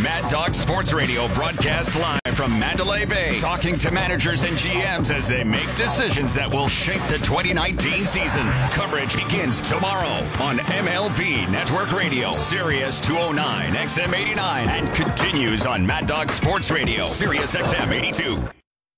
Mad Dog Sports Radio broadcast live from Mandalay Bay, talking to managers and GMs as they make decisions that will shape the 2019 season. Coverage begins tomorrow on MLB Network Radio, Sirius 209, XM 89, and continues on Mad Dog Sports Radio, Sirius XM 82.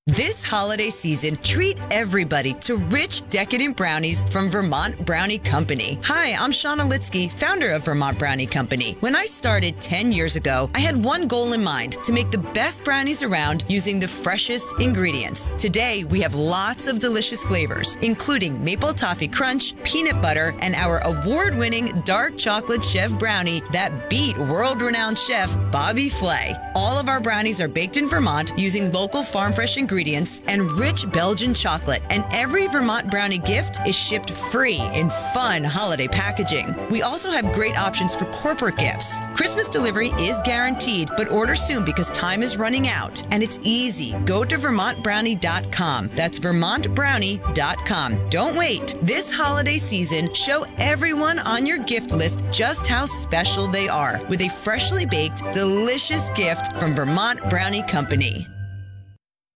This holiday season, treat everybody to rich, decadent brownies from Vermont Brownie Company. Hi, I'm Shauna Litsky, founder of Vermont Brownie Company. When I started 10 years ago, I had one goal in mind, to make the best brownies around using the freshest ingredients. Today, we have lots of delicious flavors, including maple toffee crunch, peanut butter, and our award-winning dark chocolate chef brownie that beat world-renowned chef Bobby Flay. All of our brownies are baked in Vermont using local farm-fresh ingredients and rich Belgian chocolate, and every Vermont brownie gift is shipped free in fun holiday packaging. We also have great options for corporate gifts. Christmas delivery is guaranteed, but order soon because time is running out, and it's easy. Go to VermontBrownie.com. That's VermontBrownie.com. Don't wait. This holiday season, show everyone on your gift list just how special they are with a freshly baked, delicious gift from Vermont Brownie Company.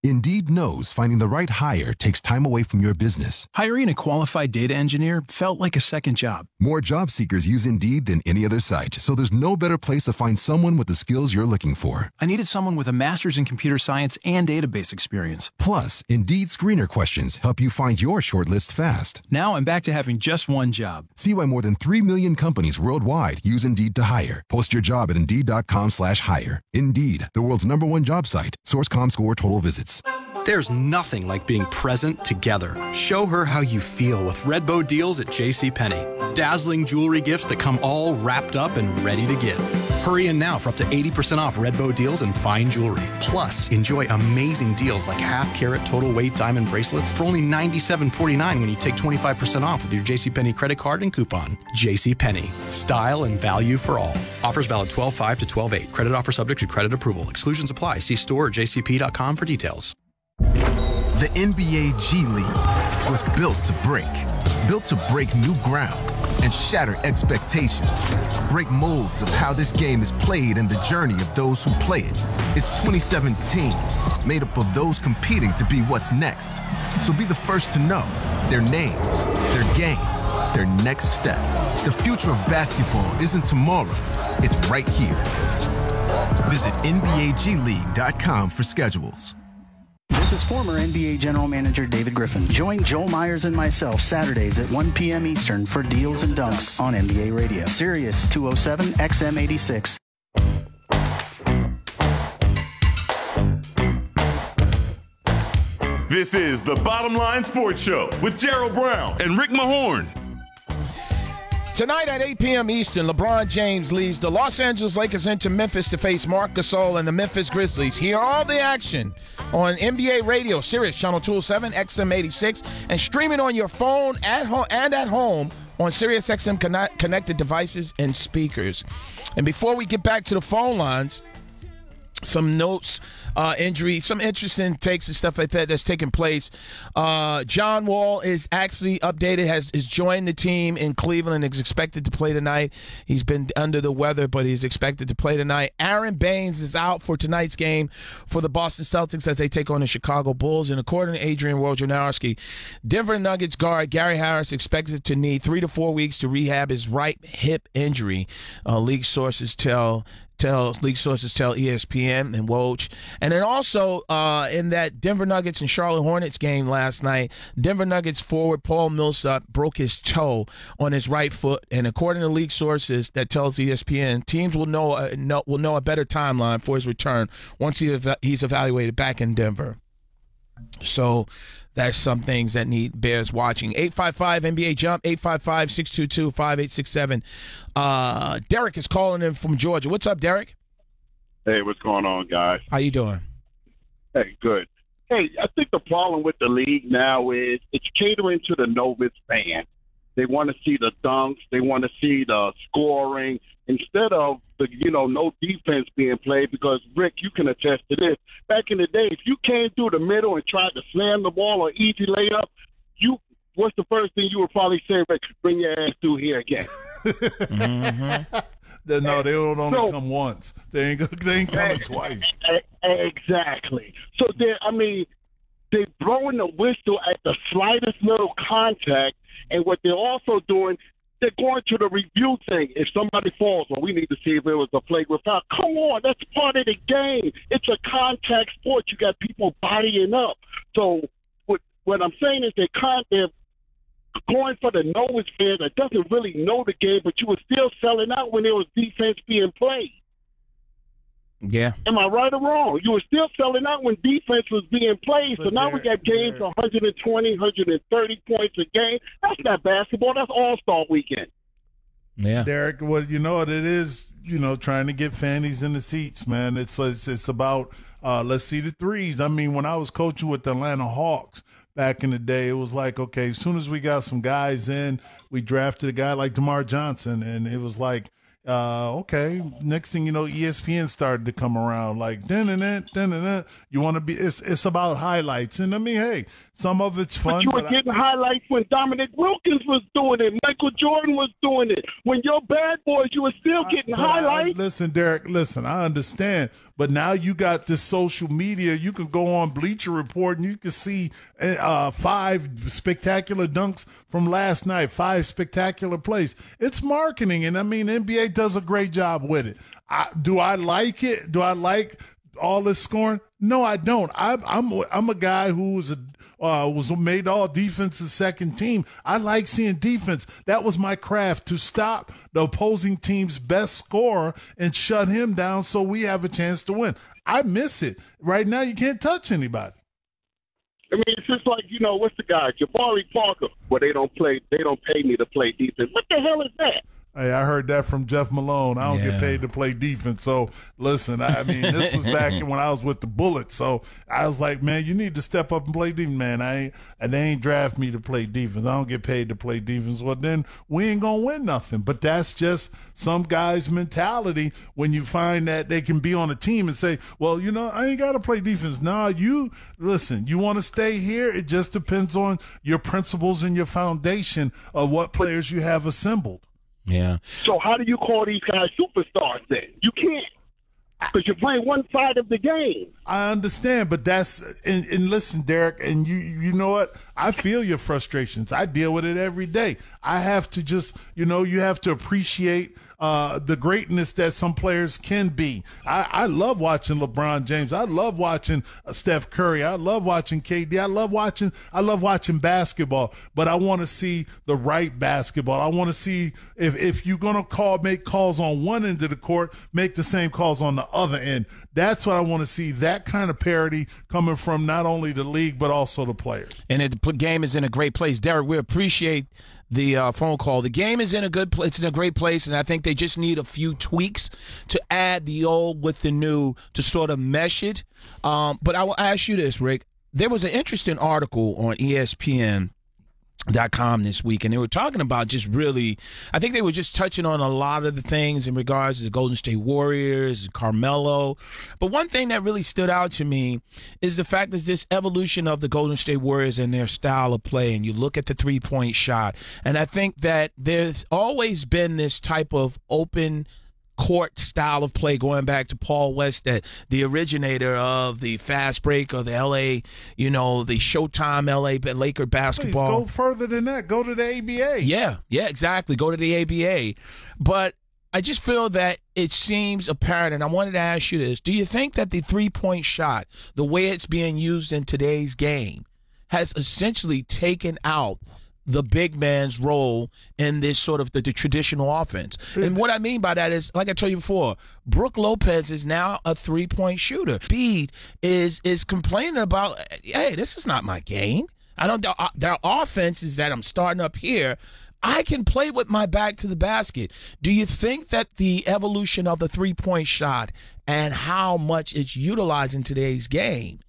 Indeed knows finding the right hire takes time away from your business. Hiring a qualified data engineer felt like a second job. More job seekers use Indeed than any other site, so there's no better place to find someone with the skills you're looking for. I needed someone with a master's in computer science and database experience. Plus, Indeed screener questions help you find your shortlist fast. Now I'm back to having just one job. See why more than 3 million companies worldwide use Indeed to hire. Post your job at Indeed.com/hire. Indeed, the world's #1 job site. Source.com/score total visits. There's nothing like being present together. Show her how you feel with Redbow deals at JCPenney. Dazzling jewelry gifts that come all wrapped up and ready to give. Hurry in now for up to 80% off Redbow deals and fine jewelry. Plus, enjoy amazing deals like half-carat total weight diamond bracelets for only $97.49 when you take 25% off with your JCPenney credit card and coupon. JCPenney. Style and value for all. Offers valid 12/5 to 12/8. Credit offer subject to credit approval. Exclusions apply. See store or jcp.com for details. The NBA G League was built to break new ground and shatter expectations, break molds of how this game is played and the journey of those who play it. It's 27 teams made up of those competing to be what's next. So be the first to know their names, their game, their next step. The future of basketball isn't tomorrow, it's right here. Visit NBAGleague.com for schedules. This is former NBA General Manager David Griffin. Join Joel Myers and myself Saturdays at 1 p.m. Eastern for Deals and Dunks on NBA Radio. Sirius 207 XM 86. This is the Bottom Line Sports Show with Gerald Brown and Rick Mahorn. Tonight at 8 p.m. Eastern, LeBron James leads the Los Angeles Lakers into Memphis to face Marc Gasol and the Memphis Grizzlies. Hear all the action on NBA Radio, Sirius Channel 207, XM 86, and streaming on your phone at home on Sirius XM connected devices and speakers. And before we get back to the phone lines, some notes, injury, some interesting takes and stuff like that that's taking place. John Wall is actually updated, has joined the team in Cleveland, is expected to play tonight. He's been under the weather, but he's expected to play tonight. Aaron Baines is out for tonight's game for the Boston Celtics as they take on the Chicago Bulls. And according to Adrian Wojnarowski, Denver Nuggets guard Gary Harris expected to need 3 to 4 weeks to rehab his right hip injury. League sources tell ESPN and Woj. And then also in that Denver Nuggets and Charlotte Hornets game last night, Denver Nuggets forward Paul Millsap broke his toe on his right foot. And according to league sources that tells ESPN, teams will know a better timeline for his return once he's evaluated back in Denver. So that's some things that bears watching. 855-NBA-JUMP, 855-622-5867. Derek is calling in from Georgia. What's up, Derek? Hey, what's going on, guys? How you doing? Hey, good. Hey, I think the problem with the league now is it's catering to the novice fan. They want to see the dunks. They want to see the scoring instead of the, no defense being played because, Rick, you can attest to this. Back in the day, if you came through the middle and tried to slam the ball or easy layup, what's the first thing you would probably say, Rick? Bring your ass through here again. Mm-hmm. No, they don't only come once. They ain't coming twice. Exactly. So they're blowing the whistle at the slightest little contact, and what they're also doing, they're going to the review thing. If somebody falls, well, we need to see if it was a flagrant foul. Come on, that's part of the game. It's a contact sport. You got people bodying up. So what I'm saying is they're going for the novice fan that doesn't really know the game, but you were still selling out when there was defense being played. Yeah. Am I right or wrong? You were still selling out when defense was being played. So now we got games 120, 130 points a game. That's not basketball. That's All-Star Weekend. Yeah. Derek, well, you know what it is, trying to get fannies in the seats, man. It's about let's see the threes. I mean, when I was coaching with the Atlanta Hawks back in the day, it was like, okay, as soon as we got some guys in, we drafted a guy like DeMar Johnson, and it was like, okay, next thing you know, ESPN started to come around like, you want to be, it's about highlights. And I mean, hey, some of it's fun. But you were getting highlights when Dominic Wilkins was doing it. Michael Jordan was doing it. When your bad boys, you were still getting highlights. Listen, Derek, I understand. But now you got this social media. You can go on Bleacher Report and you can see 5 spectacular dunks from last night, 5 spectacular plays. It's marketing, and I mean, NBA does a great job with it. Do I like it? Do I like all this scoring? No, I don't. I'm a guy who was made all defense's second team. I like seeing defense. That was my craft, to stop the opposing team's best scorer and shut him down so we have a chance to win. I miss it. Right now, you can't touch anybody. I mean, it's just like, what's the guy? Jabari Parker. Well, they don't pay me to play defense. What the hell is that? Hey, I heard that from Jeff Malone. I don't get paid to play defense. So, listen, I mean, this was back when I was with the Bullets. So, I was like, man, you need to step up and play defense, man. They ain't draft me to play defense. I don't get paid to play defense. Well, then we ain't going to win nothing. But that's just some guy's mentality when you find that they can be on a team and say, well, I ain't got to play defense. Nah, you want to stay here. It just depends on your principles and your foundation of what players you have assembled. Yeah. So how do you call these guys superstars then? You can't, because you're playing one side of the game. I understand, but that's and listen, Derek, and you know what? I feel your frustrations. I deal with it every day. I have to just, you have to appreciate the greatness that some players can be. I love watching LeBron James. I love watching Steph Curry. I love watching KD. I love watching basketball, but I want to see the right basketball. I want to see if you're going to make calls on one end of the court, make the same calls on the other end. That's what I want to see, that kind of parity coming from not only the league but also the players. And the game is in a great place. Derek, we appreciate the phone call. The game is in a good place. It's in a great place, and I think they just need a few tweaks to add the old with the new to sort of mesh it. But I will ask you this, Rick. There was an interesting article on ESPN.com this week, and they were talking about just really, I think they were just touching on a lot of the things in regards to the Golden State Warriors, Carmelo. But one thing that really stood out to me is the fact that this evolution of the Golden State Warriors and their style of play, and you look at the three-point shot, and I think that there's always been this type of open court style of play going back to Paul West, that the originator of the fast break or the LA, the Showtime LA Laker basketball. Please go further than that. Go to the ABA. Yeah, exactly. Go to the ABA. But I just feel that it seems apparent, and I wanted to ask you this. Do you think that the three-point shot, the way it's being used in today's game, has essentially taken out the big man's role in this sort of the traditional offense? And what I mean by that is, like I told you before, Brook Lopez is now a three-point shooter. Speed is complaining about, hey, this is not my game. Their offense is that I'm starting up here. I can play with my back to the basket. Do you think that the evolution of the three-point shot and how much it's utilized in today's game,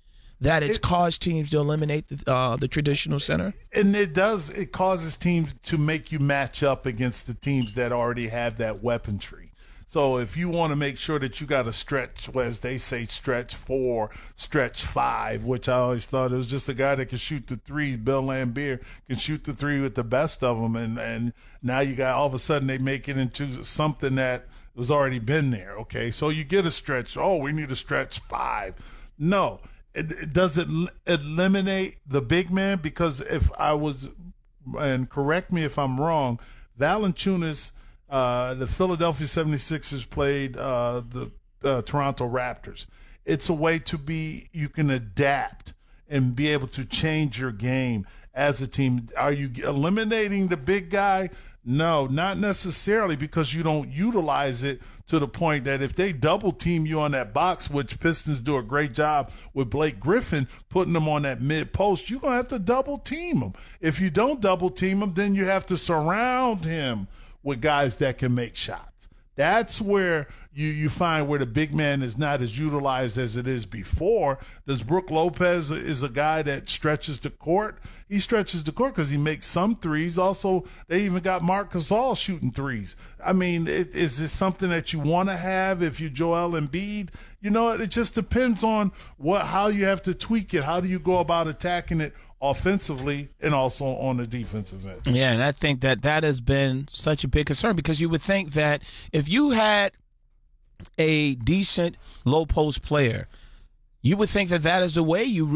that it's caused teams to eliminate the traditional center? And it does. It causes teams to make you match up against the teams that already have that weaponry. So if you want to make sure that you got a stretch, as they say, stretch 4, stretch 5, which I always thought it was just a guy that could shoot the three. Bill Laimbeer can shoot the three with the best of them. And now you got, all of a sudden they make it into something that It was already been there, okay? So you get a stretch. Oh, we need a stretch 5. No. Does it eliminate the big man? Because if I was, and correct me if I'm wrong, Valanciunas, the Philadelphia 76ers played the Toronto Raptors. It's a way you can adapt and be able to change your game as a team. Are you eliminating the big guy? No, not necessarily, because you don't utilize it to the point that if they double team you on that box, which Pistons do a great job with Blake Griffin, putting them on that mid post, you're going to have to double team him. If you don't double team him, then you have to surround him with guys that can make shots. That's where you find where the big man is not as utilized as it is before. Does Brook Lopez is a guy that stretches the court? He stretches the court because he makes some threes. Also, they even got Marc Gasol shooting threes. I mean, is this something that you want to have if you're Joel Embiid? You know, it just depends on how you have to tweak it. How do you go about attacking it offensively and also on the defensive end? Yeah, and I think that has been such a big concern, because you would think that if you had a decent low post player, you would think that is the way you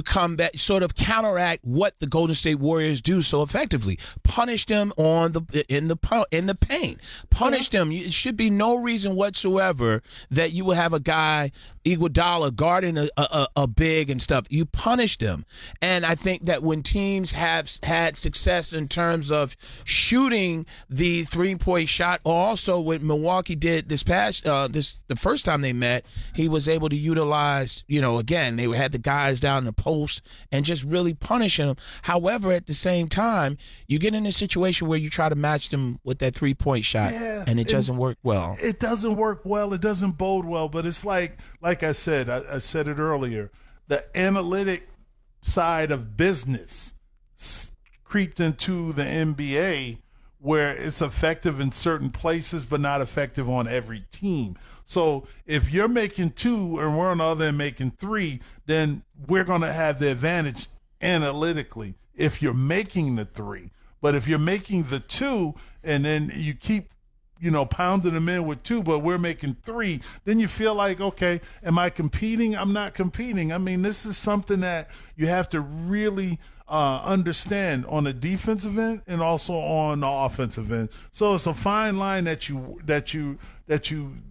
come back, sort of counteract what the Golden State Warriors do so effectively. Punish them in the paint. Punish them. It should be no reason whatsoever that you would have a guy, Iguodala, guarding a big and stuff. You punish them. And I think that when teams have had success in terms of shooting the 3-point shot, or also what Milwaukee did the first time they met, he was able to utilize, again, they had the guys down in the post and just really punishing them. However, at the same time, you get in a situation where you try to match them with that 3-point shot, and it doesn't work well. It doesn't work well. It doesn't bode well. But it's like I said it earlier, the analytic side of business creeped into the NBA, where it's effective in certain places but not effective on every team. So if you're making 2 and we're on the other end making 3, then we're going to have the advantage analytically if you're making the 3. But if you're making the 2 and then you keep, pounding them in with 2, but we're making 3, then you feel like, okay, am I competing? I'm not competing. I mean, this is something that you have to really understand on the defensive end and also on the offensive end. So it's a fine line that you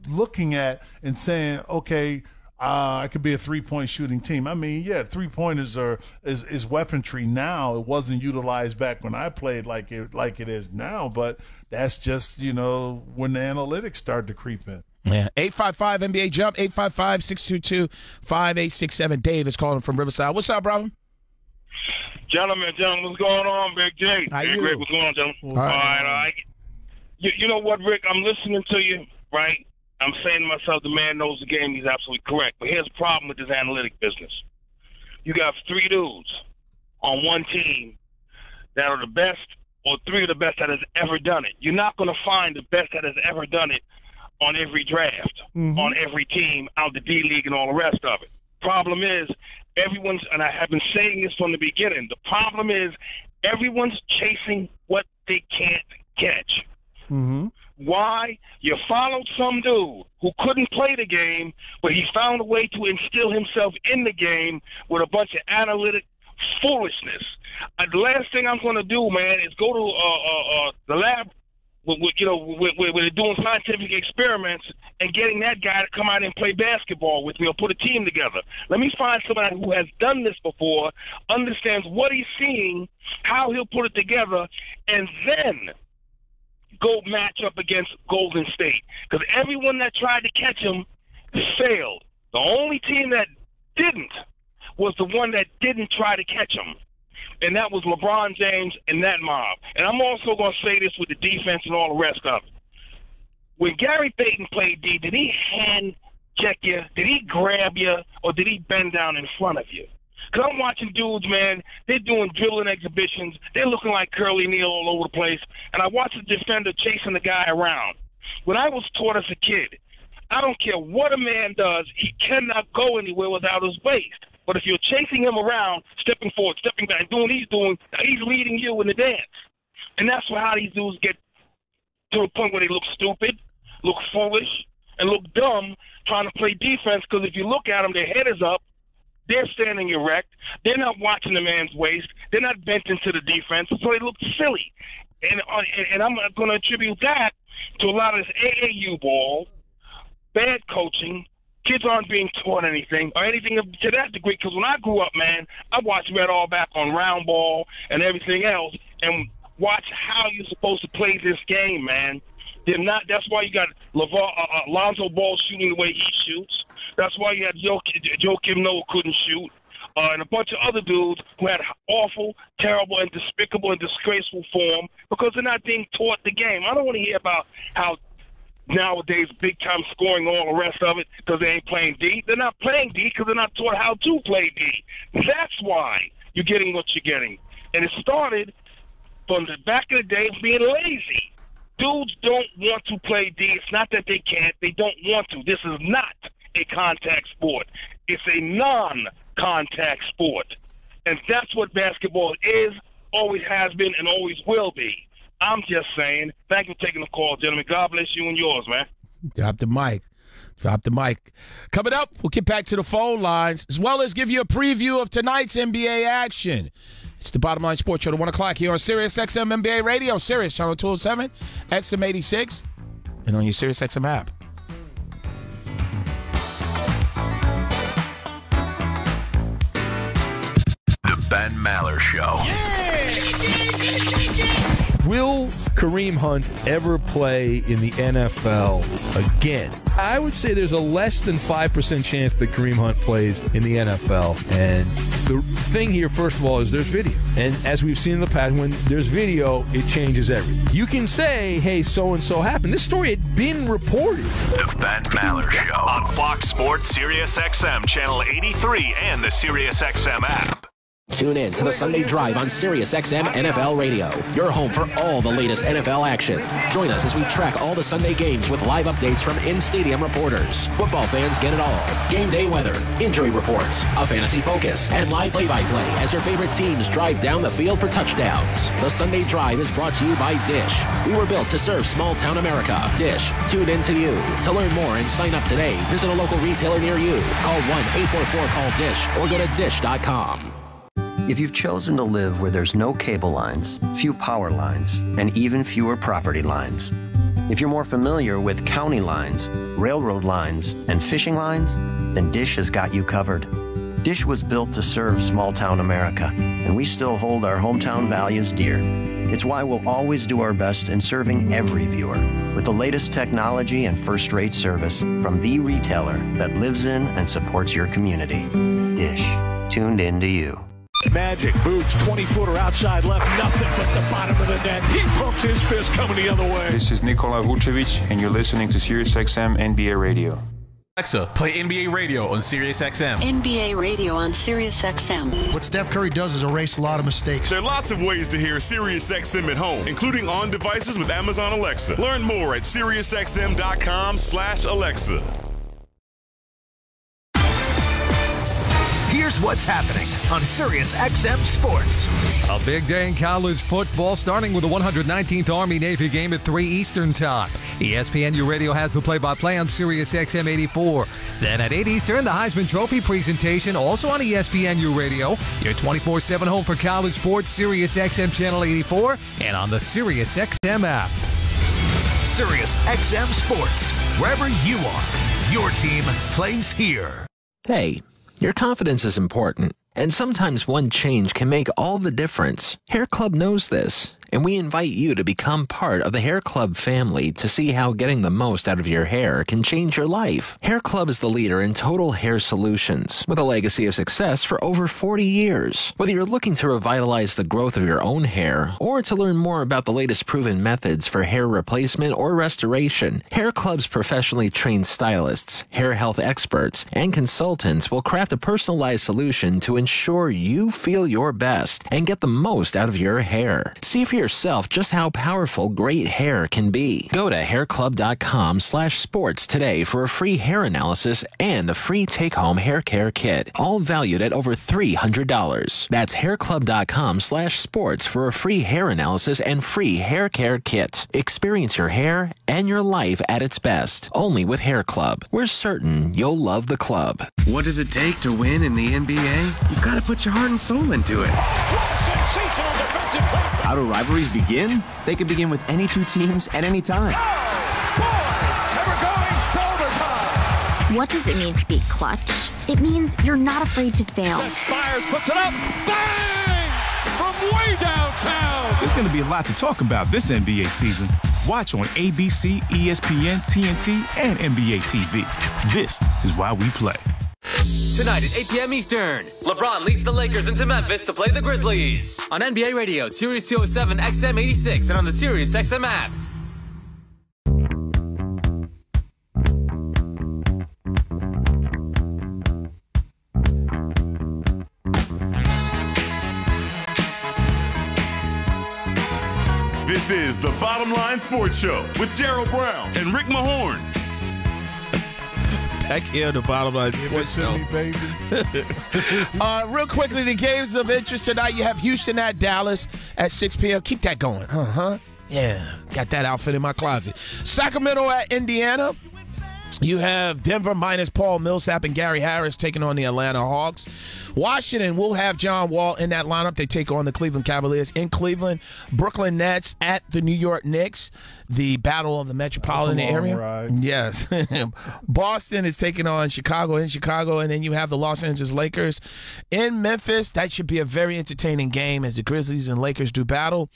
looking at and saying, okay, I could be a 3-point shooting team. I mean, yeah, 3-pointers is weaponry now. It wasn't utilized back when I played like it is now, but that's just, when the analytics start to creep in. Yeah, 855 NBA Jump, 855-622-5867. Dave is calling from Riverside. What's up, brother? Gentlemen, what's going on, Big J? How Big you? Rick, what's going on, gentlemen? All right. You know what, Rick? I'm listening to you, right? I'm saying to myself, the man knows the game. He's absolutely correct. But here's the problem with this analytic business. You got 3 dudes on one team that are the best, or 3 of the best that has ever done it. You're not going to find the best that has ever done it on every draft, on every team, out the D-League and all the rest of it. Problem is, and I have been saying this from the beginning, the problem is everyone's chasing what they can't catch. Why? You followed some dude who couldn't play the game, but he found a way to instill himself in the game with a bunch of analytic foolishness. The last thing I'm going to do, man, is go to the lab where they're doing scientific experiments and getting that guy to come out and play basketball with me or put a team together. Let me find somebody who has done this before, understands what he's seeing, how he'll put it together, and then go match up against Golden State. Because everyone that tried to catch him failed. The only team that didn't was the one that didn't try to catch him. And that was LeBron James and that mob. And I'm also going to say this with the defense and all the rest of it. When Gary Payton played D, did he hand check you? Did he grab you? Or did he bend down in front of you? Because I'm watching dudes, man, they're doing dribbling exhibitions. They're looking like Curly Neal all over the place. And I watch the defender chasing the guy around. When I was taught as a kid, I don't care what a man does, he cannot go anywhere without his waist. But if you're chasing him around, stepping forward, stepping back, doing what he's doing, he's leading you in the dance. And that's how these dudes get to a point where they look stupid. look foolish and look dumb trying to play defense, because if you look at them, their head is up. They're standing erect. They're not watching the man's waist. They're not bent into the defense, so they look silly. And I'm going to attribute that to a lot of this AAU ball, bad coaching. Kids aren't being taught anything or anything to that degree, because when I grew up, man, I watched Red Auerbach on round ball and everything else and watch how you're supposed to play this game, man. They're not. That's why you got Lonzo Ball shooting the way he shoots. That's why you had Joakim Noah couldn't shoot. And a bunch of other dudes who had awful, terrible, and despicable and disgraceful form because they're not being taught the game. I don't want to hear about how nowadays big-time scoring, all the rest of it, because they ain't playing D. They're not playing D because they're not taught how to play D. That's why you're getting what you're getting. And it started from the back of the day of being lazy. Dudes don't want to play D. It's not that they can't. They don't want to. This is not a contact sport. It's a non-contact sport. And that's what basketball is, always has been, and always will be. I'm just saying, thank you for taking the call, gentlemen. God bless you and yours, man. Drop the mic. Coming up, we'll get back to the phone lines, as well as give you a preview of tonight's NBA action. It's the Bottom Line Sports Show at 1 o'clock here on Sirius XM NBA Radio, Sirius Channel 207, XM86, and on your Sirius XM app. The Ben Maller Show. Will Kareem Hunt ever play in the NFL again? I would say there's a less than 5% chance that Kareem Hunt plays in the NFL. And the thing here, first of all, is there's video. And as we've seen in the past, when there's video, it changes everything. You can say, hey, so-and-so happened. This story had been reported. The Ben Maller Show. On Fox Sports, Sirius XM, Channel 83, and the Sirius XM app. Tune in to the Sunday Drive on SiriusXM NFL Radio, your home for all the latest NFL action. Join us as we track all the Sunday games with live updates from in-stadium reporters. Football fans get it all. Game day weather, injury reports, a fantasy focus, and live play-by-play as your favorite teams drive down the field for touchdowns. The Sunday Drive is brought to you by Dish. We were built to serve small-town America. Dish, tuned in to you. To learn more and sign up today, visit a local retailer near you. Call 1-844-CALL-DISH or go to dish.com. If you've chosen to live where there's no cable lines, few power lines, and even fewer property lines, if you're more familiar with county lines, railroad lines, and fishing lines, then Dish has got you covered. Dish was built to serve small-town America, and we still hold our hometown values dear. It's why we'll always do our best in serving every viewer with the latest technology and first-rate service from the retailer that lives in and supports your community. Dish, tuned in to you. Magic, Boots, 20-footer outside left, nothing but the bottom of the net. He pumps his fist coming the other way. This is Nikola Vucevic, and you're listening to SiriusXM NBA Radio. Alexa, play NBA Radio on SiriusXM. NBA Radio on SiriusXM. What Steph Curry does is erase a lot of mistakes. There are lots of ways to hear SiriusXM at home, including on devices with Amazon Alexa. Learn more at SiriusXM.com/Alexa. Here's what's happening on Sirius XM Sports. A big day in college football, starting with the 119th Army-Navy game at 3 Eastern time. ESPNU Radio has the play-by-play on Sirius XM 84. Then at 8 Eastern, the Heisman Trophy presentation, also on ESPNU Radio. Your 24/7 home for college sports, Sirius XM Channel 84, and on the Sirius XM app. Sirius XM Sports. Wherever you are, your team plays here. Hey. Your confidence is important, and sometimes one change can make all the difference. Hair Club knows this, and we invite you to become part of the Hair Club family to see how getting the most out of your hair can change your life. Hair Club is the leader in total hair solutions, with a legacy of success for over 40 years. Whether you're looking to revitalize the growth of your own hair, or to learn more about the latest proven methods for hair replacement or restoration, Hair Club's professionally trained stylists, hair health experts, and consultants will craft a personalized solution to ensure you feel your best and get the most out of your hair. See for yourself just how powerful great hair can be. Go to hairclub.com/sports today for a free hair analysis and a free take-home hair care kit, all valued at over $300. That's hairclub.com/sports for a free hair analysis and free hair care kit. Experience your hair and your life at its best, only with Hair Club. We're certain you'll love the club. What does it take to win in the NBA? You've got to put your heart and soul into it. Sensational defensive play. How do rivalries begin? They can begin with any two teams at any time. What does it mean to be clutch? It means you're not afraid to fail. Myers puts it up. Bang! From way downtown. There's going to be a lot to talk about this NBA season. Watch on ABC, ESPN, TNT, and NBA TV. This is why we play. Tonight at 8 p.m. Eastern, LeBron leads the Lakers into Memphis to play the Grizzlies. On NBA Radio, Sirius 207 XM 86, and on the Sirius XM app. This is the Bottom Line Sports Show with Gerald Brown and Rick Mahorn. Back here, the Bottom Line Sports Show. Baby. Real quickly, the games of interest tonight. You have Houston at Dallas at 6 p.m. Keep that going. Yeah, got that outfit in my closet. Sacramento at Indiana. You have Denver minus Paul Millsap and Gary Harris taking on the Atlanta Hawks. Washington will have John Wall in that lineup. They take on the Cleveland Cavaliers in Cleveland. Brooklyn Nets at the New York Knicks. The battle of the metropolitan area. Ride. Yes. Boston is taking on Chicago in Chicago. And then you have the Los Angeles Lakers in Memphis. That should be a very entertaining game as the Grizzlies and Lakers do battle.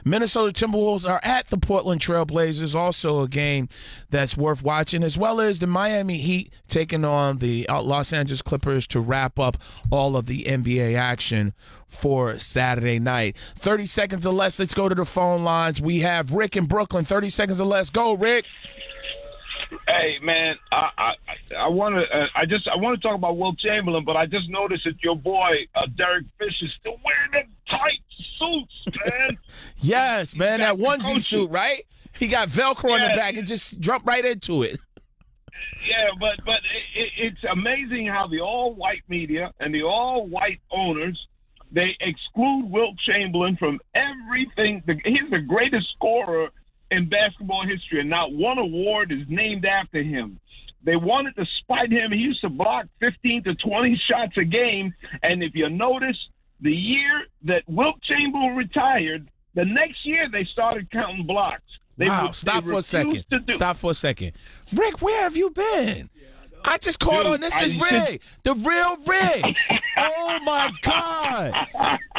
Minnesota Timberwolves are at the Portland Trail Blazers. Also a game that's worth watching, as well as the Miami Heat taking on the Los Angeles Clippers to wrap up all of the NBA action for Saturday night. 30 seconds or less. Let's go to the phone lines. We have Rick in Brooklyn. 30 seconds or less. Go, Rick. Hey, man, I want to talk about Wilt Chamberlain, but I just noticed that your boy Derek Fisher is still wearing them tight suits, man. Yes, man, that onesie suit, right? He got Velcro in the back and just jumped right into it. Yeah, but it's amazing how the all-white media and the all-white owners, they exclude Wilt Chamberlain from everything. He's the greatest scorer in basketball history, and not one award is named after him. They wanted to spite him. He used to block 15 to 20 shots a game, and if you notice, the year that Wilt Chamberlain retired, the next year they started counting blocks. Stop for a second. Rick, where have you been? I just caught on. This is Rick, the real Rick. Oh, my God.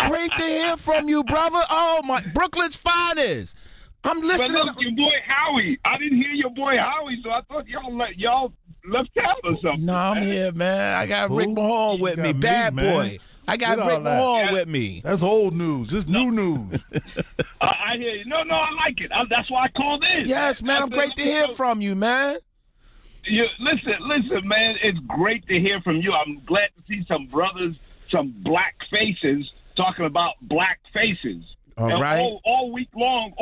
Great to hear from you, brother. Oh, my. Brooklyn's finest. I'm listening. But look, your boy Howie. I didn't hear your boy Howie, so I thought y'all left town or something. No, I'm here, man. I got Rick Mahorn with me. Bad boy. I got Rick Mahorn with me. That's old news. This new news. I hear you. No, I like it. That's why I called in. Yes, man. I'm great to hear from you, man. Listen, man. It's great to hear from you. I'm glad to see some brothers, some black faces talking about black faces. All right. All week long.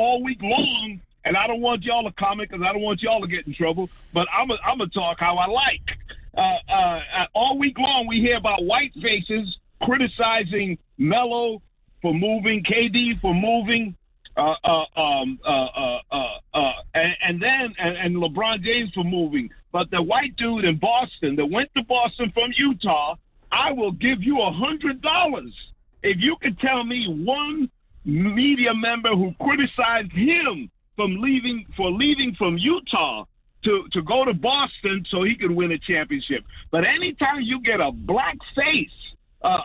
And I don't want y'all to comment because I don't want y'all to get in trouble. But I'm gonna talk how I like. All week long we hear about white faces criticizing Melo for moving, KD for moving, and LeBron James for moving. But the white dude in Boston that went to Boston from Utah, I will give you $100 if you could tell me one media member who criticized him from leaving from Utah to go to Boston so he could win a championship. But anytime you get a black face, how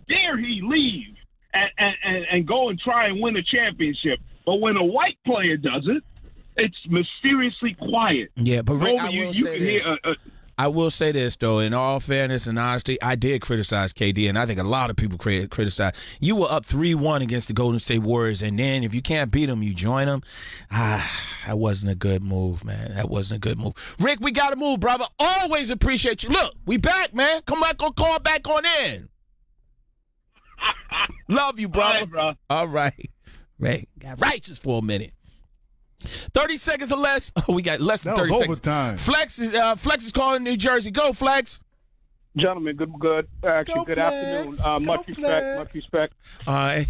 dare he leave and go and try and win a championship? But when a white player does it, it's mysteriously quiet. Yeah, but Rick, I will say this, though, in all fairness and honesty, I did criticize KD, and I think a lot of people criticize. You were up 3-1 against the Golden State Warriors, and then if you can't beat them, you join them. That wasn't a good move, man. That wasn't a good move. Rick, we got to move, brother. Always appreciate you. Look, we back, man. Come back on, call back on in. Love you, brother. All right, bro. All right. Right. Got righteous for a minute. 30 seconds or less. Oh, we got less than 30 seconds. Overtime. Flex is calling New Jersey. Go, Flex. Gentlemen, good afternoon. Much respect. All right.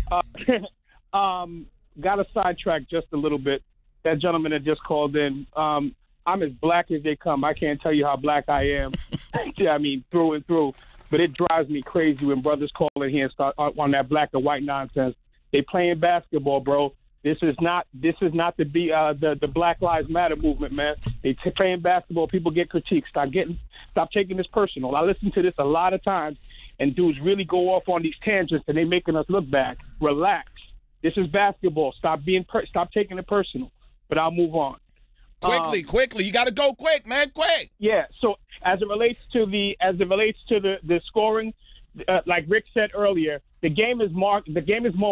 Got to sidetrack just a little bit. That gentleman that just called in, I'm as black as they come. I can't tell you how black I am. I mean, through and through. But it drives me crazy when brothers call in here and start on that black and white nonsense. They playing basketball, bro. This is not the Black Lives Matter movement, man. They playing basketball. People get critiqued. Stop taking this personal. I listen to this a lot of times, and dudes really go off on these tangents, and they making us look bad. Relax. This is basketball. Stop taking it personal. But I'll move on. Quickly. You got to go quick, man. Quick. Yeah. So as it relates to the scoring, like Rick said earlier, the game is more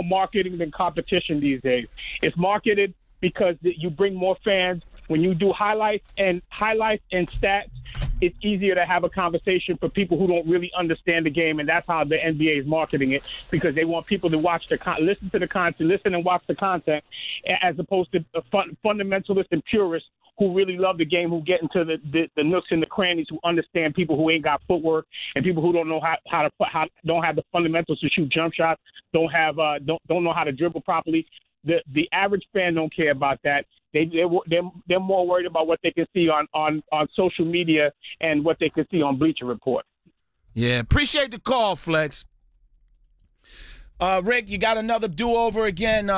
marketing than competition these days. It's marketed because you bring more fans. When you do highlights and stats, it's easier to have a conversation for people who don't really understand the game, and that's how the NBA is marketing it, because they want people to listen to the content, listen and watch the content, as opposed to fundamentalists and purists who really love the game, who get into the nooks and the crannies, who understand people who ain't got footwork and people who don't know how don't have the fundamentals to shoot jump shots, don't know how to dribble properly. The average fan don't care about that. They're more worried about what they can see on social media and what they can see on Bleacher Report. Yeah, appreciate the call, Flex. Rick, you got another do-over again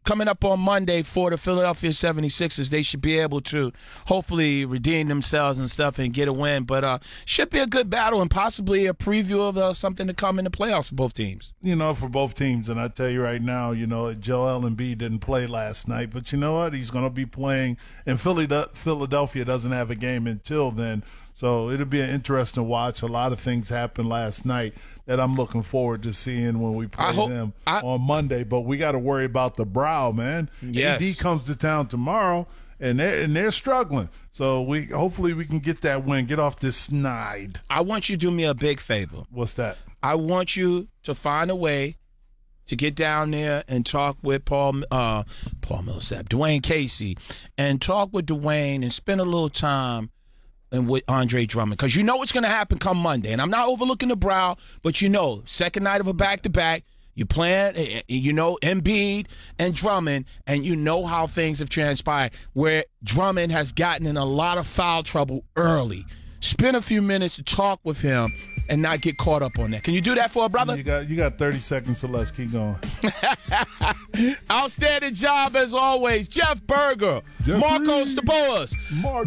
coming up on Monday for the Philadelphia 76ers. They should be able to hopefully redeem themselves and stuff and get a win. But should be a good battle and possibly a preview of something to come in the playoffs for both teams. For both teams. And I tell you right now, Joel Embiid didn't play last night. But you know what? He's going to be playing. And Philadelphia doesn't have a game until then. So it'll be an interesting watch. A lot of things happened last night that I'm looking forward to seeing when we play them on Monday. But we got to worry about the brow, man. Yes. AD comes to town tomorrow, and they're struggling. So hopefully we can get that win, get off this snide. I want you to do me a big favor. What's that? I want you to find a way to get down there and talk with Paul Millsap, Dwayne Casey, and talk with Dwayne and spend a little time and with Andre Drummond, because you know what's going to happen come Monday. And I'm not overlooking the brow, but second night of a back-to-back, you playing, Embiid and Drummond, and you know how things have transpired, where Drummond has gotten in a lot of foul trouble early. Spend a few minutes to talk with him and not get caught up on that. Can you do that for a brother? You got 30 seconds or less. Keep going. Outstanding job as always. Jeff Berger, Marcos Taboas,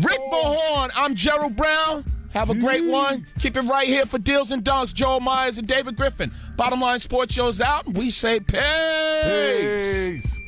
Rick Mahorn. I'm Gerald Brown. Have a great one. Keep it right here for Deals and Dunks. Joel Myers and David Griffin. Bottom Line Sports Show's out. We say peace.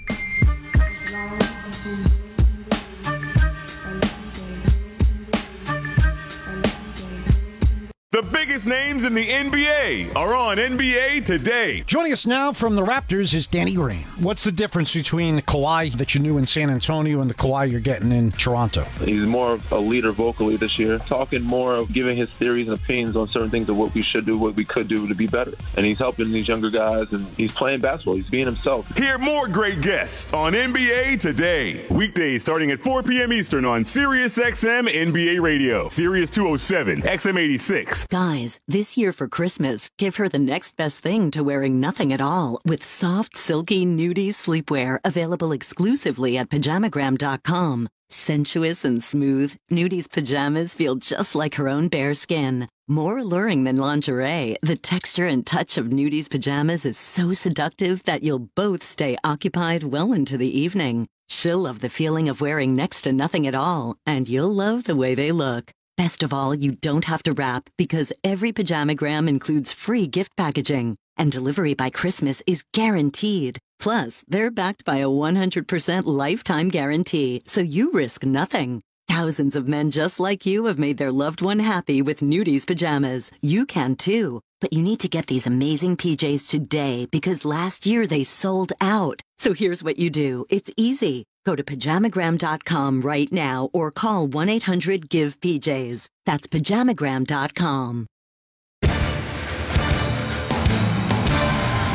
The biggest names in the NBA are on NBA Today. Joining us now from the Raptors is Danny Green. What's the difference between the Kawhi that you knew in San Antonio and the Kawhi you're getting in Toronto? He's more of a leader vocally this year, talking more of giving his theories and opinions on certain things of what we should do, what we could do to be better. And he's helping these younger guys, and he's playing basketball. He's being himself. Hear more great guests on NBA Today. Weekdays starting at 4 p.m. Eastern on SiriusXM NBA Radio. Sirius 207, XM 86. Guys, this year for Christmas, give her the next best thing to wearing nothing at all with soft, silky Nudie sleepwear available exclusively at Pajamagram.com. Sensuous and smooth, Nudie's pajamas feel just like her own bare skin. More alluring than lingerie, the texture and touch of Nudie's pajamas is so seductive that you'll both stay occupied well into the evening. She'll love the feeling of wearing next to nothing at all, and you'll love the way they look. Best of all, you don't have to wrap because every Pajamagram includes free gift packaging, and delivery by Christmas is guaranteed. Plus, they're backed by a 100% lifetime guarantee, so you risk nothing. Thousands of men just like you have made their loved one happy with Nudie's pajamas. You can too. But you need to get these amazing PJs today because last year they sold out. So here's what you do. It's easy. Go to Pajamagram.com right now or call 1-800-GIVE-PJs. That's Pajamagram.com.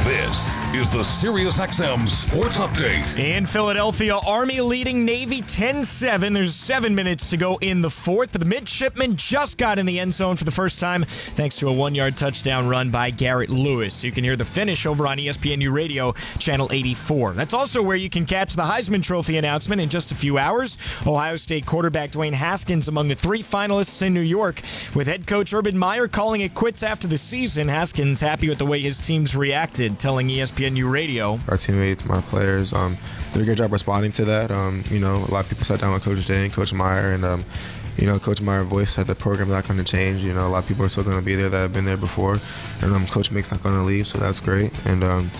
This is the SiriusXM Sports Update. In Philadelphia, Army leading Navy 10-7. There's 7 minutes to go in the fourth, but the midshipmen just got in the end zone for the first time thanks to a 1-yard touchdown run by Garrett Lewis. You can hear the finish over on ESPNU Radio, Channel 84. That's also where you can catch the Heisman Trophy announcement in just a few hours. Ohio State quarterback Dwayne Haskins among the 3 finalists in New York. With head coach Urban Meyer calling it quits after the season, Haskins happy with the way his team's reacted, telling ESPNU Radio. Our teammates, my players, did a great job responding to that. A lot of people sat down with Coach Day and Coach Meyer, and Coach Meyer voiced that the program's not going to change. A lot of people are still going to be there that have been there before, and Coach Mick's not going to leave, so that's great. And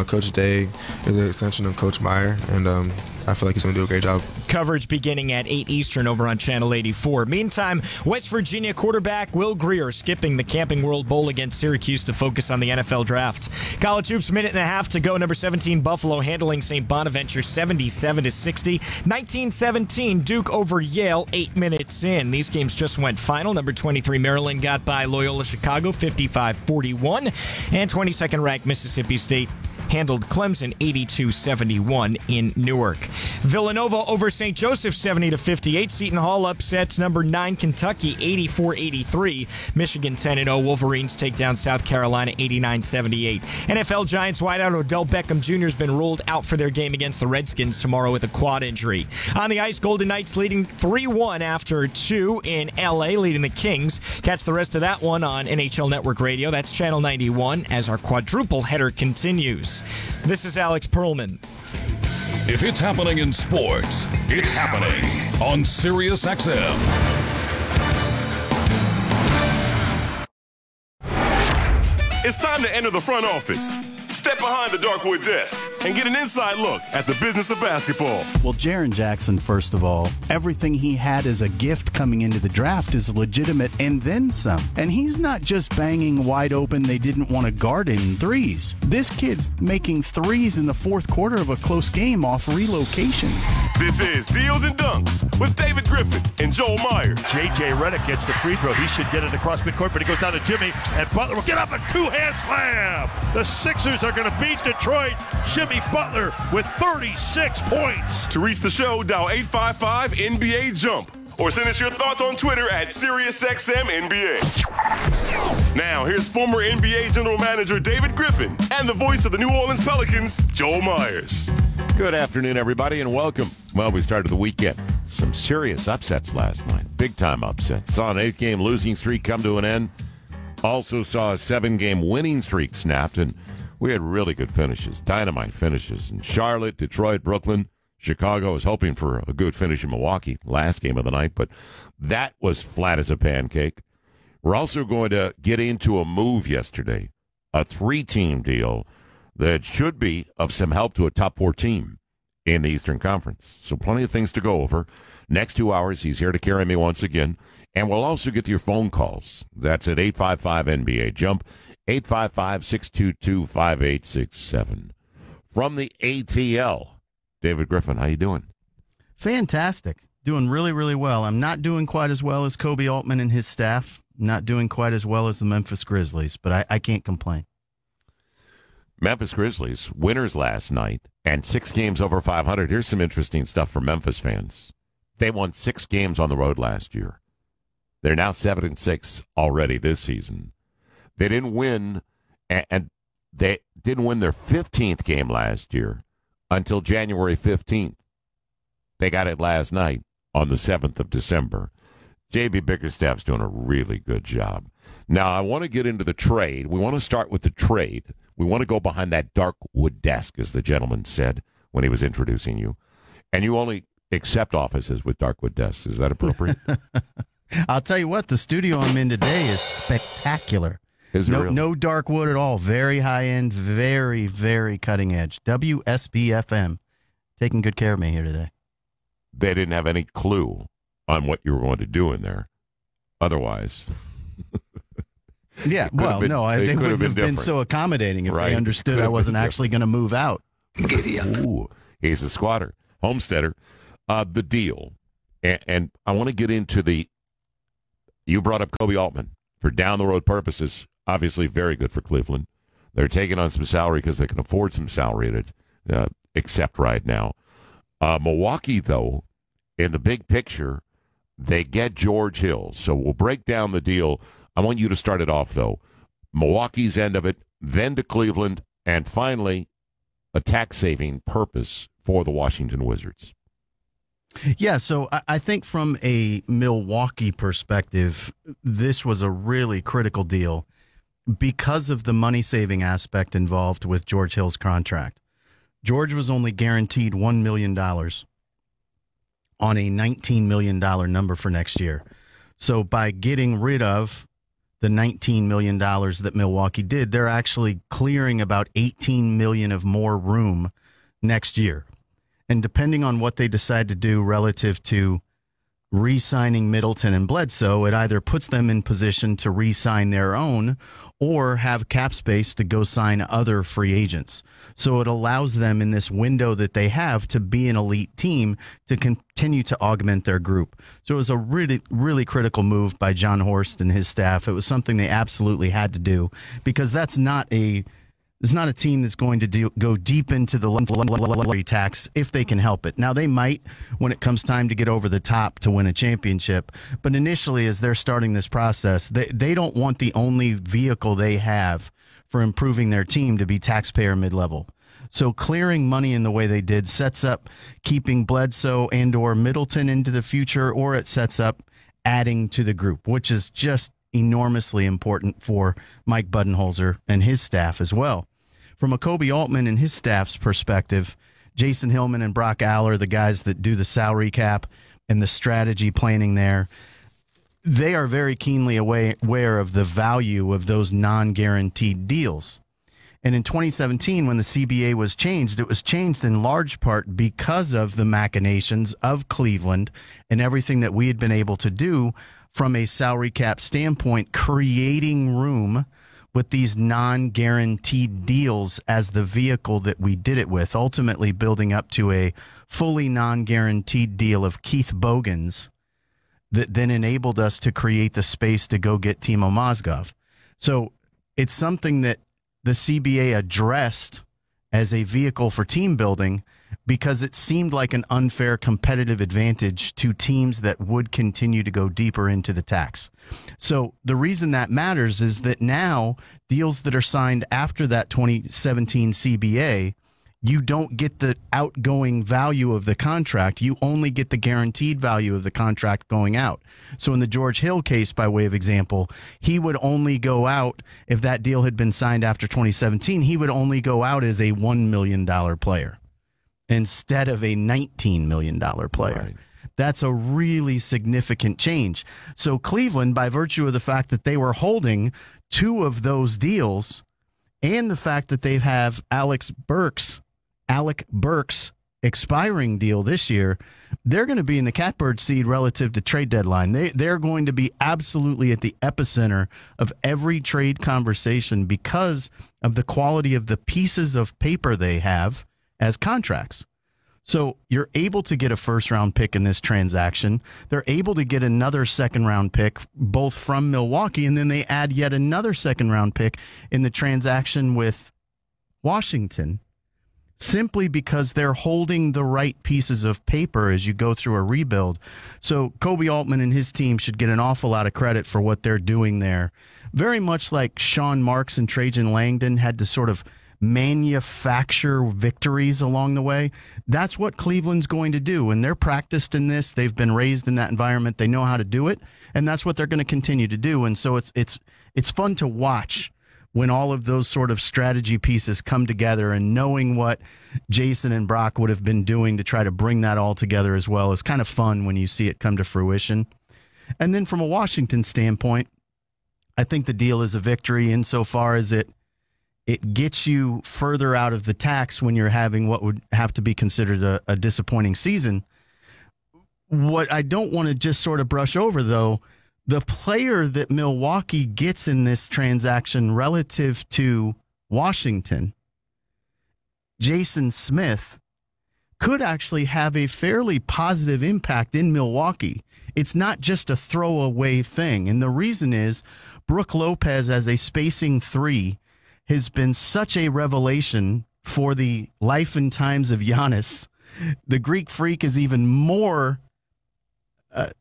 Coach Day is an extension of Coach Meyer, and I feel like he's going to do a great job. Coverage beginning at 8 Eastern over on Channel 84. Meantime, West Virginia quarterback Will Grier skipping the Camping World Bowl against Syracuse to focus on the NFL draft. College hoops, minute and a half to go. Number 17 Buffalo handling St. Bonaventure 77-60. 19-17 Duke over Yale 8 minutes in. These games just went final. Number 23 Maryland got by Loyola Chicago 55-41. And 22nd ranked Mississippi State handled Clemson 82-71 in Newark. Villanova over St. Joseph 70-58. Seton Hall upsets number 9 Kentucky 84-83. Michigan 10-0. Wolverines take down South Carolina 89-78. NFL Giants wideout Odell Beckham Jr. has been ruled out for their game against the Redskins tomorrow with a quad injury. On the ice, Golden Knights leading 3-1 after 2 in LA, leading the Kings. Catch the rest of that one on NHL Network Radio. That's Channel 91 as our quadruple header continues. This is Alex Perlman. If it's happening in sports, it's happening on SiriusXM. It's time to enter the front office. Step behind the Darkwood desk and get an inside look at the business of basketball. Well, Jaren Jackson, first of all, everything he had as a gift coming into the draft is legitimate and then some. And he's not just banging wide open they didn't want to guard in threes. This kid's making threes in the fourth quarter of a close game off relocation. This is Deals and Dunks with David Griffin and Joel Myers. J.J. Redick gets the free throw. He should get it across midcourt, but he goes down to Jimmy, and Butler will get up a two-hand slam. The Sixers are going to beat Detroit. Jimmy Butler with 36 points. To reach the show, dial 855-NBA-JUMP or send us your thoughts on Twitter at SiriusXMNBA. Now, here's former NBA General Manager David Griffin and the voice of the New Orleans Pelicans, Joel Myers. Good afternoon, everybody, and welcome. Well, we started the weekend. Some serious upsets last night. Big-time upsets. Saw an 8-game losing streak come to an end. Also saw a 7-game winning streak snapped, and we had really good finishes, dynamite finishes. In Charlotte, Detroit, Brooklyn, Chicago was hoping for a good finish in Milwaukee, last game of the night, but that was flat as a pancake. We're also going to get into a move yesterday, a 3-team deal that should be of some help to a top 4 team in the Eastern Conference. So plenty of things to go over. Next 2 hours, he's here to carry me once again. And we'll also get to your phone calls. That's at 855-NBA-JUMP, 855-622-5867. From the ATL, David Griffin, how you doing? Fantastic. Doing really, really well. I'm not doing quite as well as Kobe Altman and his staff. Not doing quite as well as the Memphis Grizzlies, but I can't complain. Memphis Grizzlies, winners last night, and 6 games over 500. Here's some interesting stuff for Memphis fans. They won 6 games on the road last year. They're now 7-6 already this season. They didn't win, and they didn't win their 15th game last year until January 15th. They got it last night on the 7th of December. J.B. Bickerstaff's doing a really good job. Now, I want to get into the trade. We want to start with the trade. We want to go behind that dark wood desk, as the gentleman said when he was introducing you. And you only accept offices with dark wood desks. Is that appropriate? I'll tell you what, the studio I'm in today is spectacular. Is it really? No dark wood at all. Very high-end, very, very cutting edge. WSB-FM. Taking good care of me here today. They didn't have any clue on what you were going to do in there. Otherwise. Yeah, well, no, they wouldn't have been so accommodating if they understood I wasn't actually going to move out. Ooh, he's a squatter. Homesteader. The deal. And I want to get into you brought up Kobe Altman for down-the-road purposes. Obviously very good for Cleveland. They're taking on some salary because they can afford some salary to accept right now. Milwaukee, though, in the big picture, they get George Hill. So we'll break down the deal. I want you to start it off, though. Milwaukee's end of it, then to Cleveland, and finally a tax-saving purpose for the Washington Wizards. Yeah, so I think from a Milwaukee perspective, this was a really critical deal because of the money-saving aspect involved with George Hill's contract. George was only guaranteed $1 million on a $19 million number for next year. So by getting rid of the $19 million that Milwaukee did, they're actually clearing about $18 million of more room next year. And depending on what they decide to do relative to re-signing Middleton and Bledsoe, it either puts them in position to re-sign their own or have cap space to go sign other free agents. So it allows them in this window that they have to be an elite team to continue to augment their group. So it was a really, really critical move by John Horst and his staff. It was something they absolutely had to do because that's not a team that's going to go deep into the luxury tax if they can help it. Now, they might when it comes time to get over the top to win a championship. But initially, as they're starting this process, they don't want the only vehicle they have for improving their team to be taxpayer mid-level. So clearing money in the way they did sets up keeping Bledsoe and or Middleton into the future, or it sets up adding to the group, which is just enormously important for Mike Budenholzer and his staff as well. From a Kobe Altman and his staff's perspective, Jason Hillman and Brock Aller, the guys that do the salary cap and the strategy planning there, they are very keenly aware of the value of those non-guaranteed deals. And in 2017, when the CBA was changed, it was changed in large part because of the machinations of Cleveland and everything that we had been able to do from a salary cap standpoint, creating room with these non-guaranteed deals as the vehicle that we did it with, ultimately building up to a fully non-guaranteed deal of Keith Bogans that then enabled us to create the space to go get Timo Mozgov. So it's something that the CBA addressed as a vehicle for team building because it seemed like an unfair competitive advantage to teams that would continue to go deeper into the tax. So the reason that matters is that now deals that are signed after that 2017 CBA, you don't get the outgoing value of the contract. You only get the guaranteed value of the contract going out. So in the George Hill case, by way of example, he would only go out, if that deal had been signed after 2017, he would only go out as a $1 million player instead of a $19 million player. Right. That's a really significant change. So Cleveland, by virtue of the fact that they were holding two of those deals and the fact that they have Alec Burks' expiring deal this year, they're going to be in the catbird seat relative to trade deadline. They're going to be absolutely at the epicenter of every trade conversation because of the quality of the pieces of paper they have as contracts. So you're able to get a first-round pick in this transaction. They're able to get another second-round pick, both from Milwaukee, and then they add yet another second-round pick in the transaction with Washington, simply because they're holding the right pieces of paper as you go through a rebuild. So Kobe Altman and his team should get an awful lot of credit for what they're doing there. Very much like Sean Marks and Trajan Langdon had to sort of manufacture victories along the way. That's what Cleveland's going to do, and they're practiced in this. They've been raised in that environment. They know how to do it, and that's what they're going to continue to do. And so it's fun to watch when all of those sort of strategy pieces come together, and knowing what Jason and Brock would have been doing to try to bring that all together as well is kind of fun when you see it come to fruition. And then from a Washington standpoint, I think the deal is a victory insofar as it gets you further out of the tax when you're having what would have to be considered a disappointing season. What I don't want to just sort of brush over, though, the player that Milwaukee gets in this transaction relative to Washington, Jason Smith, could actually have a fairly positive impact in Milwaukee. It's not just a throwaway thing. And the reason is Brook Lopez as a spacing three has been such a revelation for the life and times of Giannis. The Greek Freak is even more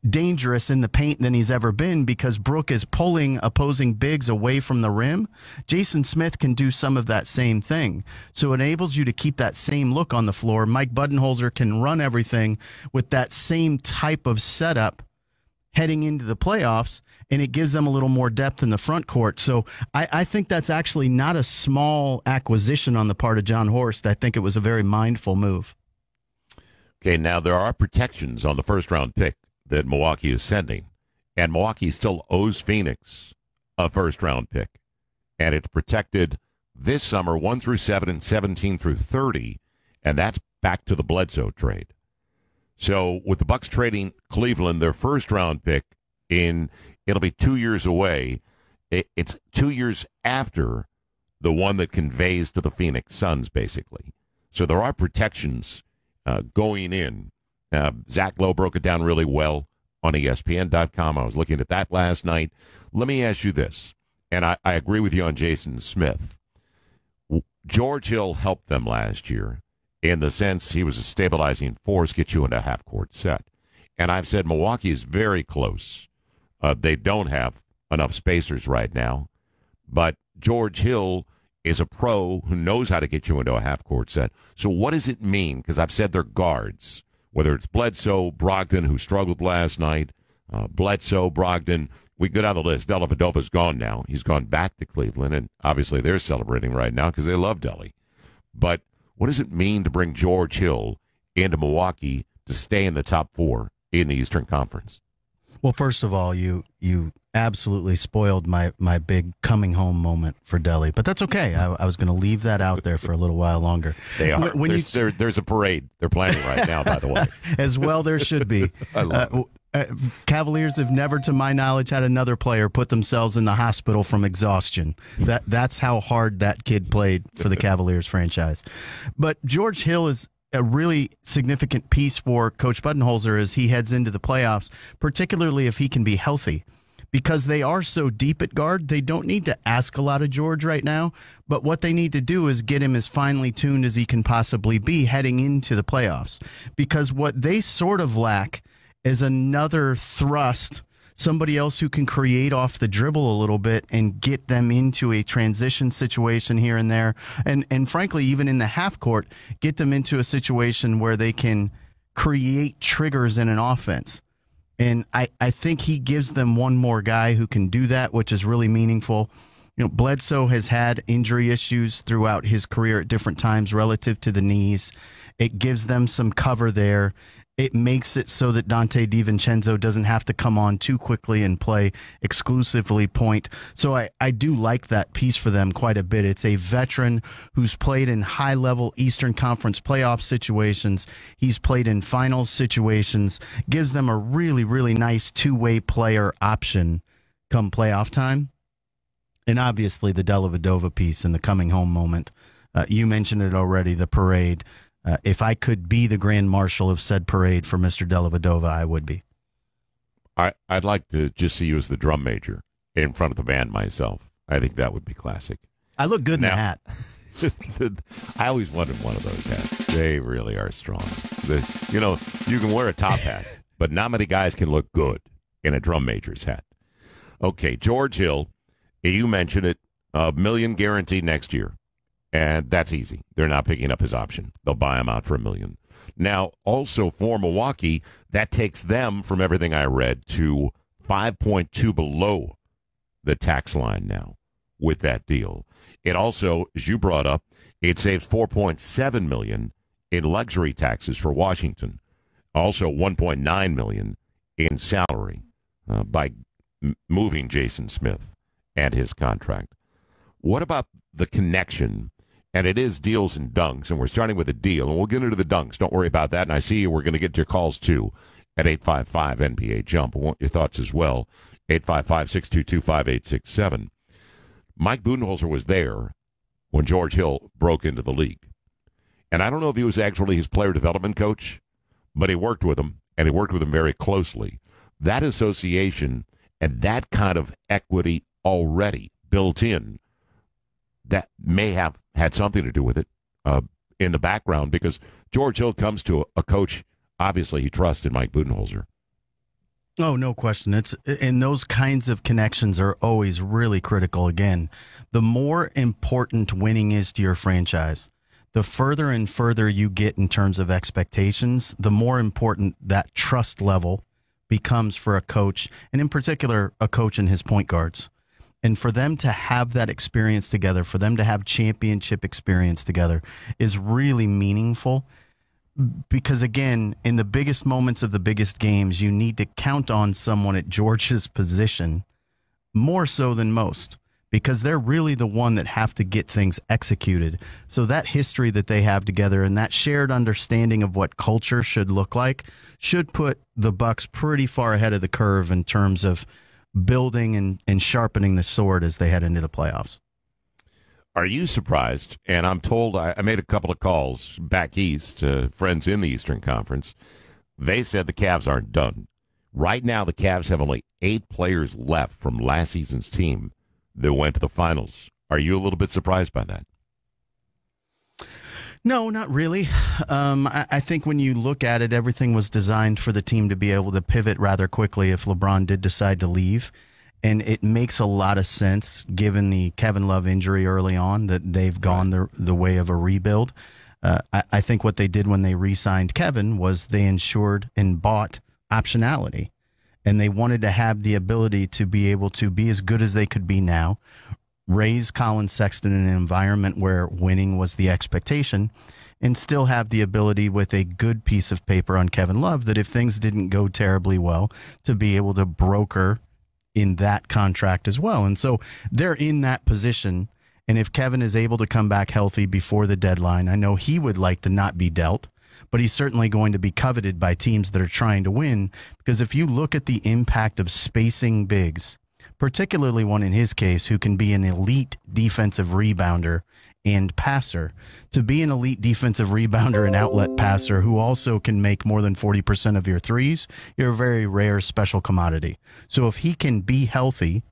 dangerous in the paint than he's ever been because Brook is pulling opposing bigs away from the rim. Jason Smith can do some of that same thing. So it enables you to keep that same look on the floor. Mike Budenholzer can run everything with that same type of setup heading into the playoffs, and it gives them a little more depth in the front court. So I think that's actually not a small acquisition on the part of John Horst. I think it was a very mindful move. Okay, now there are protections on the first-round pick that Milwaukee is sending, and Milwaukee still owes Phoenix a first-round pick, and it's protected this summer 1 through 7 and 17 through 30, and that's back to the Bledsoe trade. So with the Bucks trading Cleveland their first-round pick it'll be 2 years away. It's 2 years after the one that conveys to the Phoenix Suns, basically. So there are protections going in. Zach Lowe broke it down really well on ESPN.com. I was looking at that last night. Let me ask you this, and I agree with you on Jason Smith. George Hill helped them last year in the sense he was a stabilizing force, get you into a half-court set. And I've said Milwaukee is very close. They don't have enough spacers right now, but George Hill is a pro who knows how to get you into a half-court set. So what does it mean? Because I've said they're guards. Whether it's Bledsoe, Brogdon, who struggled last night, Bledsoe, Brogdon, we go down the list. Dellavedova's gone now. He's gone back to Cleveland, and obviously they're celebrating right now because they love Delly. But what does it mean to bring George Hill into Milwaukee to stay in the top 4 in the Eastern Conference? Well, first of all, you absolutely spoiled my big coming home moment for Delly, but that's okay. I was going to leave that out there for a little while longer. They are. There's a parade they're planning right now, by the way. As well, there should be. I love it. Cavaliers have never, to my knowledge, had another player put themselves in the hospital from exhaustion. That's how hard that kid played for the Cavaliers franchise. But George Hill is a really significant piece for Coach Budenholzer as he heads into the playoffs, particularly if he can be healthy. Because they are so deep at guard, they don't need to ask a lot of George right now. But what they need to do is get him as finely tuned as he can possibly be heading into the playoffs. Because what they sort of lack is another thrust, somebody else who can create off the dribble a little bit and get them into a transition situation here and there. And frankly, even in the half court, get them into a situation where they can create triggers in an offense. And I think he gives them one more guy who can do that, which is really meaningful. You know, Bledsoe has had injury issues throughout his career at different times relative to the knees. It gives them some cover there. It makes it so that Dante DiVincenzo doesn't have to come on too quickly and play exclusively point. So I do like that piece for them quite a bit. It's a veteran who's played in high-level Eastern Conference playoff situations. He's played in finals situations. Gives them a really, really nice two-way player option come playoff time. And obviously the Dellavedova piece and the coming home moment. You mentioned it already, the parade. If I could be the grand marshal of said parade for Mr. Dellavedova, I would be. I'd like to just see you as the drum major in front of the band myself. I think that would be classic. I look good in the hat. I always wanted one of those hats. They really are strong. You can wear a top hat, but not many guys can look good in a drum major's hat. Okay, George Hill, you mentioned it, $1 million guaranteed next year. And that's easy. They're not picking up his option. They'll buy him out for $1 million. Now, also for Milwaukee, that takes them, from everything I read, to 5.2 below the tax line now with that deal. It also, as you brought up, it saves $4.7 million in luxury taxes for Washington. Also, $1.9 million in salary by moving Jason Smith and his contract. What about the connection? And it is deals and dunks, and we're starting with a deal, and we'll get into the dunks. Don't worry about that. And I see you. We're going to get your calls, too, at 855-NBA-JUMP. I want your thoughts as well, 855-622-5867. Mike Budenholzer was there when George Hill broke into the league. And I don't know if he was actually his player development coach, but he worked with him, and he worked with him very closely. That association and that kind of equity already built in that may have had something to do with it in the background, because George Hill comes to a coach, obviously, he trusts in Mike Budenholzer. Oh, no question. And those kinds of connections are always really critical. Again, the more important winning is to your franchise, the further and further you get in terms of expectations, the more important that trust level becomes for a coach, and in particular, a coach and his point guards. And for them to have that experience together, for them to have championship experience together is really meaningful. Because, again, in the biggest moments of the biggest games, you need to count on someone at George's position more so than most, because they're really the one that have to get things executed. So that history that they have together and that shared understanding of what culture should look like should put the Bucks pretty far ahead of the curve in terms of building and sharpening the sword as they head into the playoffs. Are you surprised? And I'm told, I made a couple of calls back east to friends in the Eastern Conference. They said the Cavs aren't done. Right now, the Cavs have only 8 players left from last season's team that went to the finals. Are you a little bit surprised by that? No, not really. I think when you look at it, everything was designed for the team to be able to pivot rather quickly if LeBron did decide to leave. And it makes a lot of sense, given the Kevin Love injury early on, that they've gone the way of a rebuild. I think what they did when they re-signed Kevin was they ensured and bought optionality. And they wanted to have the ability to be able to be as good as they could be now, raise Colin Sexton in an environment where winning was the expectation, and still have the ability with a good piece of paper on Kevin Love that if things didn't go terribly well, to be able to broker in that contract as well. And so they're in that position. And if Kevin is able to come back healthy before the deadline, I know he would like to not be dealt, but he's certainly going to be coveted by teams that are trying to win. Because if you look at the impact of spacing bigs, particularly one in his case who can be an elite defensive rebounder and passer, to be an elite defensive rebounder and outlet passer who also can make more than 40% of your threes, you're a very rare special commodity. So if he can be healthy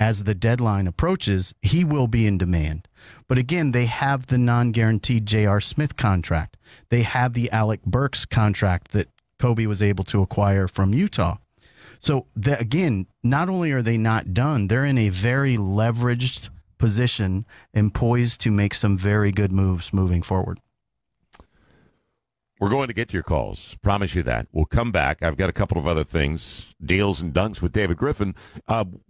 as the deadline approaches, he will be in demand. But again, they have the non-guaranteed J.R. Smith contract. They have the Alec Burks contract that Kobe was able to acquire from Utah. So again, not only are they not done, they're in a very leveraged position and poised to make some very good moves moving forward. We're going to get to your calls. Promise you that. We'll come back. I've got a couple of other things, deals and dunks with David Griffin.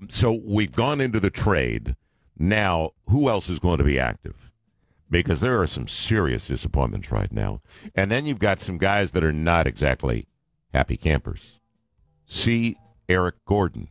So we've gone into the trade. Now, who else is going to be active? Because there are some serious disappointments right now. And then you've got some guys that are not exactly happy campers. See Eric Gordon.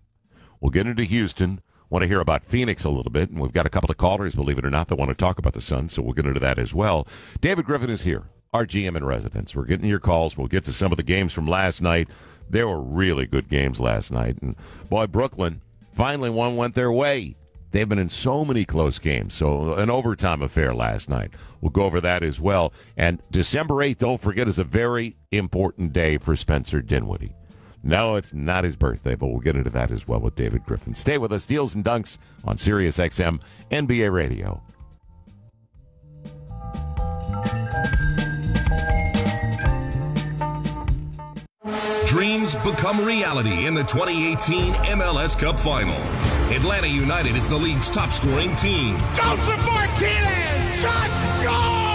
We'll get into Houston. Want to hear about Phoenix a little bit, and we've got a couple of callers, believe it or not, that want to talk about the Suns, so we'll get into that as well. David Griffin is here, our GM in residence. We're getting your calls. We'll get to some of the games from last night. There were really good games last night, and boy, Brooklyn, finally one went their way. They've been in so many close games, so an overtime affair last night. We'll go over that as well. And December 8th, don't forget, is a very important day for Spencer Dinwiddie. No, it's not his birthday, but we'll get into that as well with David Griffin. Stay with us, Deals and Dunks on Sirius XM NBA Radio. Dreams become reality in the 2018 MLS Cup Final. Atlanta United is the league's top-scoring team. Joseph Martinez! Shot! Score!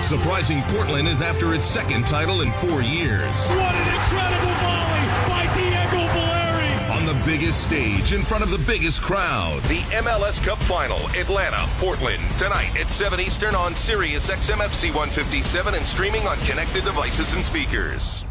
Surprising Portland is after its second title in 4 years. What an incredible volley by Diego Valeri! On the biggest stage, in front of the biggest crowd. The MLS Cup Final, Atlanta, Portland, tonight at 7 Eastern on Sirius XM FC 157 and streaming on connected devices and speakers.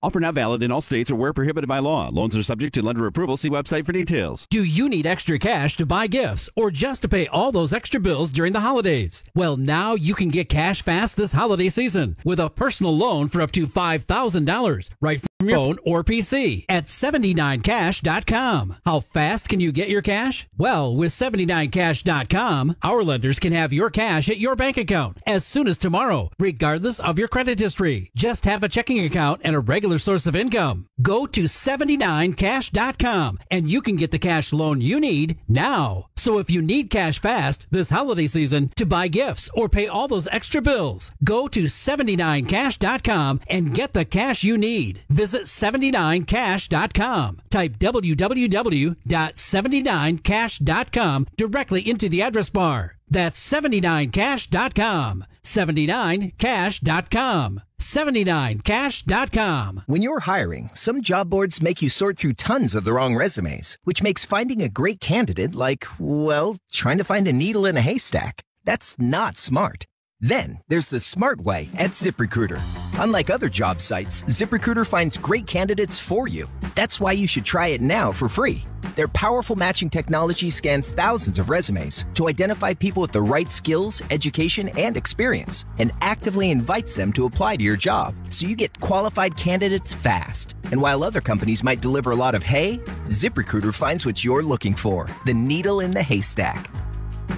Offer not valid in all states or where prohibited by law. Loans are subject to lender approval. See website for details. Do you need extra cash to buy gifts or just to pay all those extra bills during the holidays? Well, now you can get cash fast this holiday season with a personal loan for up to $5,000 right from your phone or PC at 79cash.com. How fast can you get your cash? Well, with 79cash.com, our lenders can have your cash at your bank account as soon as tomorrow, regardless of your credit history. Just have a checking account and a regular source of income. Go to 79cash.com and you can get the cash loan you need now. So if you need cash fast this holiday season to buy gifts or pay all those extra bills, go to 79cash.com and get the cash you need. Visit 79cash.com. Type www.79cash.com directly into the address bar. That's 79cash.com. 79cash.com. 79cash.com. When you're hiring, some job boards make you sort through tons of the wrong resumes, which makes finding a great candidate like, well, trying to find a needle in a haystack. That's not smart. Then there's the smart way at ZipRecruiter. Unlike other job sites, ZipRecruiter finds great candidates for you. That's why you should try it now for free. Their powerful matching technology scans thousands of resumes to identify people with the right skills, education, and experience, and actively invites them to apply to your job, so you get qualified candidates fast. And while other companies might deliver a lot of hay, ZipRecruiter finds what you're looking for, the needle in the haystack.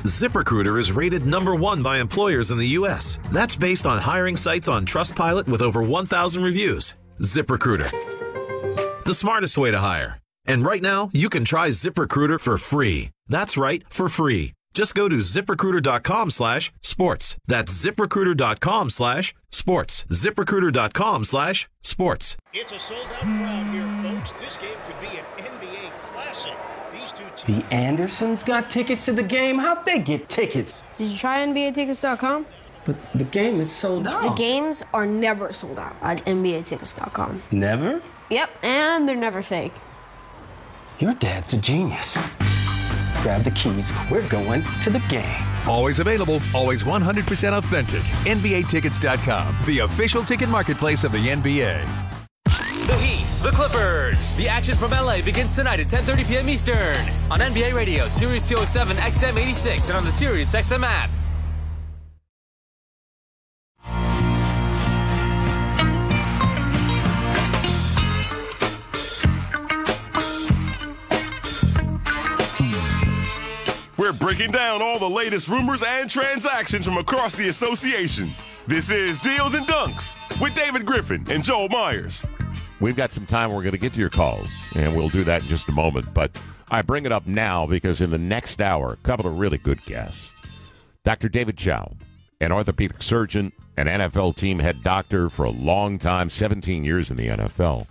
ZipRecruiter is rated #1 by employers in the U.S. That's based on hiring sites on Trustpilot with over 1,000 reviews. ZipRecruiter, the smartest way to hire. And right now, you can try ZipRecruiter for free. That's right, for free. Just go to ZipRecruiter.com/sports. That's ZipRecruiter.com/sports. ZipRecruiter.com/sports. It's a sold-out crowd here, folks. This game could be an NBA classic. These two teams... The Andersons got tickets to the game? How'd they get tickets? Did you try NBAtickets.com? But the game is sold out. The games are never sold out at NBAtickets.com. Never? Yep, and they're never fake. Your dad's a genius. Grab the keys. We're going to the game. Always available, always 100% authentic. NBAtickets.com, the official ticket marketplace of the NBA. The Heat, the Clippers. The action from LA begins tonight at 10:30 p.m. Eastern on NBA Radio, Sirius 207, XM 86, and on the Sirius XM app. We're breaking down all the latest rumors and transactions from across the association. This is Deals and Dunks with David Griffin and Joel Myers. We've got some time. We're going to get to your calls, and we'll do that in just a moment. But I bring it up now because in the next hour, a couple of really good guests. Dr. David Chow, an orthopedic surgeon, an NFL team head doctor for a long time, 17 years in the NFL,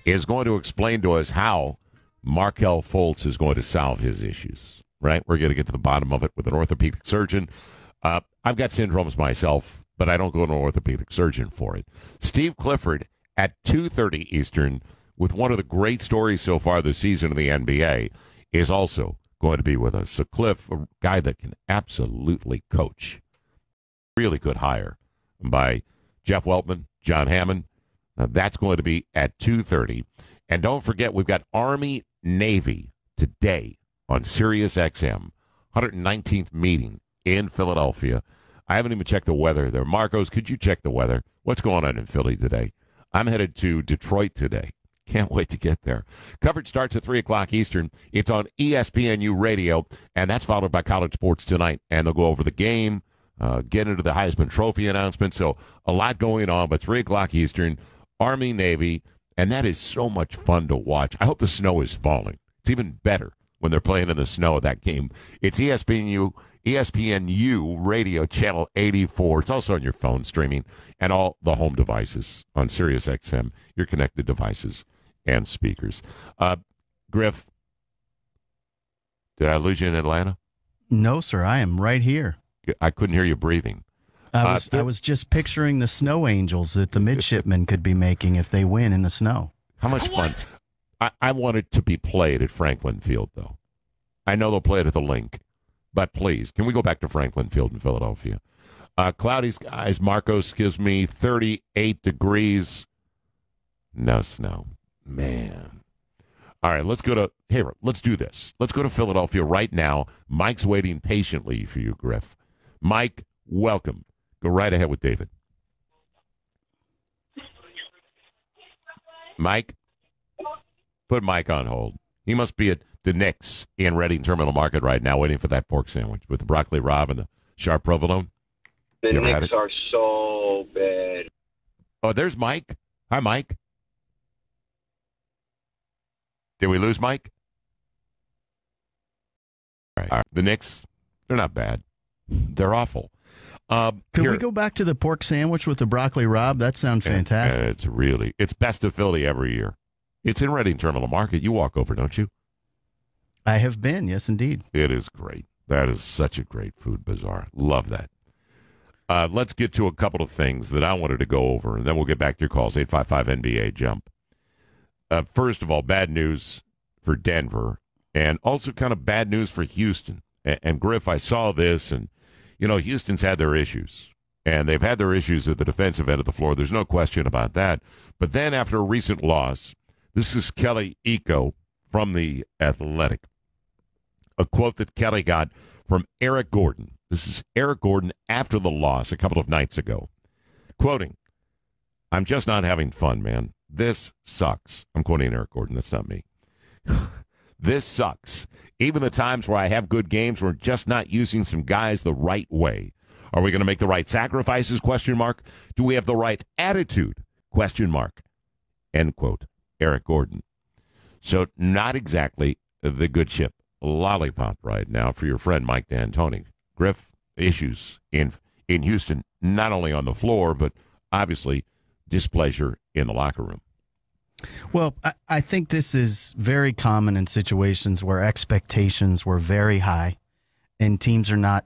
is going to explain to us how Markelle Fultz is going to solve his issues. Right? We're going to get to the bottom of it with an orthopedic surgeon. I've got syndromes myself, but I don't go to an orthopedic surgeon for it. Steve Clifford at 2:30 Eastern with one of the great stories so far this season of the NBA is also going to be with us. So Cliff, a guy that can absolutely coach. Really good hire by Jeff Weltman, John Hammond. That's going to be at 2:30. And don't forget, we've got Army-Navy today on Sirius XM, 119th meeting in Philadelphia. I haven't even checked the weather there. Marcos, could you check the weather? What's going on in Philly today? I'm headed to Detroit today. Can't wait to get there. Coverage starts at 3 o'clock Eastern. It's on ESPNU Radio, and that's followed by College Sports Tonight. And they'll go over the game, get into the Heisman Trophy announcement. So a lot going on, but 3 o'clock Eastern, Army-Navy, and that is so much fun to watch. I hope the snow is falling. It's even better when they're playing in the snow of that game. It's ESPNU Radio, Channel 84. It's also on your phone streaming and all the home devices on Sirius XM, your connected devices and speakers. Griff, did I lose you in Atlanta? No, sir. I am right here. I couldn't hear you breathing. I was just picturing the snow angels that the midshipmen could be making if they win in the snow. How much fun. I want it to be played at Franklin Field, though. I know they'll play it at the Link, but please, can we go back to Franklin Field in Philadelphia? Cloudy skies. Marcos gives me 38 degrees. No snow. Man. All right, let's do this. Let's go to Philadelphia right now. Mike's waiting patiently for you, Griff. Mike, welcome. Go right ahead with David. Mike? Put Mike on hold. He must be at the Knicks in Reading Terminal Market right now waiting for that pork sandwich with the broccoli rabe and the sharp provolone. The Knicks are so bad. Oh, there's Mike. Hi, Mike. Did we lose Mike? All right. The Knicks, they're not bad. They're awful. Could we go back to the pork sandwich with the broccoli rabe? That sounds fantastic. It's best of Philly every year. It's in Reading Terminal Market. You walk over, don't you? I have been, yes, indeed. It is great. That is such a great food bazaar. Love that. Let's get to a couple of things that I wanted to go over, and then we'll get back to your calls, 855-NBA-JUMP. First of all, bad news for Denver, and also kind of bad news for Houston. And Griff, I saw this, and, Houston's had their issues, and they've had their issues at the defensive end of the floor. There's no question about that. But then after a recent loss, this is Kelly Iko from The Athletic. A quote that Kelly got from Eric Gordon. This is Eric Gordon after the loss a couple of nights ago. Quoting, "I'm just not having fun, man. This sucks." I'm quoting Eric Gordon. That's not me. "This sucks. Even the times where I have good games, we're just not using some guys the right way. Are we going to make the right sacrifices? ? Do we have the right attitude? ? End quote. Eric Gordon. So not exactly the good ship lollipop right now for your friend Mike D'Antoni. Griff, issues in Houston, not only on the floor, but obviously displeasure in the locker room. Well, I think this is very common in situations where expectations were very high and teams are not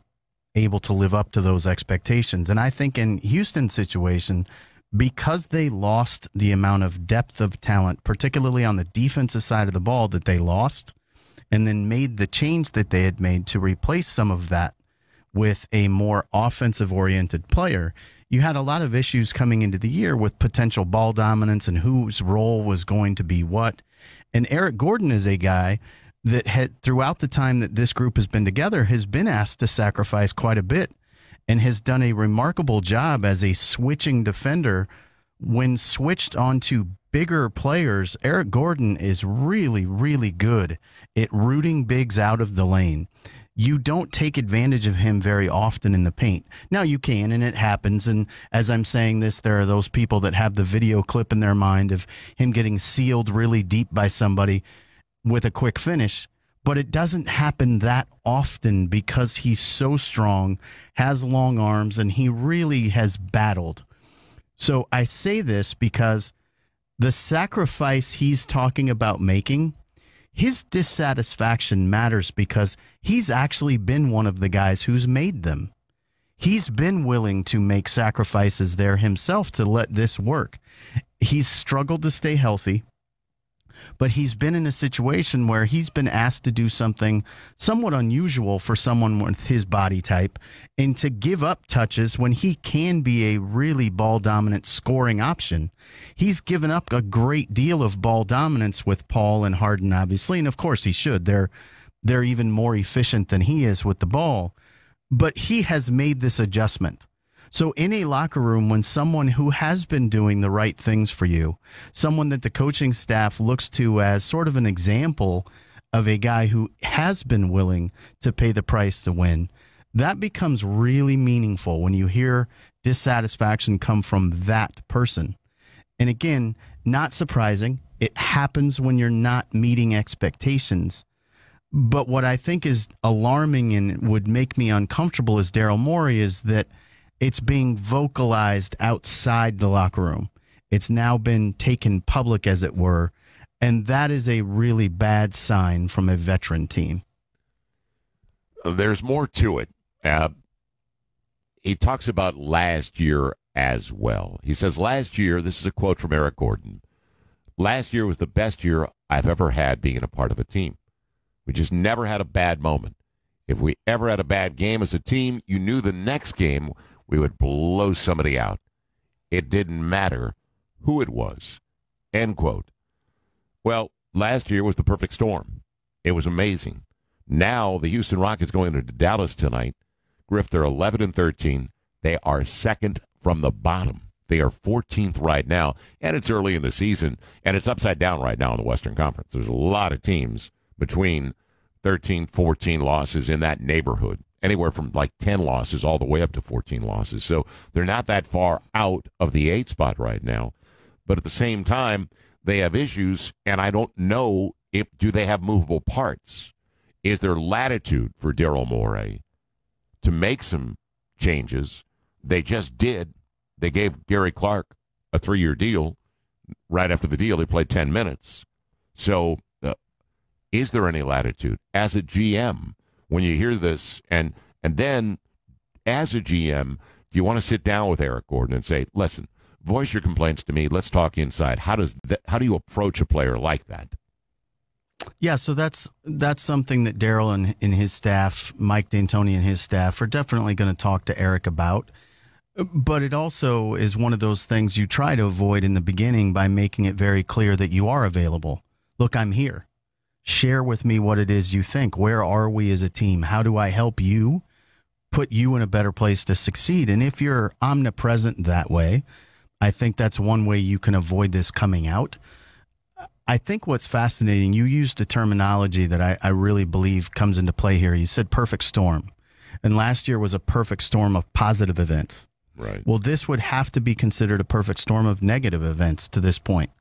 able to live up to those expectations. And I think in Houston's situation, because they lost the amount of depth of talent, particularly on the defensive side of the ball that they lost, and then made the change that they had made to replace some of that with a more offensive-oriented player, you had a lot of issues coming into the year with potential ball dominance and whose role was going to be what. And Eric Gordon is a guy that had, throughout the time that this group has been together, has been asked to sacrifice quite a bit and has done a remarkable job as a switching defender. When switched onto bigger players, Eric Gordon is really, really good at rooting bigs out of the lane. You don't take advantage of him very often in the paint. Now you can, and it happens. And as I'm saying this, there are those people that have the video clip in their mind of him getting sealed really deep by somebody with a quick finish. But it doesn't happen that often because he's so strong, has long arms, and he really has battled. So I say this because the sacrifice he's talking about making, his dissatisfaction matters because he's actually been one of the guys who's made them. He's been willing to make sacrifices there himself to let this work. He's struggled to stay healthy, but he's been in a situation where he's been asked to do something somewhat unusual for someone with his body type and to give up touches when he can be a really ball-dominant scoring option. He's given up a great deal of ball dominance with Paul and Harden, obviously, and of course he should. They're even more efficient than he is with the ball, but he has made this adjustment. So in a locker room, when someone who has been doing the right things for you, someone that the coaching staff looks to as sort of an example of a guy who has been willing to pay the price to win, that becomes really meaningful when you hear dissatisfaction come from that person. And again, not surprising. It happens when you're not meeting expectations. But what I think is alarming and would make me uncomfortable as Daryl Morey is that it's being vocalized outside the locker room. It's now been taken public, as it were, and that is a really bad sign from a veteran team. There's more to it. He talks about last year as well. He says, last year, this is a quote from Eric Gordon, last year was the best year I've ever had being a part of a team. We just never had a bad moment. If we ever had a bad game as a team, you knew the next game we would blow somebody out. It didn't matter who it was. End quote. Well, last year was the perfect storm. It was amazing. Now the Houston Rockets going into Dallas tonight. Griff, they're 11-13. They are second from the bottom. They are 14th right now, and it's early in the season, and it's upside down right now in the Western Conference. There's a lot of teams between 13, 14 losses in that neighborhood, anywhere from like 10 losses all the way up to 14 losses. So they're not that far out of the 8 spot right now. But at the same time, they have issues, and I don't know do they have movable parts. Is there latitude for Daryl Morey to make some changes? They just did. They gave Gary Clark a 3-year deal. Right after the deal, he played 10 minutes. So is there any latitude as a GM when you hear this? And then as a GM, do you want to sit down with Eric Gordon and say, listen, voice your complaints to me. Let's talk inside. How do you approach a player like that? Yeah, so that's something that Daryl and his staff, Mike D'Antoni and his staff, are definitely going to talk to Eric about. But it also is one of those things you try to avoid in the beginning by making it very clear that you are available. Look, I'm here. Share with me what it is you think. Where are we as a team? How do I help you put you in a better place to succeed? And if you're omnipresent that way, I think that's one way you can avoid this coming out. I think what's fascinating, you used a terminology that I really believe comes into play here. You said perfect storm. And last year was a perfect storm of positive events. Right. Well, this would have to be considered a perfect storm of negative events to this point.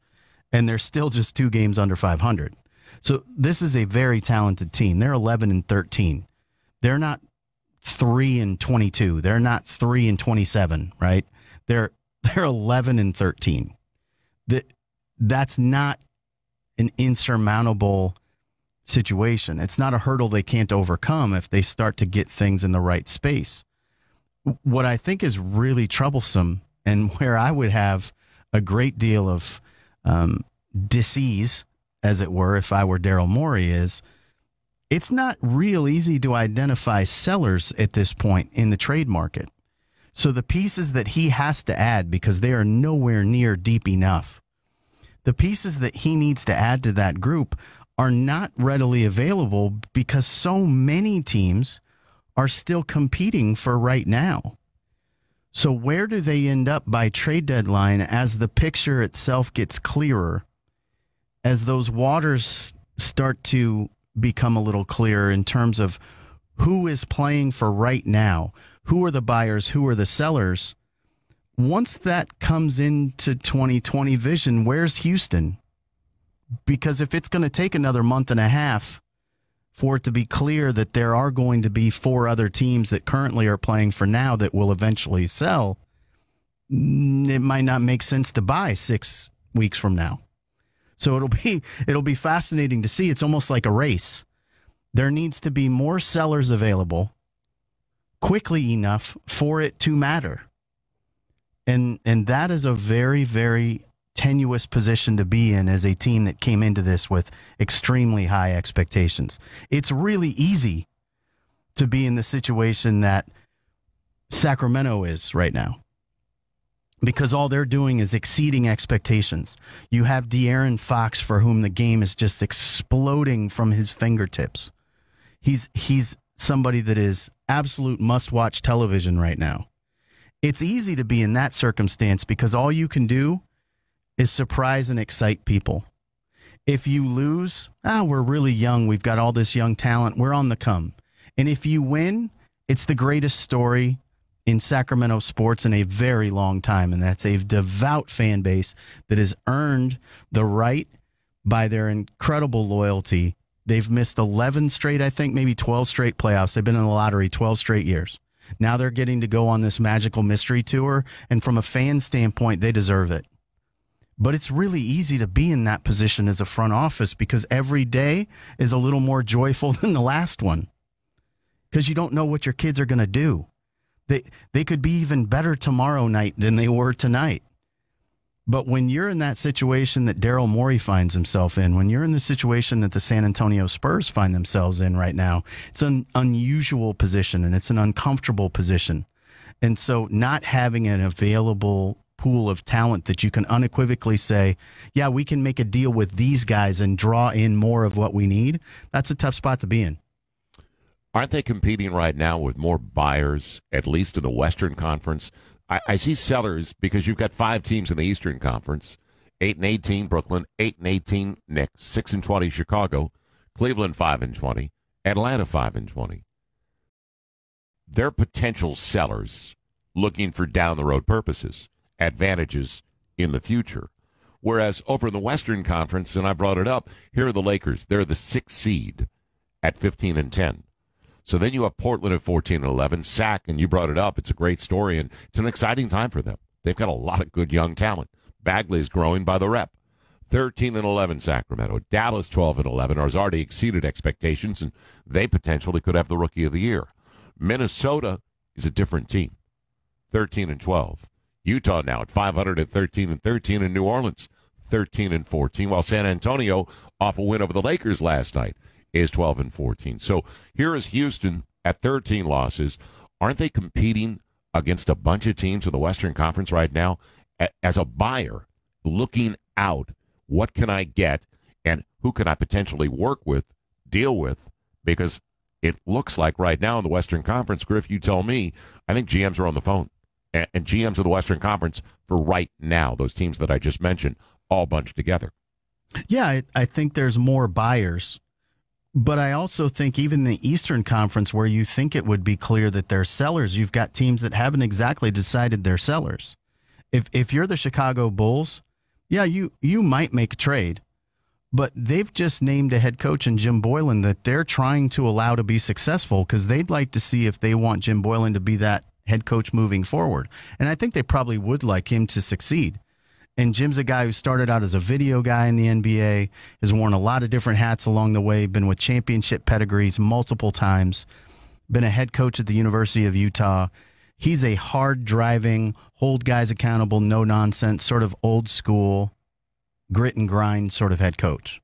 And they're still just 2 games under 500. So this is a very talented team. They're 11-13. They're not 3-22. They're not 3-27, right? They're 11-13. That's not an insurmountable situation. It's not a hurdle they can't overcome if they start to get things in the right space. What I think is really troublesome, and where I would have a great deal of dis-ease, as it were, if I were Daryl Morey, is it's not real easy to identify sellers at this point in the trade market. So the pieces that he has to add, because they are nowhere near deep enough, the pieces that he needs to add to that group are not readily available because so many teams are still competing for right now. So where do they end up by trade deadline as the picture itself gets clearer, as those waters start to become a little clearer in terms of who is playing for right now, who are the buyers, who are the sellers? Once that comes into 2020 vision, where's Houston? Because if it's going to take another month and a half for it to be clear that there are going to be 4 other teams that currently are playing for now that will eventually sell, it might not make sense to buy 6 weeks from now. So it'll be fascinating to see. It's almost like a race. There needs to be more sellers available quickly enough for it to matter. And that is a very, very tenuous position to be in as a team that came into this with extremely high expectations. It's really easy to be in the situation that Sacramento is right now, because all they're doing is exceeding expectations. You have De'Aaron Fox, for whom the game is just exploding from his fingertips. He's somebody that is absolute must-watch television right now. It's easy to be in that circumstance because all you can do is surprise and excite people. If you lose, we're really young. We've got all this young talent. We're on the come. And if you win, it's the greatest story in Sacramento sports in a very long time. And that's a devout fan base that has earned the right by their incredible loyalty. They've missed 11 straight, I think, maybe 12 straight playoffs. They've been in the lottery 12 straight years. Now they're getting to go on this magical mystery tour. And from a fan standpoint, they deserve it. But it's really easy to be in that position as a front office because every day is a little more joyful than the last one because you don't know what your kids are going to do. They could be even better tomorrow night than they were tonight. But when you're in that situation that Daryl Morey finds himself in, when you're in the situation that the San Antonio Spurs find themselves in right now, it's an unusual position and it's an uncomfortable position. And so not having an available pool of talent that you can unequivocally say, yeah, we can make a deal with these guys and draw in more of what we need, that's a tough spot to be in. Aren't they competing right now with more buyers, at least in the Western Conference? I see sellers because you've got 5 teams in the Eastern Conference, 8-18 Brooklyn, 8-18 Knicks, 6-20 Chicago, Cleveland 5-20, Atlanta 5-20. They're potential sellers looking for down-the-road purposes, advantages in the future. Whereas over in the Western Conference, and I brought it up, here are the Lakers. They're the 6th seed. at 15-10. So then you have Portland at 14-11. Sac, and you brought it up. It's a great story, and it's an exciting time for them. They've got a lot of good young talent. Bagley's growing by the rep. 13-11 Sacramento. Dallas 12-11 has already exceeded expectations, and they potentially could have the Rookie of the Year. Minnesota is a different team. 13-12. Utah now at 500 at 13-13, and New Orleans 13-14, while San Antonio, off a win over the Lakers last night, is 12-14. So here is Houston at 13 losses. Aren't they competing against a bunch of teams in the Western Conference right now? As a buyer, looking out, what can I get, and who can I potentially work with, deal with? Because it looks like right now in the Western Conference, Griff, you tell me, I think GMs are on the phone. And GMs of the Western Conference for right now, those teams that I just mentioned, all bunched together. Yeah, I think there's more buyers. But I also think even the Eastern Conference, where you think it would be clear that they're sellers, you've got teams that haven't exactly decided they're sellers. If you're the Chicago Bulls, yeah, you might make a trade. But they've just named a head coach in Jim Boylan that they're trying to allow to be successful because they'd like to see if they want Jim Boylan to be that head coach moving forward. And I think they probably would like him to succeed. And Jim's a guy who started out as a video guy in the NBA, has worn a lot of different hats along the way, been with championship pedigrees multiple times, been a head coach at the University of Utah. He's a hard-driving, hold guys accountable, no-nonsense, sort of old-school, grit-and-grind sort of head coach.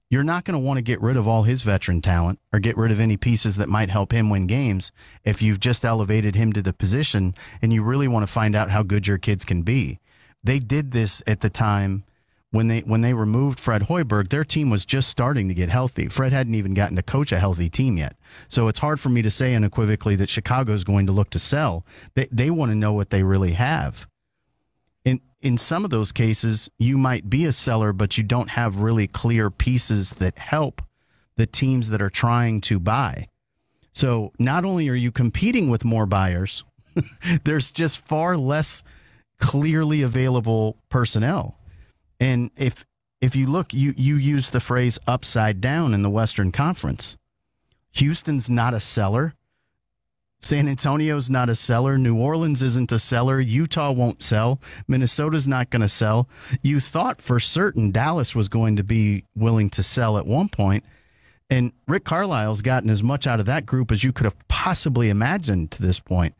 You're not going to want to get rid of all his veteran talent or get rid of any pieces that might help him win games if you've just elevated him to the position and you really want to find out how good your kids can be. They did this at the time when they removed Fred Hoiberg. Their team was just starting to get healthy. Fred hadn't even gotten to coach a healthy team yet. So it's hard for me to say unequivocally that Chicago's going to look to sell. They want to know what they really have. In some of those cases, you might be a seller, but you don't have really clear pieces that help the teams that are trying to buy. So not only are you competing with more buyers, there's just far less clearly available personnel. And if you look, you use the phrase upside down in the Western Conference. Houston's not a seller. San Antonio's not a seller. New Orleans isn't a seller. Utah won't sell. Minnesota's not going to sell. You thought for certain Dallas was going to be willing to sell at one point, and Rick Carlisle's gotten as much out of that group as you could have possibly imagined to this point.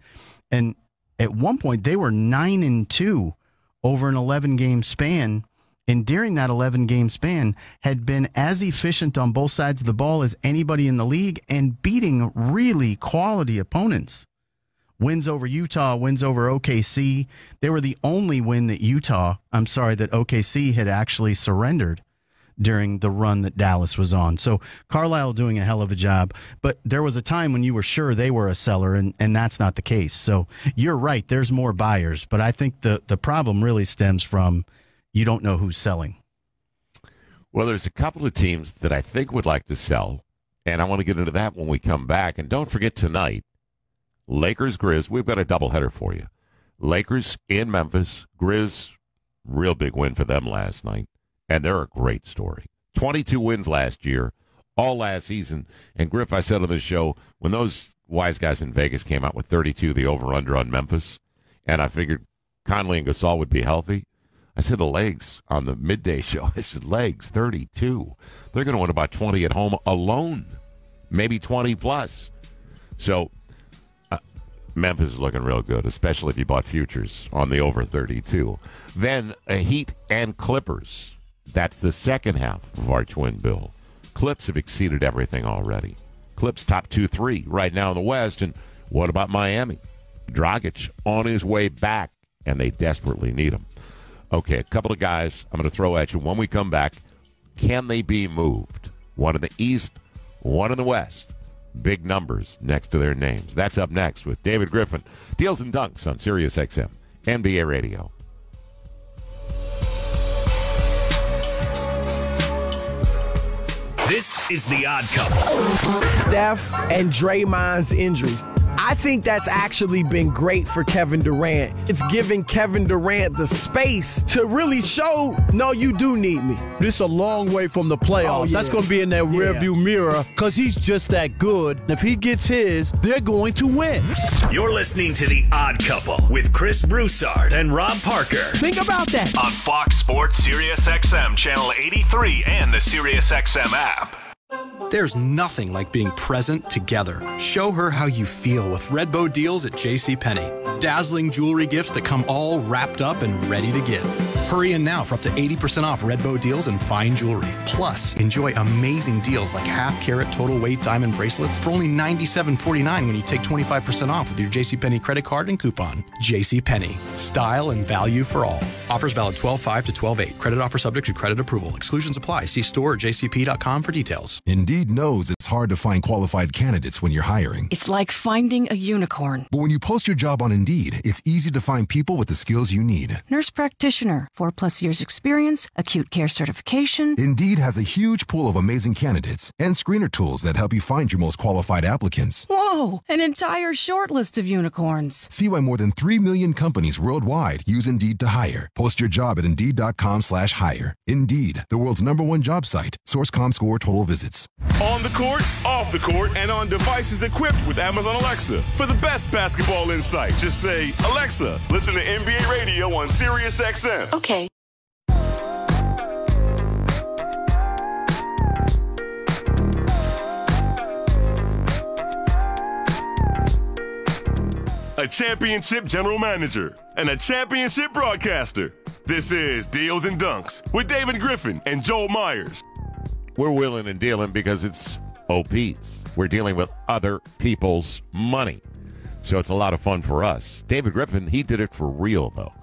And at one point, they were 9-2 over an 11-game span, and during that 11-game span had been as efficient on both sides of the ball as anybody in the league and beating really quality opponents. Wins over Utah, wins over OKC. They were the only win that that OKC had actually surrendered during the run that Dallas was on. So Carlisle doing a hell of a job, but there was a time when you were sure they were a seller, and that's not the case. So you're right, there's more buyers, but I think the problem really stems from you don't know who's selling. Well, there's a couple of teams that I think would like to sell, and I want to get into that when we come back. And don't forget tonight, Lakers-Grizz, we've got a doubleheader for you. Lakers in Memphis, Grizz, real big win for them last night, and they're a great story. 22 wins last year, all last season. And Griff, I said on the show, when those wise guys in Vegas came out with 32, the over-under on Memphis, and I figured Conley and Gasol would be healthy, I said the legs on the midday show. I said legs, 32. They're going to win about 20 at home alone, maybe 20 plus. So Memphis is looking real good, especially if you bought futures on the over 32. Then Heat and Clippers. That's the second half of our twin bill. Clips have exceeded everything already. Clips top 2-3 right now in the West. And what about Miami? Dragic on his way back, and they desperately need him. Okay, a couple of guys I'm going to throw at you when we come back. Can they be moved? One in the East, one in the West. Big numbers next to their names. That's up next with David Griffin. Deals and Dunks on Sirius XM, NBA Radio. This is The Odd Couple. Steph and Draymond's injuries. I think that's actually been great for Kevin Durant. It's giving Kevin Durant the space to really show, no, you do need me. This is a long way from the playoffs. Oh, yeah. That's going to be in their rearview mirror because he's just that good. If he gets his, they're going to win. You're listening to The Odd Couple with Chris Broussard and Rob Parker. Think about that. On Fox Sports Sirius XM Channel 83 and the Sirius XM app. There's nothing like being present together. Show her how you feel with Redbow deals at JCPenney. Dazzling jewelry gifts that come all wrapped up and ready to give. Hurry in now for up to 80% off Redbow deals and fine jewelry. Plus, enjoy amazing deals like half-carat total weight diamond bracelets for only $97.49 when you take 25% off with your JCPenney credit card and coupon. JCPenney. Style and value for all. Offers valid 12/5 to 12/8. Credit offer subject to credit approval. Exclusions apply. See store or jcp.com for details. Indeed knows it's hard to find qualified candidates when you're hiring. It's like finding a unicorn. But when you post your job on Indeed, it's easy to find people with the skills you need. Nurse practitioner, 4+ years experience, acute care certification. Indeed has a huge pool of amazing candidates and screener tools that help you find your most qualified applicants. Whoa, an entire short list of unicorns. See why more than 3 million companies worldwide use Indeed to hire. Post your job at Indeed.com/hire. Indeed, the world's #1 job site. Source.com score total visits. On the court, off the court, and on devices equipped with Amazon Alexa. For the best basketball insight, just say, Alexa, listen to NBA radio on Sirius XM. Okay. A championship general manager and a championship broadcaster. This is Deals and Dunks with David Griffin and Joel Myers. We're wheeling and dealing because it's OPs. We're dealing with other people's money. So it's a lot of fun for us. David Griffin, he did it for real, though.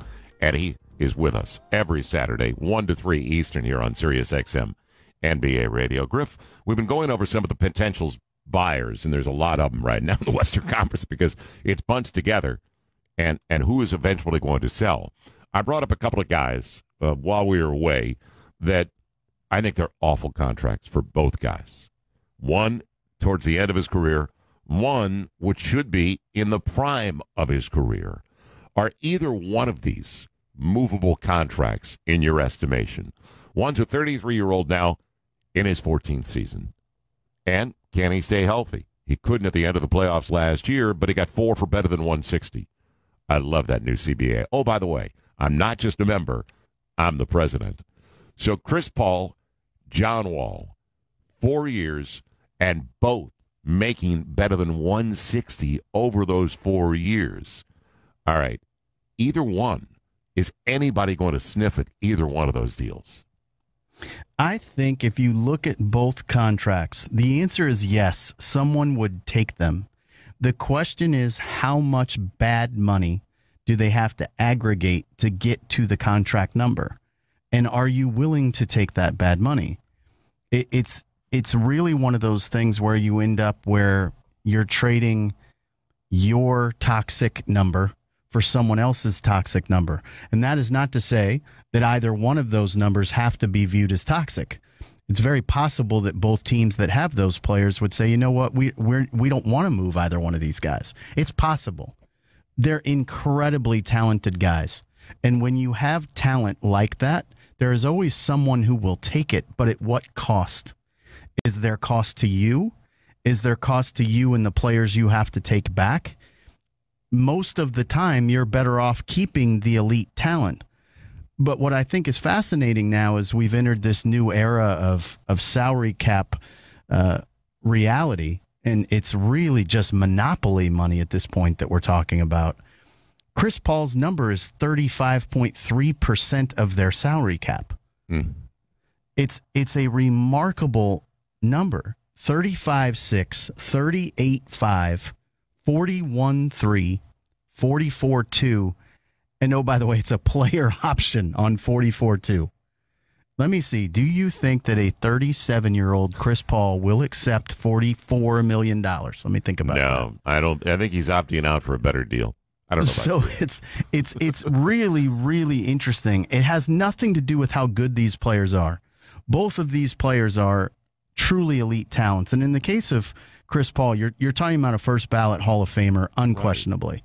And he is with us every Saturday, 1 to 3 Eastern here on Sirius XM NBA Radio. Griff, we've been going over some of the potential buyers, and there's a lot of them right now in the Western Conference because it's bunched together, and who is eventually going to sell. I brought up a couple of guys while we were away that I think they're awful contracts for both guys. One towards the end of his career, one which should be in the prime of his career. Are either one of these movable contracts in your estimation? One's a 33-year-old now in his 14th season. And can he stay healthy? He couldn't at the end of the playoffs last year, but he got 4 for better than 160. I love that new CBA. Oh, by the way, I'm not just a member, I'm the president. So Chris Paul, John Wall, 4 years, and both making better than 160 over those 4 years. All right, either one. Is anybody going to sniff at either one of those deals? I think if you look at both contracts, the answer is yes, someone would take them. The question is, how much bad money do they have to aggregate to get to the contract number? And are you willing to take that bad money? It's really one of those things where you end up where you're trading your toxic number for someone else's toxic number. And that is not to say that either one of those numbers have to be viewed as toxic. It's very possible that both teams that have those players would say, you know what, we don't want to move either one of these guys. It's possible. They're incredibly talented guys. And when you have talent like that, there is always someone who will take it, but at what cost? Is there cost to you? Is there cost to you and the players you have to take back? Most of the time, you're better off keeping the elite talent. But what I think is fascinating now is we've entered this new era of salary cap reality, and it's really just monopoly money at this point that we're talking about. Chris Paul's number is 35.3% of their salary cap. It's a remarkable number. 35.6, 38.5, 41.3, 44.2, and oh, by the way, it's a player option on 44.2. Let me see. Do you think that a 37-year-old Chris Paul will accept $44 million? Let me think about that. No, I don't. I think he's opting out for a better deal. I don't know about that. It's really, really interesting. It has nothing to do with how good these players are. Both of these players are truly elite talents. And in the case of Chris Paul, you're talking about a first ballot Hall of Famer, unquestionably. Right.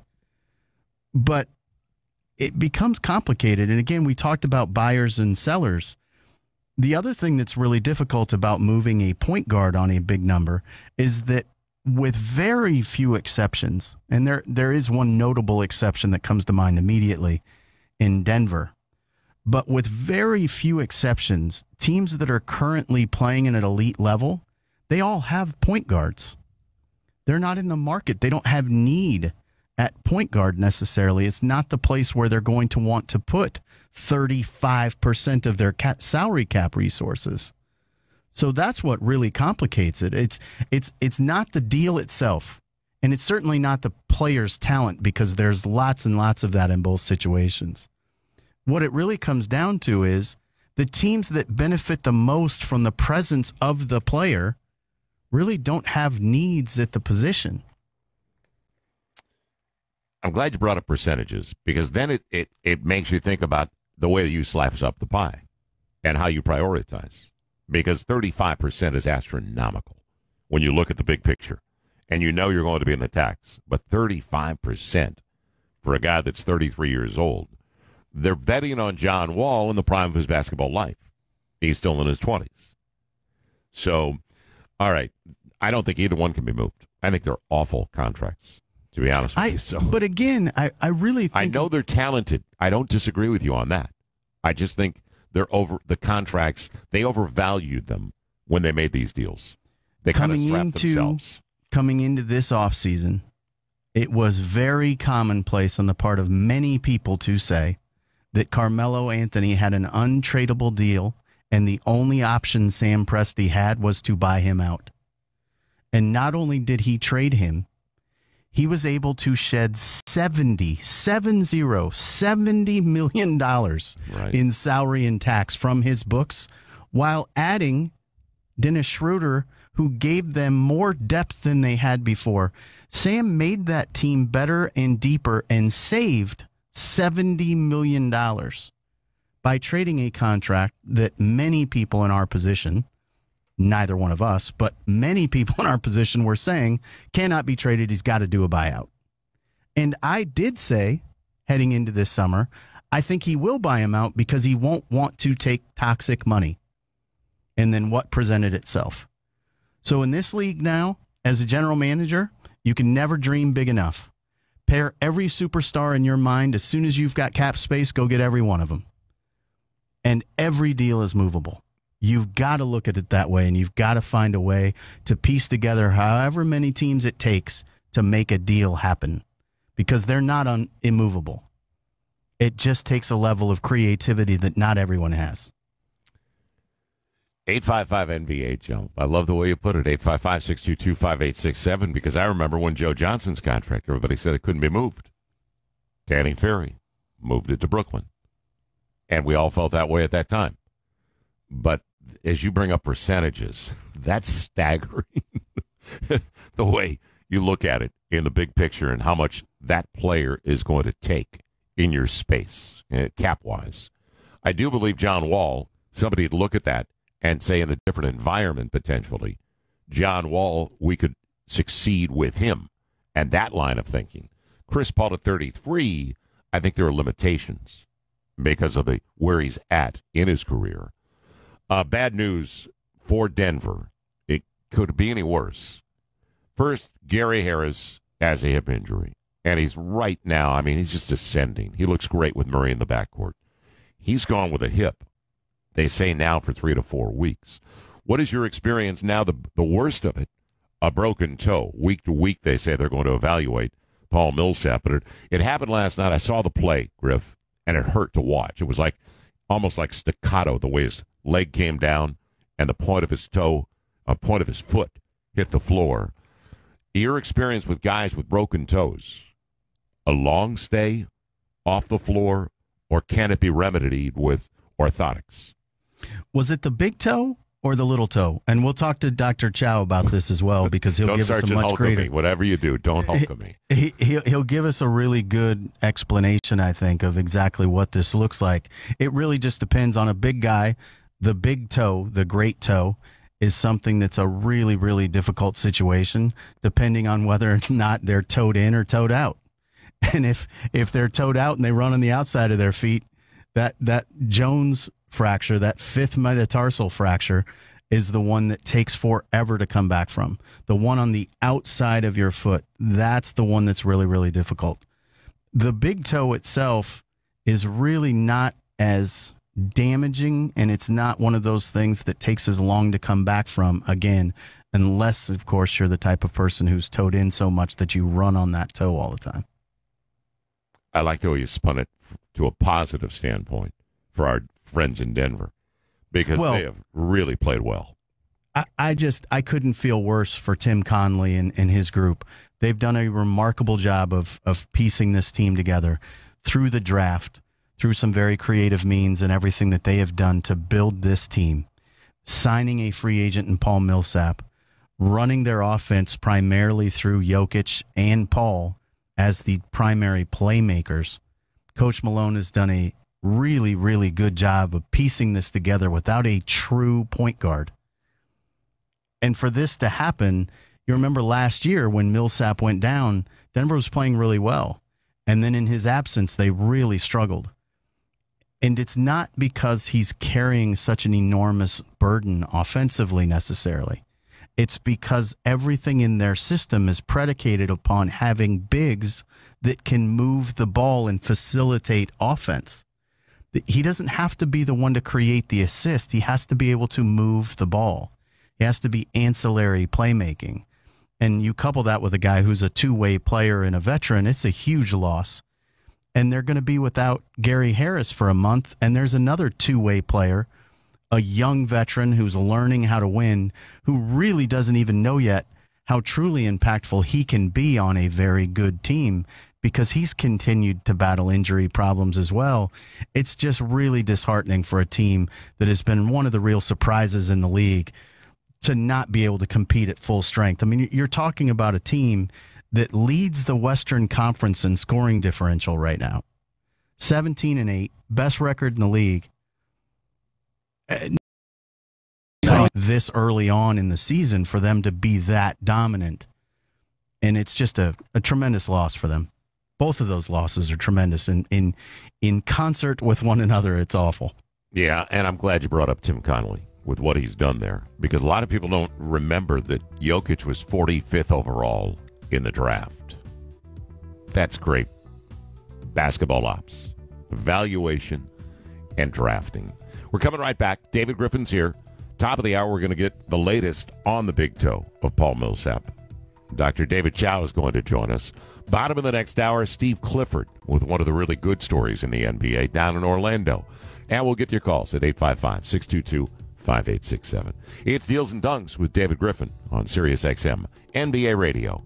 But it becomes complicated. And again, we talked about buyers and sellers. The other thing that's really difficult about moving a point guard on a big number is that with very few exceptions, and there is one notable exception that comes to mind immediately in Denver, but with very few exceptions, teams that are currently playing at an elite level, they all have point guards. They're not in the market. They don't have need at point guard necessarily. It's not the place where they're going to want to put 35% of their salary cap resources. So that's what really complicates it. It's not the deal itself, and it's certainly not the player's talent, because there's lots and lots of that in both situations. What it really comes down to is the teams that benefit the most from the presence of the player really don't have needs at the position. I'm glad you brought up percentages, because then it makes you think about the way that you slice up the pie and how you prioritize. Because 35% is astronomical when you look at the big picture. And you know you're going to be in the tax. But 35% for a guy that's 33 years old, they're betting on John Wall in the prime of his basketball life. He's still in his 20s. So, all right, I don't think either one can be moved. I think they're awful contracts, to be honest with you. So, but again, I really think... I know they're talented. I don't disagree with you on that. I just think they're over the contracts. They overvalued them when they made these deals. They kind of strapped themselves. Coming into this offseason, it was very commonplace on the part of many people to say that Carmelo Anthony had an untradeable deal, and the only option Sam Presti had was to buy him out. And not only did he trade him, he was able to shed $70 million in salary and tax from his books, while adding Dennis Schroeder, who gave them more depth than they had before. Sam made that team better and deeper and saved $70 million by trading a contract that many people in our position, neither one of us, but many people in our position were saying cannot be traded. He's got to do a buyout. And I did say, heading into this summer, I think he will buy him out because he won't want to take toxic money. And then what presented itself? So in this league now, as a general manager, you can never dream big enough. Pair every superstar in your mind. As soon as you've got cap space, go get every one of them. And every deal is movable. You've got to look at it that way, and you've got to find a way to piece together however many teams it takes to make a deal happen, because they're not immovable. It just takes a level of creativity that not everyone has. 855-NBA Jump. I love the way you put it, 855-622-5867, because I remember when Joe Johnson's contract, everybody said it couldn't be moved. Danny Ferry moved it to Brooklyn, and we all felt that way at that time. But as you bring up percentages, that's staggering. The way you look at it in the big picture and how much that player is going to take in your space, cap-wise. I do believe John Wall, somebody would look at that and say in a different environment potentially, John Wall, we could succeed with him and that line of thinking. Chris Paul at 33, I think there are limitations because of where he's at in his career. Bad news for Denver. It could be any worse. First, Gary Harris has a hip injury, and he's right now, I mean, he's just ascending. He looks great with Murray in the backcourt. He's gone with a hip, they say now, for 3 to 4 weeks. What is your experience now, the worst of it, a broken toe? Week to week, they say they're going to evaluate Paul Millsap. But it happened last night. I saw the play, Griff, and it hurt to watch. It was like almost like staccato, the way his leg came down and the point of his toe, point of his foot hit the floor. Your experience with guys with broken toes, a long stay off the floor, or can it be remedied with orthotics? Was it the big toe or the little toe? And we'll talk to Dr. Chow about this as well, because he'll give us a much greater. Me. Whatever you do, don't Hulk me. He'll give us a really good explanation, I think, of exactly what this looks like. It really just depends on a big guy, the big toe, the great toe, is something that's a really, really difficult situation, depending on whether or not they're toed in or toed out. And if they're toed out and they run on the outside of their feet, that Jones fracture, that fifth metatarsal fracture, is the one that takes forever to come back from. The one on the outside of your foot, that's the one that's really, really difficult. The big toe itself is really not as damaging, and it's not one of those things that takes as long to come back from, again, unless, of course, you're the type of person who's toed in so much that you run on that toe all the time. I like the way you spun it to a positive standpoint for our friends in Denver, because they have really played well. I couldn't feel worse for Tim Conley and his group. They've done a remarkable job of piecing this team together through the draft, through some very creative means and everything that they have done to build this team, signing a free agent in Paul Millsap, running their offense primarily through Jokic and Paul as the primary playmakers. Coach Malone has done a really, really good job of piecing this together without a true point guard. And for this to happen, you remember last year when Millsap went down, Denver was playing really well. And then in his absence, they really struggled. And it's not because he's carrying such an enormous burden offensively necessarily. It's because everything in their system is predicated upon having bigs that can move the ball and facilitate offense. He doesn't have to be the one to create the assist. He has to be able to move the ball. He has to be ancillary playmaking. And you couple that with a guy who's a two-way player and a veteran, it's a huge loss. And they're going to be without Gary Harris for a month, and there's another two-way player, a young veteran who's learning how to win, who really doesn't even know yet how truly impactful he can be on a very good team, because he's continued to battle injury problems as well. It's just really disheartening for a team that has been one of the real surprises in the league to not be able to compete at full strength. I mean, you're talking about a team that leads the Western Conference in scoring differential right now. 17-8, best record in the league. This early on in the season for them to be that dominant. And it's just a tremendous loss for them. Both of those losses are tremendous. And in concert with one another, it's awful. Yeah, and I'm glad you brought up Tim Conley with what he's done there, because a lot of people don't remember that Jokic was 45th overall in the draft. That's great basketball ops, evaluation, and drafting. We're coming right back. David Griffin's here. Top of the hour, we're going to get the latest on the big toe of Paul Millsap. Dr. David Chow is going to join us. Bottom of the next hour, Steve Clifford with one of the really good stories in the NBA down in Orlando. And we'll get your calls at 855-622-5867. It's Deals and Dunks with David Griffin on Sirius XM NBA Radio.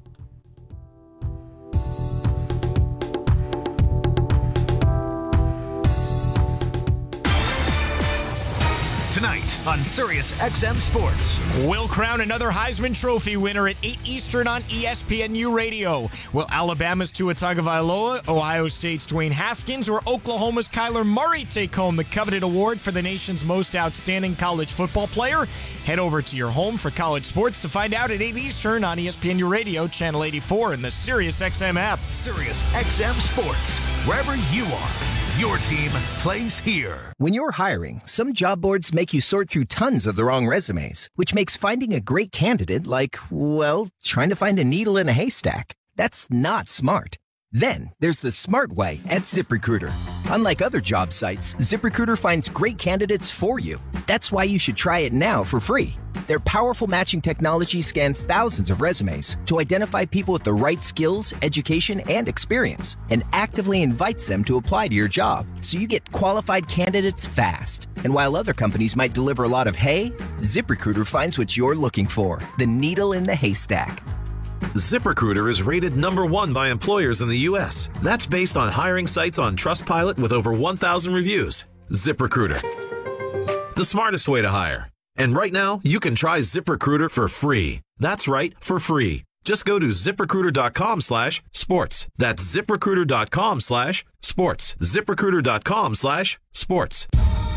Tonight on Sirius XM Sports. We'll crown another Heisman Trophy winner at 8 Eastern on ESPNU Radio. Will Alabama's Tua Tagovailoa, Ohio State's Dwayne Haskins, or Oklahoma's Kyler Murray take home the coveted award for the nation's most outstanding college football player? Head over to your home for college sports to find out at 8 Eastern on ESPNU Radio, Channel 84, and the Sirius XM app. Sirius XM Sports. Wherever you are, your team plays here. When you're hiring, some job boards make you sort through tons of the wrong resumes, which makes finding a great candidate like, well, trying to find a needle in a haystack. That's not smart. Then there's the smart way at ZipRecruiter. Unlike other job sites, ZipRecruiter finds great candidates for you. That's why you should try it now for free. Their powerful matching technology scans thousands of resumes to identify people with the right skills, education, and experience, and actively invites them to apply to your job, so you get qualified candidates fast. And while other companies might deliver a lot of hay, ZipRecruiter finds what you're looking for, the needle in the haystack. ZipRecruiter is rated number 1 by employers in the U.S. That's based on hiring sites on Trustpilot with over 1,000 reviews. ZipRecruiter, the smartest way to hire. And right now, you can try ZipRecruiter for free. That's right, for free. Just go to ZipRecruiter.com/sports. That's ZipRecruiter.com/sports. ZipRecruiter.com/sports.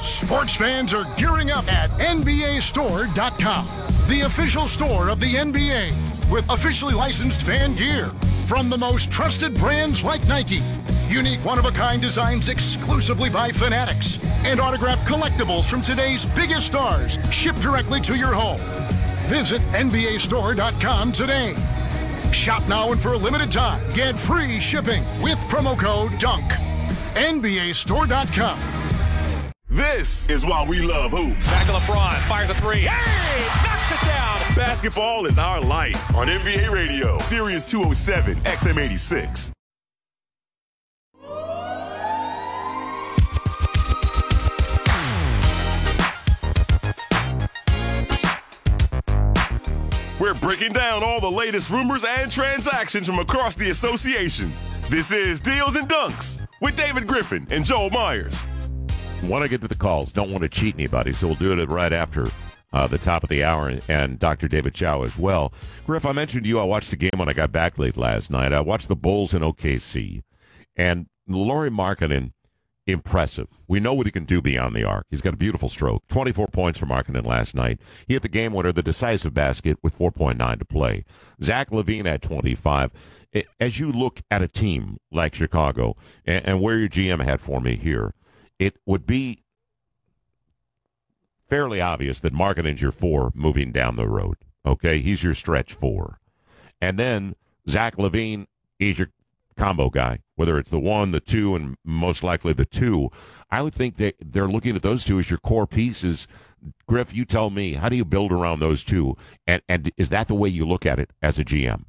Sports fans are gearing up at NBAstore.com, the official store of the NBA, with officially licensed fan gear from the most trusted brands like Nike, unique one-of-a-kind designs exclusively by Fanatics, and autographed collectibles from today's biggest stars shipped directly to your home. Visit NBAstore.com today. Shop now and for a limited time, get free shipping with promo code DUNK. NBAstore.com. This is why we love hoops. Back to LeBron, fires a three. Hey! Knocks it down! Basketball is our life on NBA Radio, Sirius 207, XM86. We're breaking down all the latest rumors and transactions from across the association. This is Deals and Dunks with David Griffin and Joel Myers. Want to get to the calls. Don't want to cheat anybody, so we'll do it right after the top of the hour, and Dr. David Chow as well. Griff, I mentioned to you I watched the game when I got back late last night. I watched the Bulls in OKC, and Lauri Markkanen, impressive. We know what he can do beyond the arc. He's got a beautiful stroke. 24 points for Markkanen last night. He hit the game winner, the decisive basket, with 4.9 to play. Zach LaVine had 25. As you look at a team like Chicago, and where your GM had for me here, it would be fairly obvious that Markkanen's your 4 moving down the road. Okay? He's your stretch 4. And then Zach LaVine, he's your combo guy, whether it's the 1, the 2, and most likely the 2. I would think that they're looking at those two as your core pieces. Griff, you tell me, how do you build around those two? And is that the way you look at it as a GM?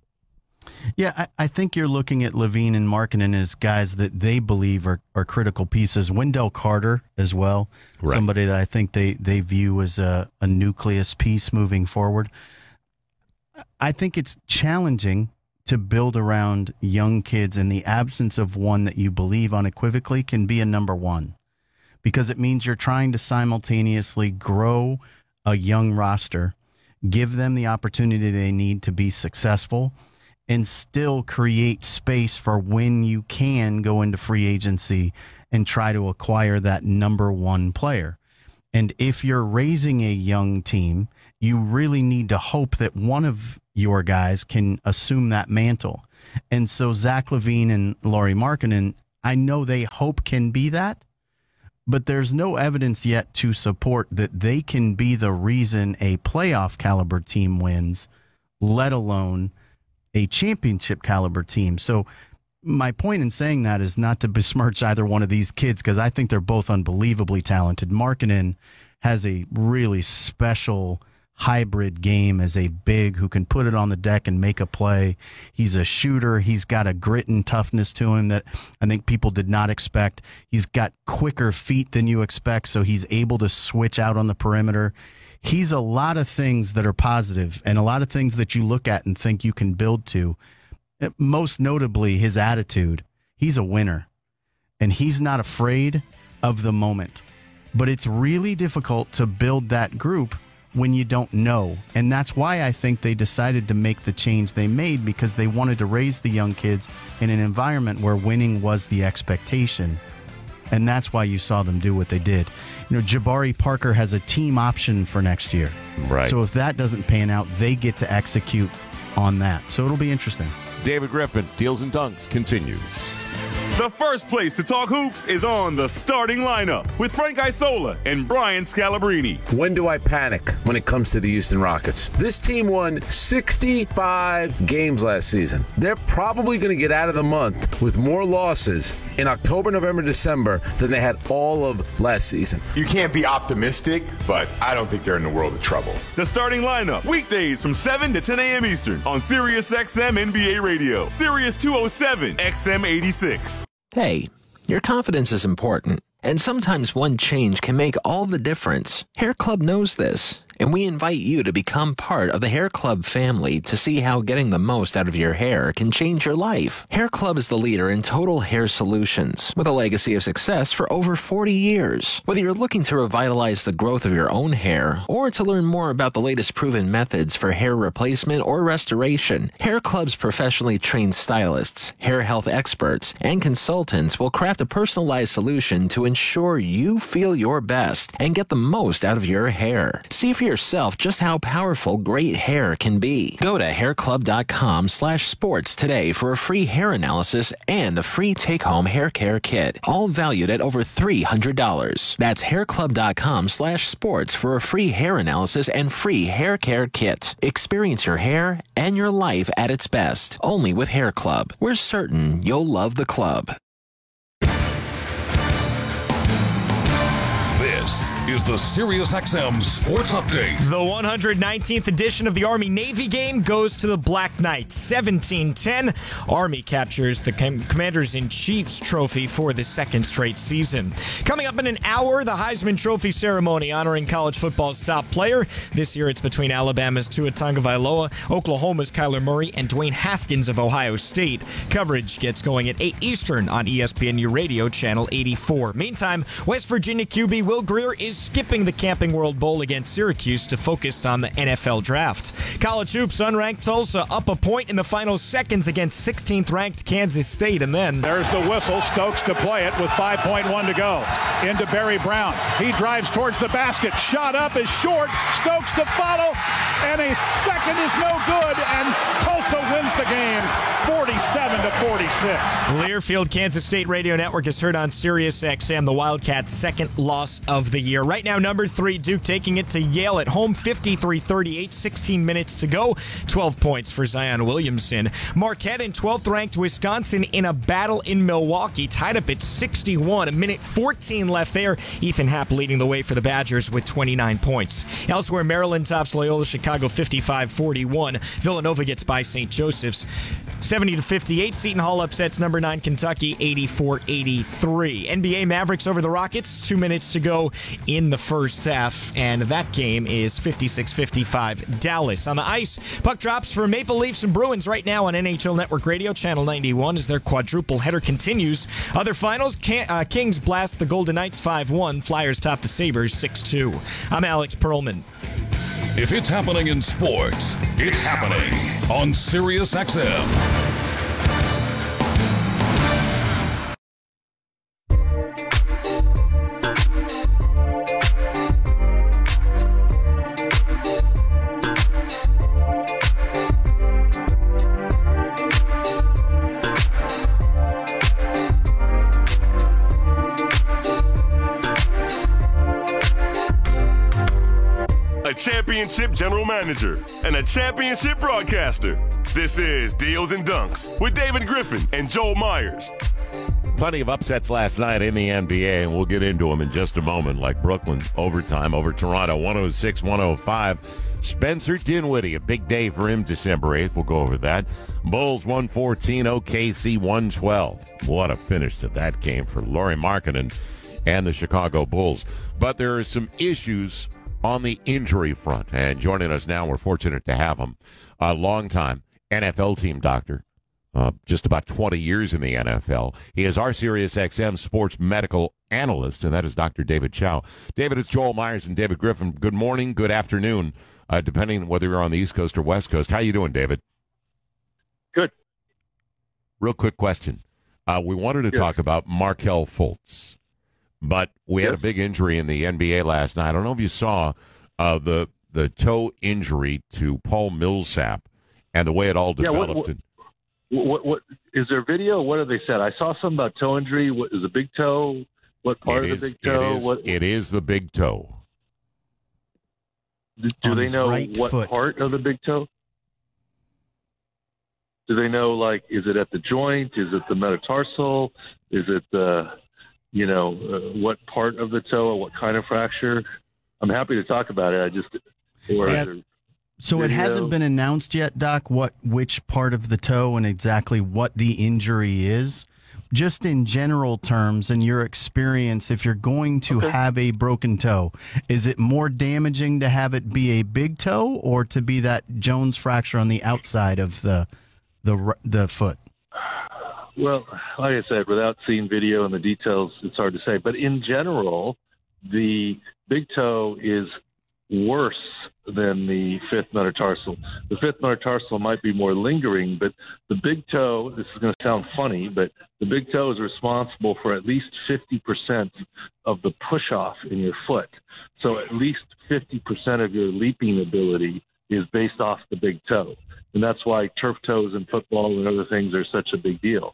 Yeah, I think you're looking at LaVine and Markkanen as guys that they believe are critical pieces. Wendell Carter as well, right. Somebody that I think they view as a nucleus piece moving forward. I think it's challenging to build around young kids in the absence of one that you believe unequivocally can be a number 1, because it means you're trying to simultaneously grow a young roster, give them the opportunity they need to be successful, and still create space for when you can go into free agency and try to acquire that number 1 player. And if you're raising a young team, you really need to hope that one of your guys can assume that mantle. And so Zach LaVine and Lauri Markkanen, I know they hope can be that, but there's no evidence yet to support that they can be the reason a playoff caliber team wins, let alone a championship caliber team. So my point in saying that is not to besmirch either one of these kids, because I think they're both unbelievably talented. Markkanen has a really special hybrid game as a big who can put it on the deck and make a play. He's a shooter. He's got a grit and toughness to him that I think people did not expect. He's got quicker feet than you expect, so he's able to switch out on the perimeter. He's a lot of things that are positive and a lot of things that you look at and think you can build to. Most notably, his attitude. He's a winner, and he's not afraid of the moment. But it's really difficult to build that group when you don't know. And that's why I think they decided to make the change they made, because they wanted to raise the young kids in an environment where winning was the expectation. And that's why you saw them do what they did. You know, Jabari Parker has a team option for next year. Right. So if that doesn't pan out, they get to execute on that. So it'll be interesting. David Griffin, Deals and Dunks continues. The first place to talk hoops is on the starting lineup with Frank Isola and Brian Scalabrine. When do I panic when it comes to the Houston Rockets? This team won 65 games last season. They're probably going to get out of the month with more losses in October, November, December than they had all of last season. You can't be optimistic, but I don't think they're in the world of trouble. The starting lineup, weekdays from 7 to 10 a.m. Eastern on Sirius XM NBA Radio, Sirius 207 XM86. Hey, your confidence is important, and sometimes one change can make all the difference. Hair Club knows this, and we invite you to become part of the Hair Club family to see how getting the most out of your hair can change your life. Hair Club is the leader in total hair solutions, with a legacy of success for over 40 years. Whether you're looking to revitalize the growth of your own hair, or to learn more about the latest proven methods for hair replacement or restoration, Hair Club's professionally trained stylists, hair health experts, and consultants will craft a personalized solution to ensure you feel your best and get the most out of your hair. See for yourself just how powerful great hair can be. Go to hairclub.com/sports today for a free hair analysis and a free take-home hair care kit, all valued at over $300. That's hairclub.com/sports for a free hair analysis and free hair care kit. Experience your hair and your life at its best, only with Hair Club. We're certain you'll love the club. This is the SiriusXM Sports Update. The 119th edition of the Army-Navy game goes to the Black Knights. 17-10. Army captures the Commanders-in-Chief's trophy for the second straight season. Coming up in an hour, the Heisman Trophy ceremony honoring college football's top player. This year it's between Alabama's Tua Tagovailoa, Oklahoma's Kyler Murray, and Dwayne Haskins of Ohio State. Coverage gets going at 8 Eastern on ESPNU Radio, Channel 84. Meantime, West Virginia QB Will Grier is skipping the Camping World Bowl against Syracuse to focus on the NFL draft. College hoops, unranked Tulsa up a point in the final seconds against 16th-ranked Kansas State, and then there's the whistle. Stokes to play it with 5.1 to go. Into Barry Brown. He drives towards the basket. Shot up is short. Stokes to follow, and a second is no good, and Tulsa wins the game 47-46. Learfield Kansas State Radio Network is heard on Sirius XM, the Wildcats' second loss of the year. Right now, number 3, Duke taking it to Yale at home, 53-38, 16 minutes to go, 12 points for Zion Williamson. Marquette and 12th-ranked Wisconsin in a battle in Milwaukee, tied up at 61, a minute 14 left there. Ethan Happ leading the way for the Badgers with 29 points. Elsewhere, Maryland tops Loyola Chicago 55-41. Villanova gets by St. Joseph's 70-58. Seton Hall upsets number 9 Kentucky 84-83. NBA Mavericks over the Rockets, 2 minutes to go in the first half, and that game is 56-55 Dallas. On the ice, puck drops for Maple Leafs and Bruins right now on NHL Network Radio, Channel 91, as their quadruple header continues. Other finals, Kings blast the Golden Knights 5-1. Flyers top the Sabres 6-2. I'm Alex Perlman. If it's happening in sports, it's happening on SiriusXM. Championship general manager and a championship broadcaster. This is Deals and Dunks with David Griffin and Joel Myers. Plenty of upsets last night in the NBA, and we'll get into them in just a moment, like Brooklyn overtime over Toronto, 106-105. Spencer Dinwiddie, a big day for him December 8th. We'll go over that. Bulls 114, OKC 112. What a finish to that game for Lauri Markkanen and the Chicago Bulls. But there are some issues on the injury front, and joining us now, we're fortunate to have him, a longtime NFL team doctor, just about 20 years in the NFL. He is our SiriusXM sports medical analyst, and that is Dr. David Chow. David, it's Joel Myers and David Griffin. Good morning, good afternoon, depending on whether you're on the East Coast or West Coast. How you doing, David? Good. Real quick question. We wanted to talk about Markelle Fultz. But we had a big injury in the NBA last night. I don't know if you saw the toe injury to Paul Millsap and the way it all developed. What is there video? What have they said? I saw something about toe injury. What is the big toe? What part of the big toe? It is the big toe. Do they know what part of the big toe? Do they know, like, is it at the joint? Is it the metatarsal? Is it the... what part of the toe or what kind of fracture? I'm happy to talk about it. So it hasn't been announced yet, Doc, which part of the toe and exactly what the injury is. just in general terms, in your experience, if you're going to have a broken toe, is it more damaging to have it be a big toe or to be that Jones fracture on the outside of the foot? Well, like I said, without seeing video and the details, it's hard to say. But in general, the big toe is worse than the fifth metatarsal. The fifth metatarsal might be more lingering, but the big toe, this is going to sound funny, but the big toe is responsible for at least 50% of the push-off in your foot. So at least 50% of your leaping ability is based off the big toe. And that's why turf toes in football and other things are such a big deal.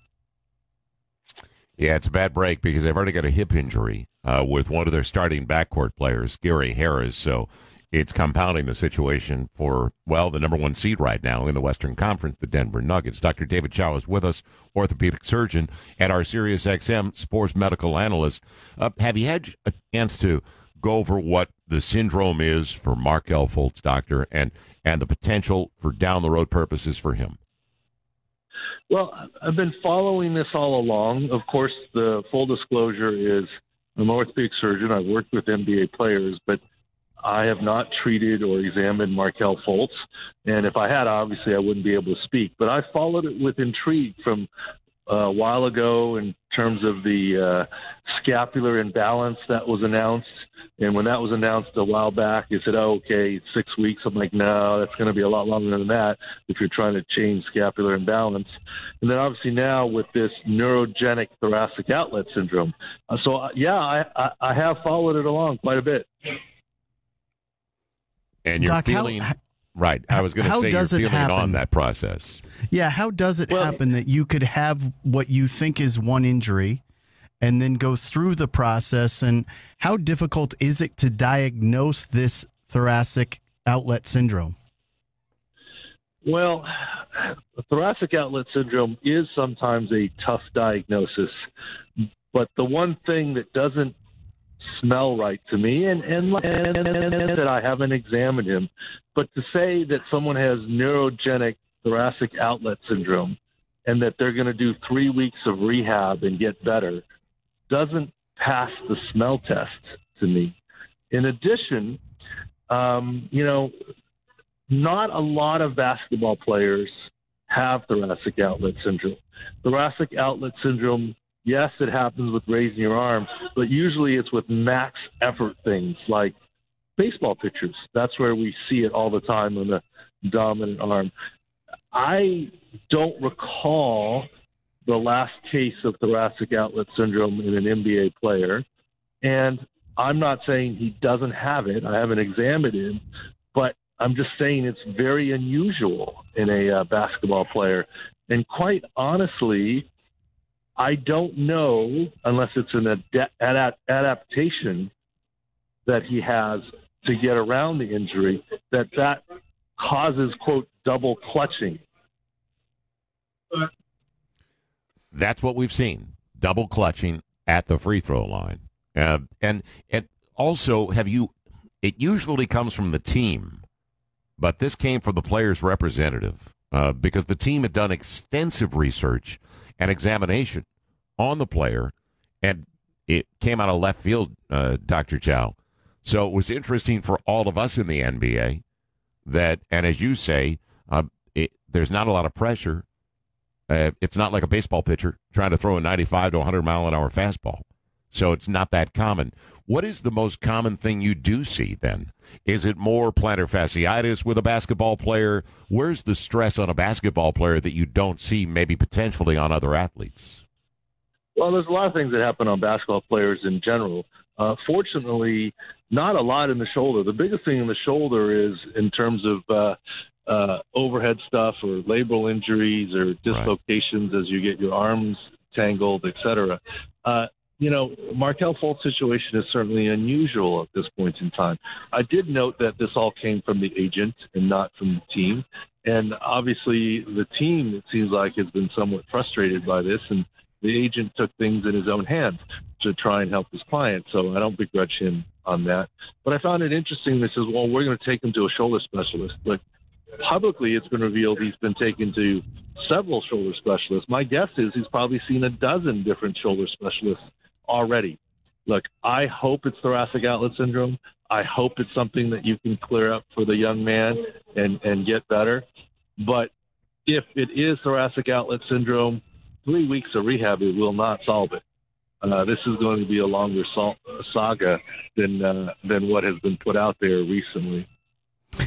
Yeah, it's a bad break because they've already got a hip injury with one of their starting backcourt players, Gary Harris. So it's compounding the situation for, well, the number one seed right now in the Western Conference, the Denver Nuggets. Dr. David Chow is with us, orthopedic surgeon and our SiriusXM sports medical analyst. Have you had a chance to go over what the syndrome is for Markelle Fultz, doctor, and the potential for down-the-road purposes for him? Well, I've been following this all along. Of course, the full disclosure is I'm an orthopedic surgeon. I've worked with NBA players, but I have not treated or examined Markelle Fultz. And if I had, obviously, I wouldn't be able to speak. But I followed it with intrigue from a while ago in terms of the scapular imbalance that was announced. And when that was announced a while back, they said, oh, okay, 6 weeks. I'm like, no, that's going to be a lot longer than that if you're trying to change scapular imbalance. And then obviously now with this neurogenic thoracic outlet syndrome. I have followed it along quite a bit. And you're Doc, feeling right. I was going to say you're feeling on that process. Yeah, how does it happen that you could have what you think is one injury and then go through the process, and how difficult is it to diagnose this thoracic outlet syndrome? Well, thoracic outlet syndrome is sometimes a tough diagnosis, but the one thing that doesn't smell right to me, and that I haven't examined him, but to say that someone has neurogenic thoracic outlet syndrome and that they're going to do 3 weeks of rehab and get better doesn't pass the smell test to me. In addition, not a lot of basketball players have thoracic outlet syndrome. Thoracic outlet syndrome, yes, it happens with raising your arm, but usually it's with max effort things like baseball pitchers. That's where we see it all the time on the dominant arm. I don't recall the last case of thoracic outlet syndrome in an NBA player, and I'm not saying he doesn't have it. I haven't examined him, but I'm just saying it's very unusual in a basketball player. And quite honestly, I don't know, unless it's an adaptation that he has to get around the injury, that causes, quote, double clutching. That's what we've seen, double clutching at the free throw line. And also, it usually comes from the team, but this came from the player's representative because the team had done extensive research and examination on the player, and it came out of left field, Dr. Chow. So it was interesting for all of us in the NBA that, and as you say, there's not a lot of pressure. It's not like a baseball pitcher trying to throw a 95 to 100-mile-an-hour fastball. So it's not that common. What is the most common thing you do see then? Is it more plantar fasciitis with a basketball player? Where's the stress on a basketball player that you don't see maybe potentially on other athletes? Well, there's a lot of things that happen on basketball players in general. Fortunately, not a lot in the shoulder. The biggest thing in the shoulder is in terms of overhead stuff or labral injuries or dislocations as you get your arms tangled, et cetera. Markelle Fultz's situation is certainly unusual at this point in time. I did note that this all came from the agent and not from the team. And obviously the team, it seems like, has been somewhat frustrated by this, and the agent took things in his own hands to try and help his client. So I don't begrudge him on that. But I found it interesting. They says, well, we're going to take him to a shoulder specialist. But publicly it's been revealed he's been taken to several shoulder specialists. My guess is he's probably seen a dozen different shoulder specialists already. Look, I hope it's thoracic outlet syndrome. I hope it's something that you can clear up for the young man and get better. But if it is thoracic outlet syndrome, 3 weeks of rehab will not solve it. This is going to be a longer saga than what has been put out there recently.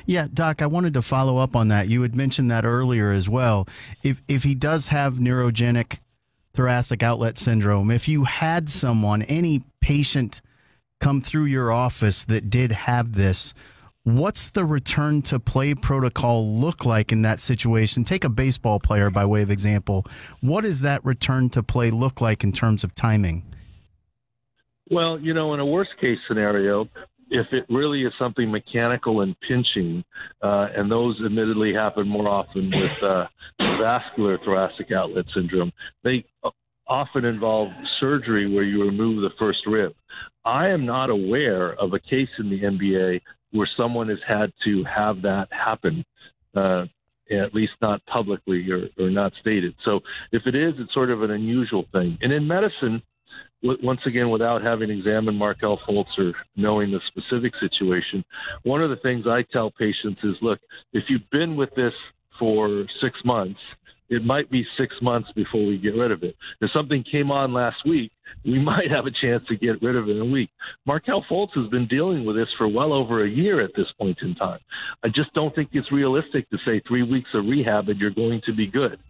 Yeah, Doc, I wanted to follow up on that. You had mentioned that earlier as well. If he does have neurogenic thoracic outlet syndrome, if you had someone, any patient come through your office that did have this, what's the return to play protocol look like in that situation? Take a baseball player by way of example. What does that return to play look like in terms of timing? Well, in a worst case scenario, if it really is something mechanical and pinching, and those admittedly happen more often with vascular thoracic outlet syndrome, they often involve surgery where you remove the first rib. I am not aware of a case in the NBA where someone has had to have that happen, at least not publicly or not stated. So if it is, it's sort of an unusual thing. And in medicine, once again, without having examined Markelle Fultz or knowing the specific situation, one of the things I tell patients is, look, if you've been with this for 6 months, it might be 6 months before we get rid of it. If something came on last week, we might have a chance to get rid of it in a week. Markelle Fultz has been dealing with this for well over a year at this point in time. I just don't think it's realistic to say 3 weeks of rehab and you're going to be good.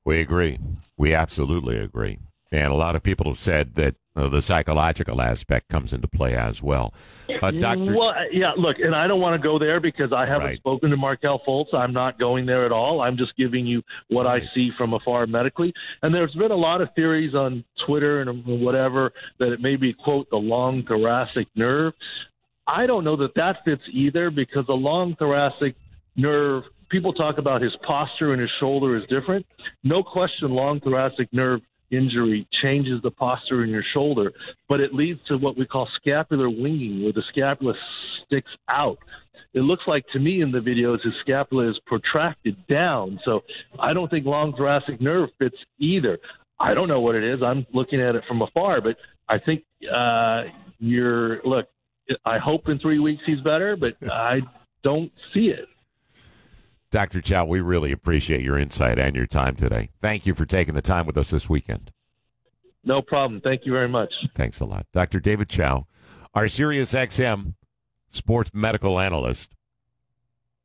We agree. We absolutely agree. And a lot of people have said that the psychological aspect comes into play as well. Doctor, well, yeah, look, and I don't want to go there because I haven't spoken to Markelle Fultz. I'm not going there at all. I'm just giving you what I see from afar medically. And there's been a lot of theories on Twitter and whatever that it may be, quote, the long thoracic nerve. I don't know that fits either, because the long thoracic nerve, people talk about his posture and his shoulder is different. No question, long thoracic nerve injury changes the posture in your shoulder, but it leads to what we call scapular winging, where the scapula sticks out. It looks like to me in the videos his scapula is protracted down, so I don't think long thoracic nerve fits either. I don't know what it is. I'm looking at it from afar, but I think look, I hope in 3 weeks he's better, but I don't see it. Dr. Chow, we really appreciate your insight and your time today. Thank you for taking the time with us this weekend. No problem. Thank you very much. Thanks a lot. Dr. David Chow, our SiriusXM sports medical analyst.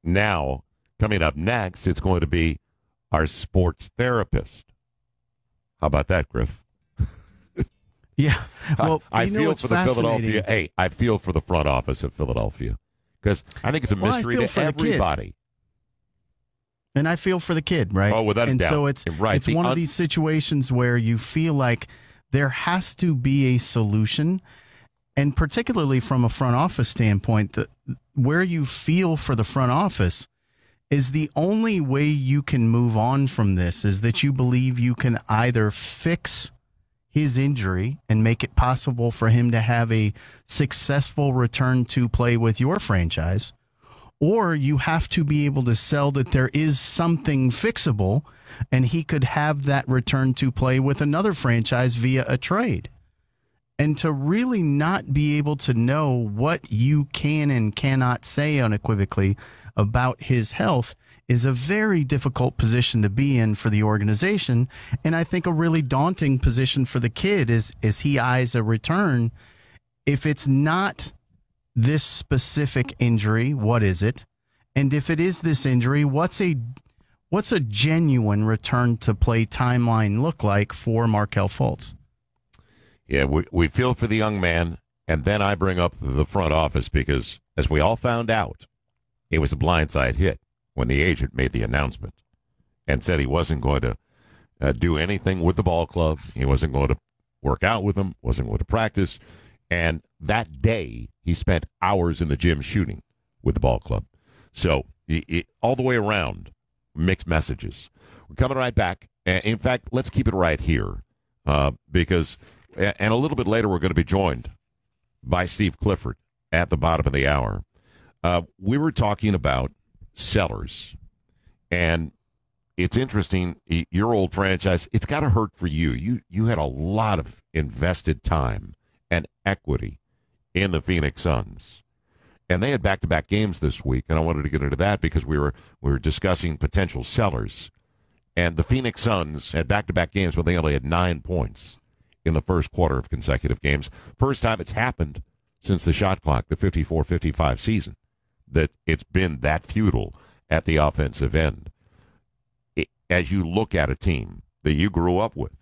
Now, coming up next, it's going to be our sports therapist. How about that, Griff? Yeah. Well, I feel for the Philadelphia. Hey, I feel for the front office of Philadelphia, because I think it's a mystery to everybody. And I feel for the kid, right? Oh, without a doubt. So it's one of these situations where you feel like there has to be a solution, and particularly from a front office standpoint, where you feel for the front office is the only way you can move on from this is that you believe you can either fix his injury and make it possible for him to have a successful return to play with your franchise, or you have to be able to sell that there is something fixable and he could have that return to play with another franchise via a trade. And to really not be able to know what you can and cannot say unequivocally about his health is a very difficult position to be in for the organization. And I think a really daunting position for the kid is he eyes a return. If it's not this specific injury, what is it? And if it is this injury, what's a genuine return to play timeline look like for Markelle Fultz? Yeah, we feel for the young man, and then I bring up the front office because, as we all found out, it was a blindside hit when the agent made the announcement and said he wasn't going to do anything with the ball club. He wasn't going to work out with them, wasn't going to practice. And that day, he spent hours in the gym shooting with the ball club. So all the way around, mixed messages. We're coming right back. In fact, let's keep it right here because, and a little bit later, we're going to be joined by Steve Clifford at the bottom of the hour. We were talking about sellers. And it's interesting, your old franchise, it's got to hurt for you. You had a lot of invested time and equity in the Phoenix Suns. And they had back-to-back games this week, and I wanted to get into that because we were discussing potential sellers. And the Phoenix Suns had back-to-back games, but they only had 9 points in the first quarter of consecutive games. First time it's happened since the shot clock, the 54-55 season, that it's been that futile at the offensive end. As you look at a team that you grew up with,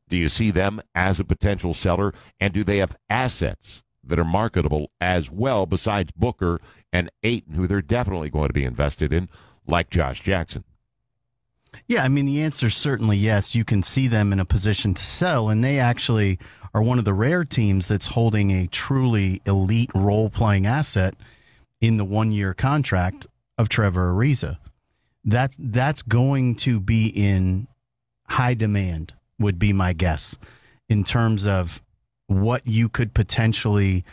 do you see them as a potential seller? And do they have assets that are marketable as well besides Booker and Ayton, who they're definitely going to be invested in, like Josh Jackson? Yeah, I mean, the answer is certainly yes. You can see them in a position to sell, and they actually are one of the rare teams that's holding a truly elite role-playing asset in the one-year contract of Trevor Ariza. That's going to be in high demand, would be my guess, in terms of what you could potentially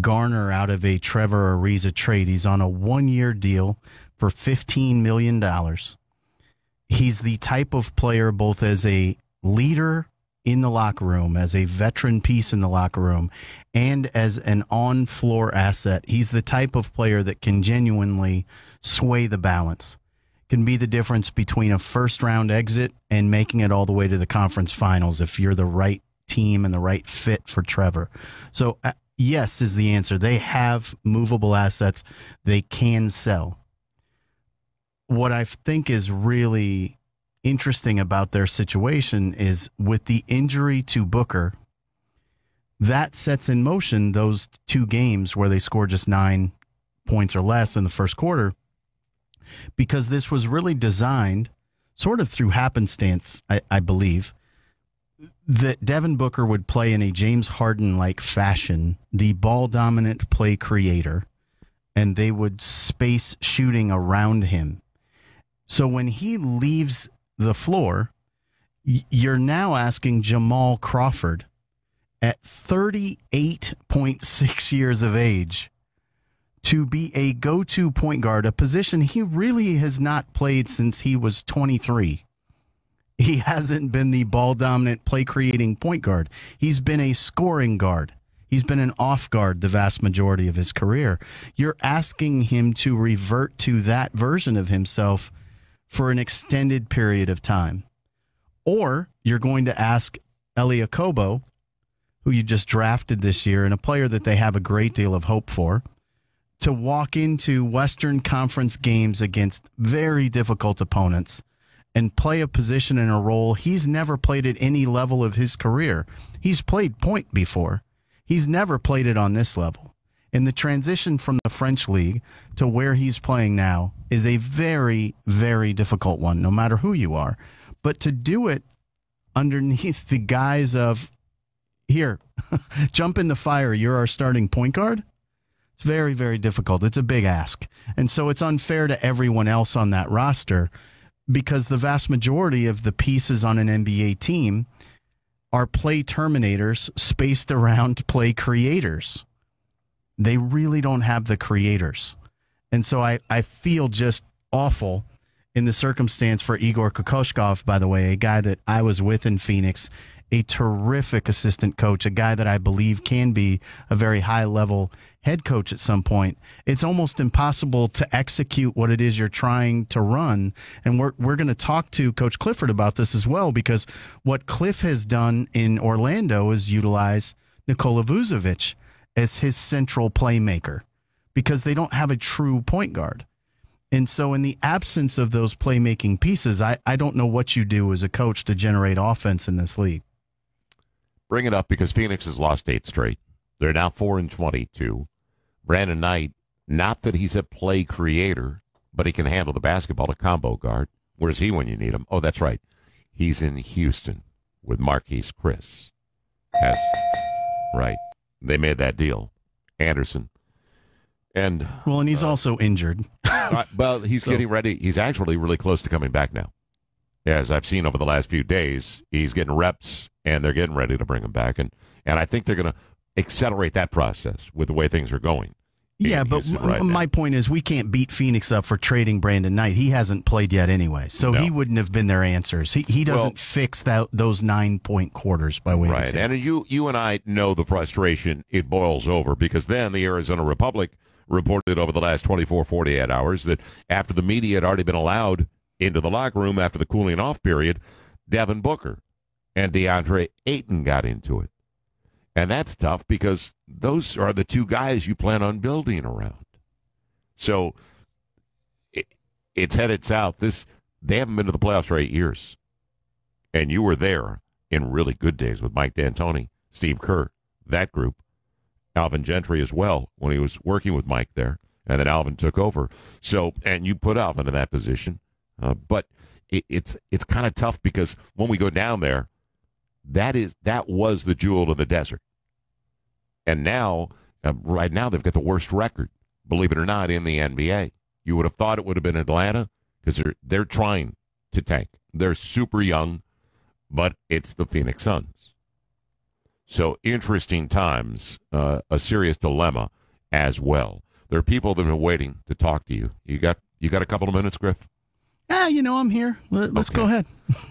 garner out of a Trevor Ariza trade. He's on a one-year deal for $15 million. He's the type of player, both as a leader in the locker room, as a veteran piece in the locker room, and as an on-floor asset. He's the type of player that can genuinely sway the balance. Can be the difference between a first-round exit and making it all the way to the conference finals if you're the right team and the right fit for Trevor. So, yes is the answer. They have movable assets they can sell. What I think is really interesting about their situation is with the injury to Booker, that sets in motion those 2 games where they scored just 9 points or less in the first quarter, because this was really designed sort of through happenstance, I believe, that Devin Booker would play in a James Harden-like fashion, the ball-dominant play creator, and they would space shooting around him. So when he leaves the floor, you're now asking Jamal Crawford at 38.6 years of age to be a go-to point guard, a position he really has not played since he was 23. He hasn't been the ball-dominant, play-creating point guard. He's been a scoring guard. He's been an off guard the vast majority of his career. You're asking him to revert to that version of himself for an extended period of time. Or you're going to ask Elie Okobo, who you just drafted this year, and a player that they have a great deal of hope for, to walk into Western Conference games against very difficult opponents and play a position in a role he's never played at any level of his career. He's played point before. He's never played it on this level. And the transition from the French league to where he's playing now is a very, very difficult one, no matter who you are. But to do it underneath the guise of, here, jump in the fire, you're our starting point guard, it's very, very difficult. It's a big ask. And so it's unfair to everyone else on that roster because the vast majority of the pieces on an NBA team are play terminators spaced around play creators. They really don't have the creators. And so I feel just awful in the circumstance for Igor Kokoshkov, by the way, a guy that I was with in Phoenix, a terrific assistant coach, a guy that I believe can be a very high-level head coach at some point. It's almost impossible to execute what it is you're trying to run. And we're going to talk to Coach Clifford about this as well, because what Cliff has done in Orlando is utilize Nikola Vucevic as his central playmaker because they don't have a true point guard. And so in the absence of those playmaking pieces, I don't know what you do as a coach to generate offense in this league. Bring it up because Phoenix has lost 8 straight. They're now 4-22. Brandon Knight, not that he's a play creator, but he can handle the basketball, a combo guard. Where's he when you need him? Oh, that's right. He's in Houston with Marquise Chris. Yes, right. They made that deal. Anderson. And he's also injured. Well, he's getting ready. He's actually really close to coming back now. As I've seen over the last few days, he's getting reps, and they're getting ready to bring him back. And I think they're going to accelerate that process with the way things are going Yeah, but my point is we can't beat Phoenix up for trading Brandon Knight. He hasn't played yet anyway, so he wouldn't have been their answers. He doesn't fix those 9-point quarters by way of example. And you and I know the frustration it boils over, because then the Arizona Republic reported over the last 24, 48 hours that after the media had already been allowed into the locker room after the cooling off period, Devin Booker and DeAndre Ayton got into it. And that's tough because those are the two guys you plan on building around. So it's headed south. They haven't been to the playoffs for 8 years. And you were there in really good days with Mike D'Antoni, Steve Kerr, that group, Alvin Gentry as well when he was working with Mike there. And then Alvin took over. So, and you put Alvin in that position. But it's kind of tough because when we go down there, that was the jewel in the desert. And now, right now, they've got the worst record, believe it or not, in the NBA. You would have thought it would have been Atlanta because they're trying to tank. They're super young, but it's the Phoenix Suns. So interesting times, a serious dilemma as well. There are people that have been waiting to talk to you. You got a couple of minutes, Griff? I'm here. Let's go ahead.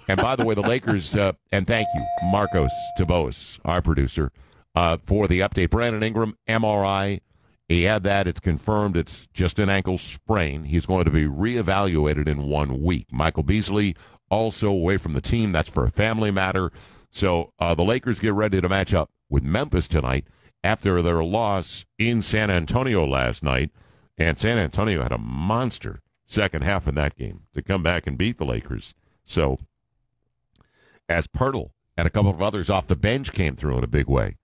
And by the way, the Lakers, and thank you, Marcos Tabos, our producer, for the update. Brandon Ingram, MRI. He had that. It's confirmed. It's just an ankle sprain. He's going to be reevaluated in 1 week. Michael Beasley also away from the team. That's for a family matter. So the Lakers get ready to match up with Memphis tonight after their loss in San Antonio last night. And San Antonio had a monster second half in that game to come back and beat the Lakers. So as Pirtle and a couple of others off the bench came through in a big way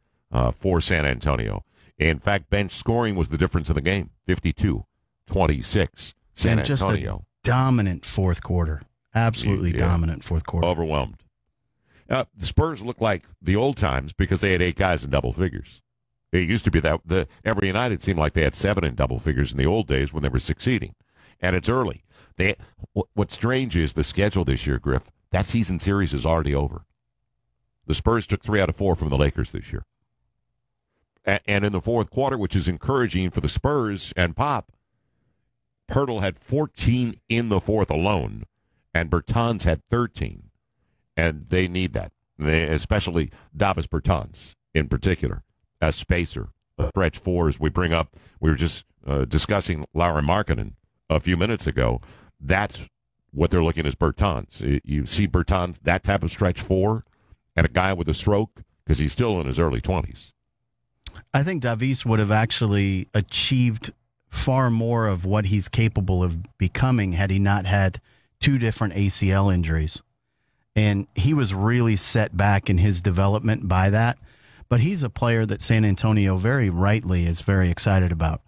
for San Antonio. In fact, bench scoring was the difference in the game, 52-26, San and just Antonio. A dominant fourth quarter, absolutely dominant fourth quarter. Overwhelmed. The Spurs look like the old times because they had 8 guys in double figures. It used to be that every night it seemed like they had 7 in double figures in the old days when they were succeeding. And it's early. What's strange is the schedule this year, Griff. That season series is already over. The Spurs took 3 out of 4 from the Lakers this year. And in the fourth quarter, which is encouraging for the Spurs and Pop, Pirtle had 14 in the fourth alone, and Bertans had 13. And they need that, especially Davis Bertans in particular, as spacer, stretch fours. We were just discussing Lauri Markkanen a few minutes ago. That's what they're looking as Bertans. You see Bertans, that type of stretch four, and a guy with a stroke, because he's still in his early 20s. I think Davis would have actually achieved far more of what he's capable of becoming had he not had 2 different ACL injuries. And he was really set back in his development by that. But he's a player that San Antonio very rightly is very excited about.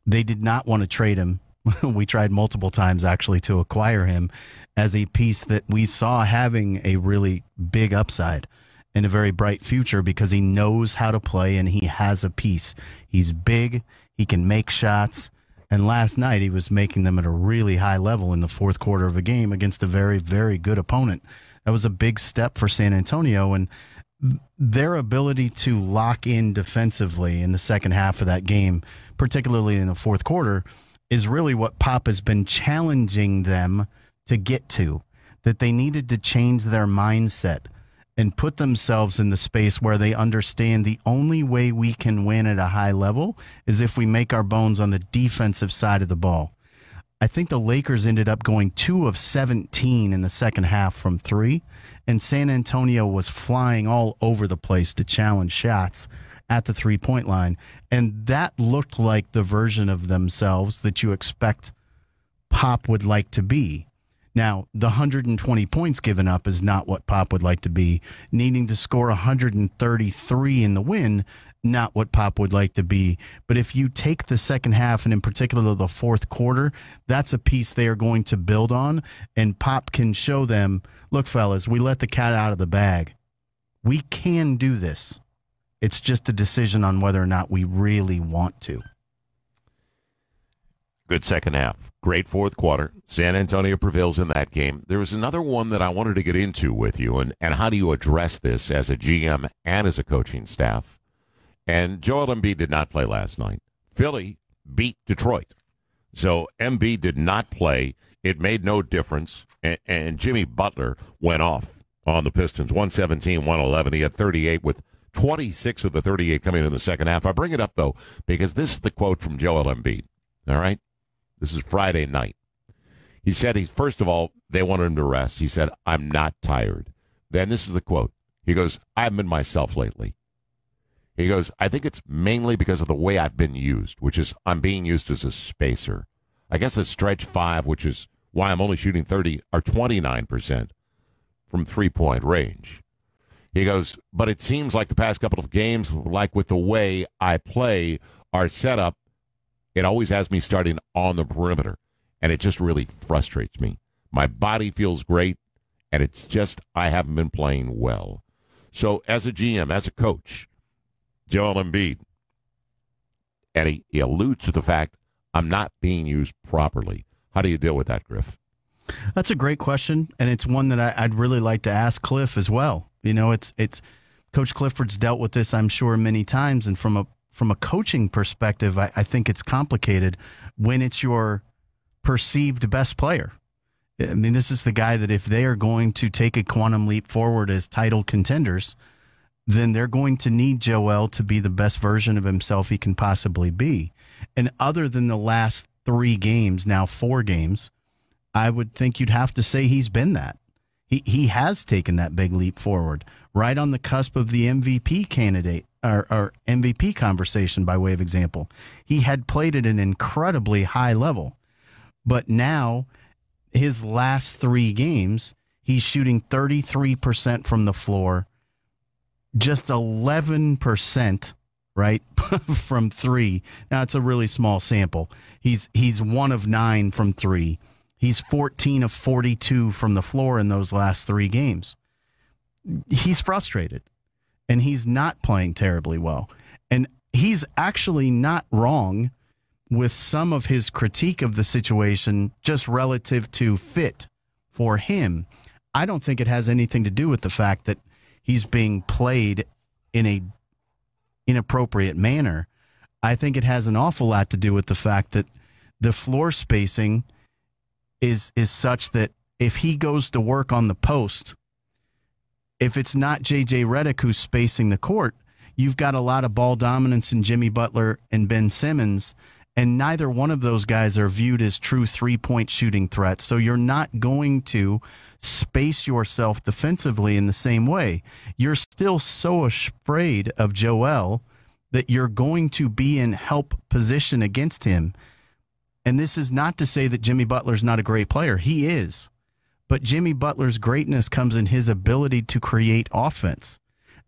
They did not want to trade him. We tried multiple times actually to acquire him as a piece that we saw having a really big upside and a very bright future because he knows how to play and he has a piece. He's big, he can make shots, and last night he was making them at a really high level in the fourth quarter of a game against a very, very good opponent. That was a big step for San Antonio, and their ability to lock in defensively in the second half of that game, particularly in the fourth quarter, is really what Pop has been challenging them to get to, that they needed to change their mindset and put themselves in the space where they understand the only way we can win at a high level is if we make our bones on the defensive side of the ball. I think the Lakers ended up going 2 of 17 in the second half from 3, and San Antonio was flying all over the place to challenge shots at the three-point line, and that looked like the version of themselves that you expect Pop would like to be. Now, the 120 points given up is not what Pop would like to be. Needing to score 133 in the win, not what Pop would like to be. But if you take the second half, and in particular the fourth quarter, that's a piece they are going to build on, and Pop can show them, look, fellas, we let the cat out of the bag. We can do this. It's just a decision on whether or not we really want to. Good second half. Great fourth quarter. San Antonio prevails in that game. There was another one that I wanted to get into with you, and how do you address this as a GM and as a coaching staff? And Joel Embiid did not play last night. Philly beat Detroit. So Embiid did not play. It made no difference. And Jimmy Butler went off on the Pistons, 117-111. He had 38 with 26 of the 38 coming in the second half. I bring it up, though, because this is the quote from Joel Embiid. All right? This is Friday night. He said, first of all, they wanted him to rest. He said, I'm not tired. Then this is the quote. He goes, I haven't been myself lately. He goes, I think it's mainly because of the way I've been used, which is I'm being used as a spacer. I guess a stretch 5, which is why I'm only shooting 29% from three-point range. He goes, but it seems like the past couple of games, like with the way I play, our setup, it always has me starting on the perimeter, and it just really frustrates me. My body feels great, and it's just I haven't been playing well. So as a GM, as a coach, Joel Embiid, and he alludes to the fact I'm not being used properly. How do you deal with that, Griff? That's a great question, and it's one that I'd really like to ask Cliff as well. You know, it's Coach Clifford's dealt with this, I'm sure, many times, and from a coaching perspective, I think it's complicated when it's your perceived best player. I mean, this is the guy that if they are going to take a quantum leap forward as title contenders, then they're going to need Joel to be the best version of himself he can possibly be. And other than the last 3 games, now 4 games, I would think you'd have to say he's been that. He has taken that big leap forward, right on the cusp of the MVP candidate or MVP conversation, by way of example. He had played at an incredibly high level, but now his last 3 games, he's shooting 33% from the floor, just 11%, right, from 3. Now, it's a really small sample. He's 1 of 9 from 3. He's 14 of 42 from the floor in those last 3 games. He's frustrated, and he's not playing terribly well. And he's actually not wrong with some of his critique of the situation just relative to fit for him. I don't think it has anything to do with the fact that he's being played in a inappropriate manner. I think it has an awful lot to do with the fact that the floor spacing is such that if he goes to work on the post, if it's not J.J. Redick who's spacing the court, you've got a lot of ball dominance in Jimmy Butler and Ben Simmons, and neither one of those guys are viewed as true three-point shooting threats. So you're not going to space yourself defensively in the same way. You're still so afraid of Joel that you're going to be in help position against him. And this is not to say that Jimmy Butler's not a great player. He is. But Jimmy Butler's greatness comes in his ability to create offense.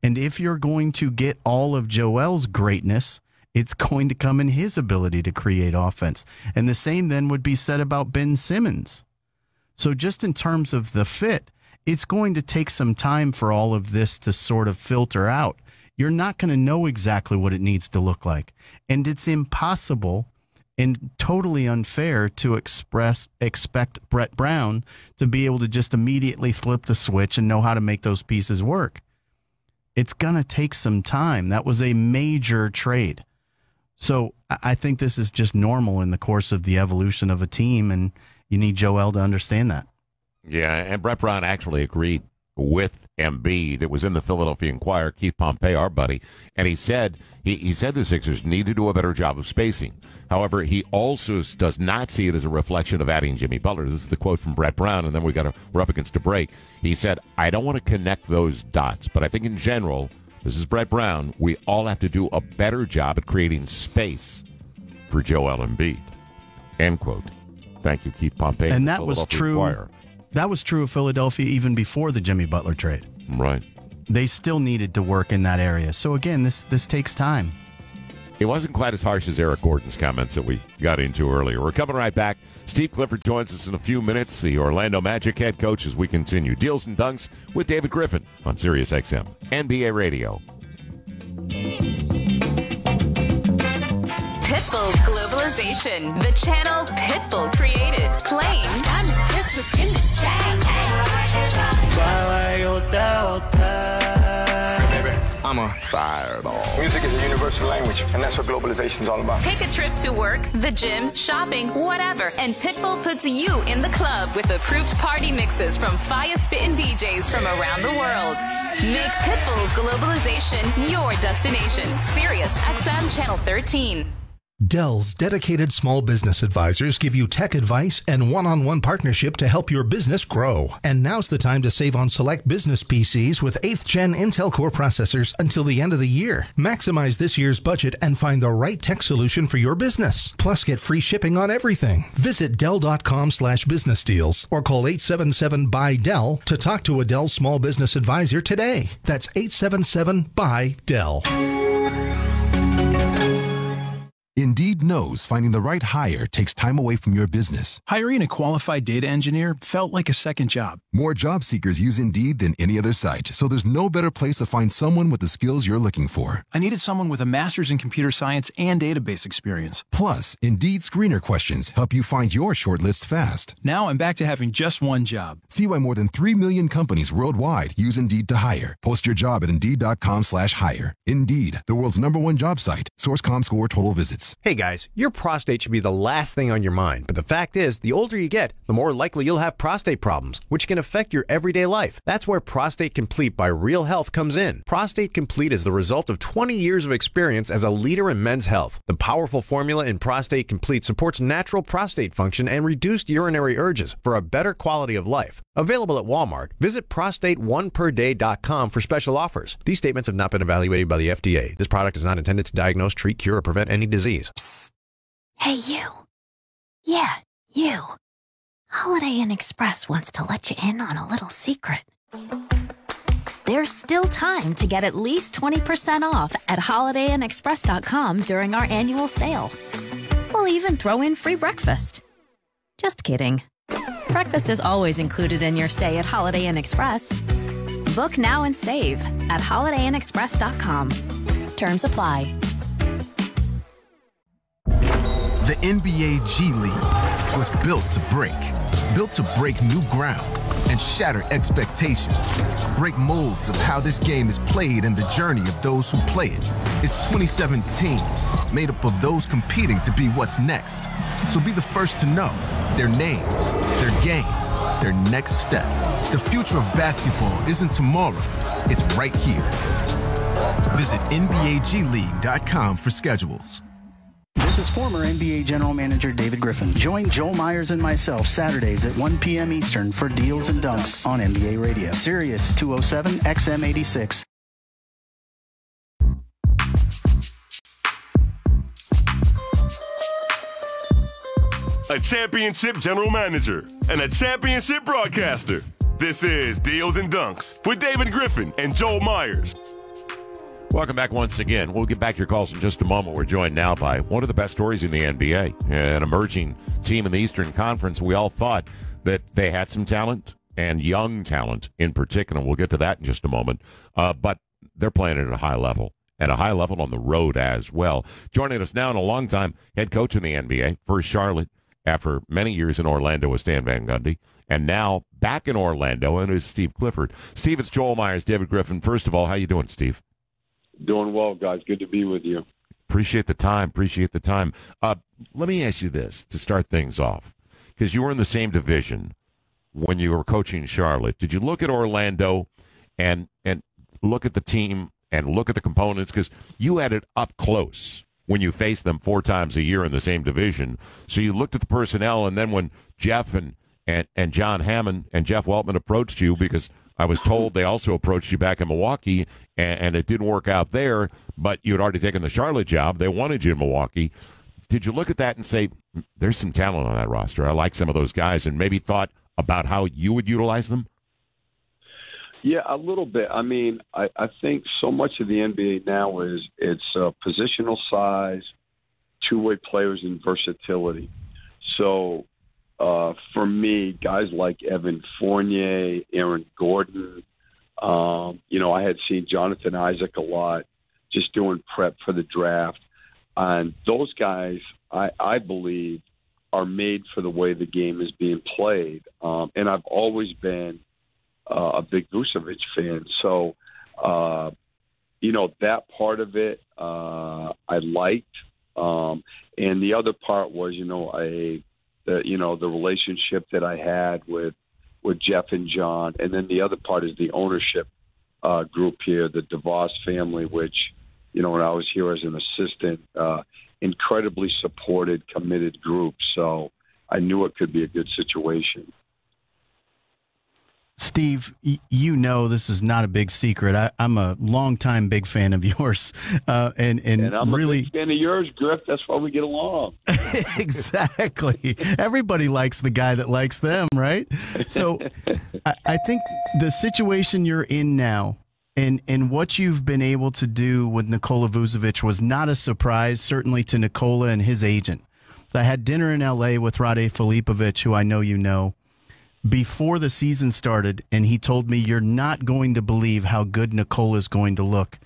And if you're going to get all of Joel's greatness, it's going to come in his ability to create offense. And the same then would be said about Ben Simmons. So just in terms of the fit, it's going to take some time for all of this to sort of filter out. You're not going to know exactly what it needs to look like. And it's impossible and totally unfair to expect Brett Brown to be able to just immediately flip the switch and know how to make those pieces work. It's going to take some time. That was a major trade. So I think this is just normal in the course of the evolution of a team, and you need Joel to understand that. Yeah, and Brett Brown actually agreed with Embiid. It was in the Philadelphia Inquirer, Keith Pompey, our buddy, and he said the Sixers need to do a better job of spacing. However, he also does not see it as a reflection of adding Jimmy Butler. This is the quote from Brett Brown, and then we're up against a break. He said, I don't want to connect those dots, but I think in general, this is Brett Brown, we all have to do a better job at creating space for Joel Embiid. End quote. Thank you, Keith Pompey. And that was true. Inquirer. That was true of Philadelphia even before the Jimmy Butler trade. Right. They still needed to work in that area. So, again, this takes time. It wasn't quite as harsh as Eric Gordon's comments that we got into earlier. We're coming right back. Steve Clifford joins us in a few minutes, the Orlando Magic head coach, as we continue. Deals and Dunks with David Griffin on Sirius XM, NBA Radio. Pitbull Globalization, the channel Pitbull created, playing in the chat. I'm a fireball. Music is a universal language, and that's what globalization is all about. Take a trip to work, the gym, shopping, whatever, and Pitbull puts you in the club with approved party mixes from fire-spitting DJs from around the world. Make Pitbull's globalization your destination. Sirius XM Channel 13. Dell's dedicated small business advisors give you tech advice and one-on-one partnership to help your business grow. And now's the time to save on select business PCs with 8th Gen Intel Core processors until the end of the year. Maximize this year's budget and find the right tech solution for your business. Plus, get free shipping on everything. Visit Dell.com/business deals or call 877-BUY-DELL to talk to a Dell small business advisor today. That's 877-BUY-DELL. Indeed knows finding the right hire takes time away from your business. Hiring a qualified data engineer felt like a second job. More job seekers use Indeed than any other site, so there's no better place to find someone with the skills you're looking for. I needed someone with a master's in computer science and database experience. Plus, Indeed screener questions help you find your shortlist fast. Now I'm back to having just one job. See why more than 3 million companies worldwide use Indeed to hire. Post your job at Indeed.com/hire. Indeed, the world's #1 job site. Source.com/score total visits. Hey guys, your prostate should be the last thing on your mind, but the fact is, the older you get, the more likely you'll have prostate problems, which can affect your everyday life. That's where Prostate Complete by Real Health comes in. Prostate Complete is the result of 20 years of experience as a leader in men's health. The powerful formula in Prostate Complete supports natural prostate function and reduced urinary urges for a better quality of life. Available at Walmart. Visit prostateoneperday.com for special offers. These statements have not been evaluated by the FDA. This product is not intended to diagnose, treat, cure, or prevent any disease. Psst. Hey, you. Yeah, you. Holiday Inn Express wants to let you in on a little secret. There's still time to get at least 20% off at holidayinexpress.com during our annual sale. We'll even throw in free breakfast. Just kidding. Breakfast is always included in your stay at Holiday Inn Express. Book now and save at holidayinexpress.com. Terms apply. The NBA G League was built to break new ground and shatter expectations, break molds of how this game is played and the journey of those who play it. It's 27 teams made up of those competing to be what's next. So be the first to know their names, their game, their next step. The future of basketball isn't tomorrow, it's right here. Visit NBAGleague.com for schedules. This is former NBA General Manager David Griffin. Join Joel Myers and myself Saturdays at 1 p.m. Eastern for Deals and Dunks on NBA Radio. Sirius 207 XM86. A championship general manager and a championship broadcaster. This is Deals and Dunks with David Griffin and Joel Myers. Welcome back once again. We'll get back to your calls in just a moment. We're joined now by one of the best stories in the NBA, an emerging team in the Eastern Conference. We all thought that they had some talent, and young talent in particular. We'll get to that in just a moment. But they're playing at a high level, and a high level on the road as well. Joining us now, in a long time, head coach in the NBA for Charlotte after many years in Orlando with Stan Van Gundy, and now back in Orlando, and is Steve Clifford. Steve, it's Joel Myers, David Griffin. First of all, how you doing, Steve? Doing well, guys. Good to be with you. Appreciate the time. Let me ask you this to start things off, because you were in the same division when you were coaching Charlotte. Did you look at Orlando and look at the team and look at the components? Because you had it up close when you faced them 4 times a year in the same division. So you looked at the personnel, and then when Jeff and John Hammond and Jeff Weltman approached you, because I was told they also approached you back in Milwaukee, and it didn't work out there, but you had already taken the Charlotte job. They wanted you in Milwaukee. Did you look at that and say, there's some talent on that roster? I like some of those guys, and maybe thought about how you would utilize them? Yeah, a little bit. I mean, I think so much of the NBA now is it's positional size, two-way players, and versatility. So for me, guys like Evan Fournier, Aaron Gordon, I had seen Jonathan Isaac a lot just doing prep for the draft. And those guys, I believe, are made for the way the game is being played. And I've always been a big Vucevic fan. So, that part of it I liked. And the other part was, the relationship that I had with Jeff and John. And then the other part is the ownership group here, the DeVos family, which, when I was here as an assistant, incredibly supported, committed group. So I knew it could be a good situation. Steve, this is not a big secret. I'm a longtime big fan of yours, and I'm really a big fan of yours, Griff. That's why we get along. Exactly. Everybody likes the guy that likes them, right? So I think the situation you're in now and what you've been able to do with Nikola Vucevic was not a surprise, certainly to Nikola and his agent. I had dinner in L.A. with Rade Filipovic, who I know you know, before the season started, and he told me, you're not going to believe how good Nikola is going to look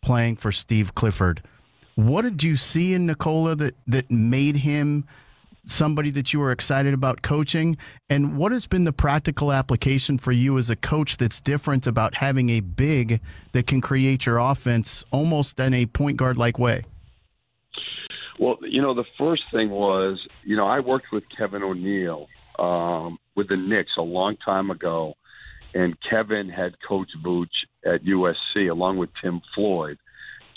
playing for Steve Clifford. What did you see in Nikola that made him somebody that you were excited about coaching? And what has been the practical application for you as a coach that's different about having a big that can create your offense almost in a point guard-like way? Well, the first thing was, I worked with Kevin O'Neill with the Knicks a long time ago, and Kevin had coached Vooch at USC along with Tim Floyd.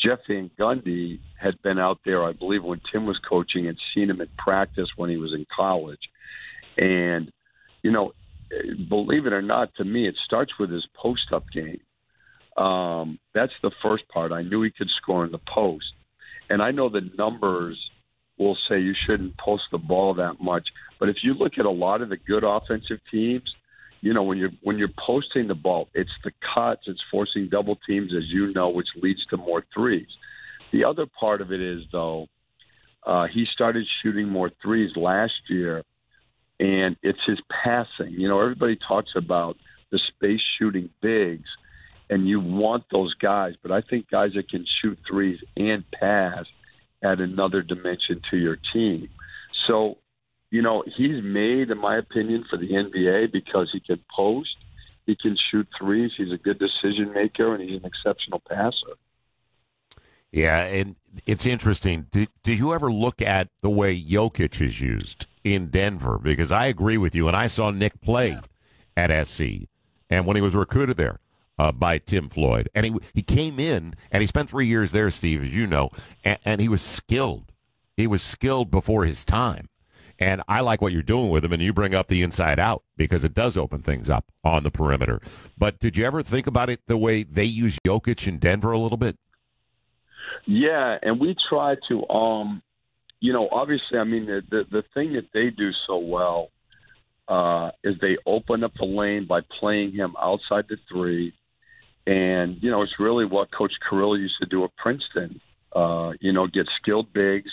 Jeff Van Gundy had been out there, I believe, when Tim was coaching and seen him at practice when he was in college. And, believe it or not, to me, it starts with his post-up game. That's the first part. I knew he could score in the post. And I know the numbers will say you shouldn't post the ball that much. But if you look at a lot of the good offensive teams, when you're posting the ball, it's the cuts, it's forcing double teams, as you know, which leads to more threes. The other part of it is, though, he started shooting more threes last year, and it's his passing. Everybody talks about the space shooting bigs, and you want those guys. But I think guys that can shoot threes and pass add another dimension to your team. So, he's made, in my opinion, for the NBA because he can post, he can shoot threes, he's a good decision maker, and he's an exceptional passer. Yeah, and it's interesting. Did you ever look at the way Jokic is used in Denver? Because I agree with you, and I saw Nick play at SC, and when he was recruited there by Tim Floyd. And he came in, and he spent 3 years there, Steve, as you know, and he was skilled. He was skilled before his time. And I like what you're doing with him, and you bring up the inside out because it does open things up on the perimeter. But did you ever think about it the way they use Jokic in Denver a little bit? Yeah, and we try to, obviously, the thing that they do so well is they open up the lane by playing him outside the three. And, it's really what Coach Carrillo used to do at Princeton, get skilled bigs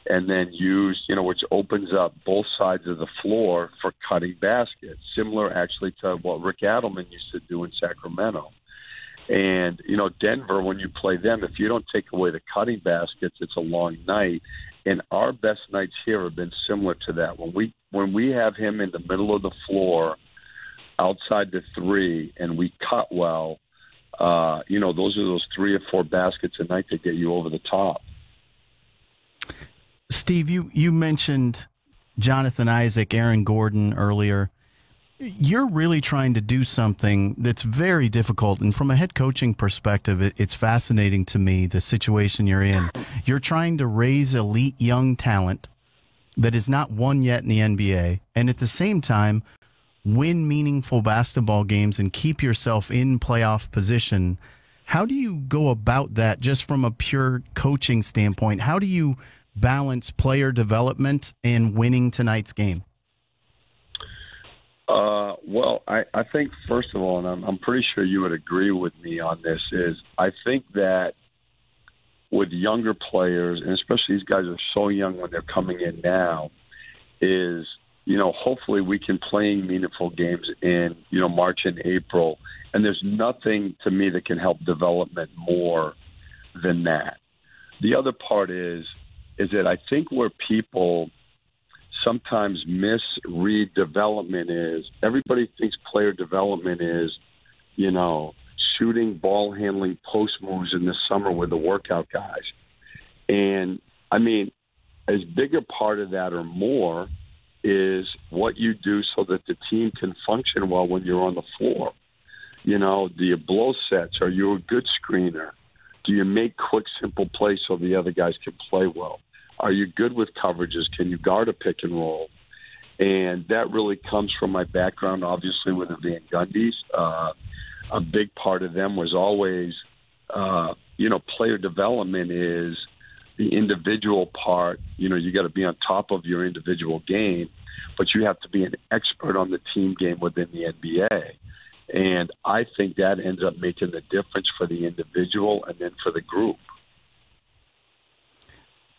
and then use, which opens up both sides of the floor for cutting baskets, similar actually to what Rick Adelman used to do in Sacramento. And, Denver, when you play them, if you don't take away the cutting baskets, it's a long night. And our best nights here have been similar to that. When we have him in the middle of the floor outside the three and we cut well, those are those 3 or 4 baskets a night that get you over the top. Steve, you mentioned Jonathan Isaac, Aaron Gordon earlier. You're really trying to do something that's very difficult. And from a head coaching perspective, it's fascinating to me, the situation you're in. You're trying to raise elite young talent that is not won yet in the NBA, and at the same time, win meaningful basketball games and keep yourself in playoff position. How do you go about that just from a pure coaching standpoint? How do you balance player development and winning tonight's game? Well, I think, first of all, and I'm pretty sure you would agree with me on this, is I think that with younger players, and especially these guys are so young when they're coming in now, is, hopefully we can play meaningful games in, March and April. And there's nothing to me that can help development more than that. The other part is that I think where people sometimes misread development is everybody thinks player development is, shooting, ball handling, post moves in the summer with the workout guys. And, I mean, as big a part of that or more is what you do so that the team can function well when you're on the floor. You know, do you blow sets? Are you a good screener? Do you make quick, simple plays so the other guys can play well? Are you good with coverages? Can you guard a pick and roll? And that really comes from my background, obviously, with the Van Gundys. A big part of them was always, player development is the individual part. You know, you got to be on top of your individual game, but you have to be an expert on the team game within the NBA. And I think that ends up making the difference for the individual and then for the group.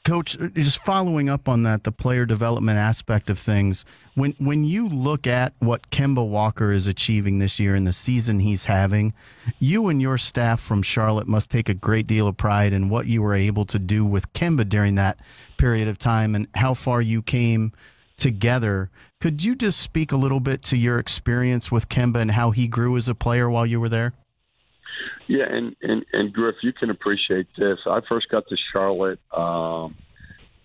Coach, just following up on that, the player development aspect of things, when you look at what Kemba Walker is achieving this year and the season he's having, you and your staff from Charlotte must take a great deal of pride in what you were able to do with Kemba during that period of time and how far you came together. Could you just speak a little bit to your experience with Kemba and how he grew as a player while you were there? Yeah, and Griff, you can appreciate this. I first got to Charlotte,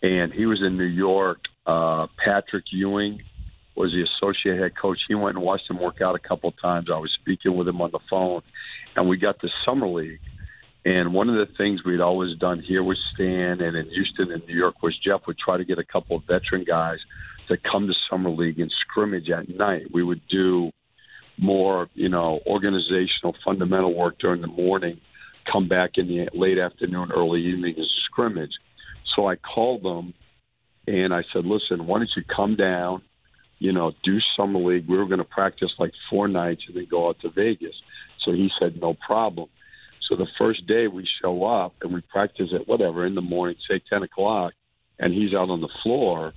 and he was in New York. Patrick Ewing was the associate head coach. He went and watched him work out a couple of times. I was speaking with him on the phone, and we got to Summer League. And one of the things we'd always done here with Stan and in Houston and New York was Jeff would try to get a couple of veteran guys to come to Summer League and scrimmage at night. We would do more, organizational, fundamental work during the morning, come back in the late afternoon, early evening as scrimmage. So I called them, and I said, listen, why don't you come down, do Summer League. We were going to practice like 4 nights and then go out to Vegas. So he said, no problem. So the first day we show up, and we practice at whatever, in the morning, say 10 o'clock, and he's out on the floor.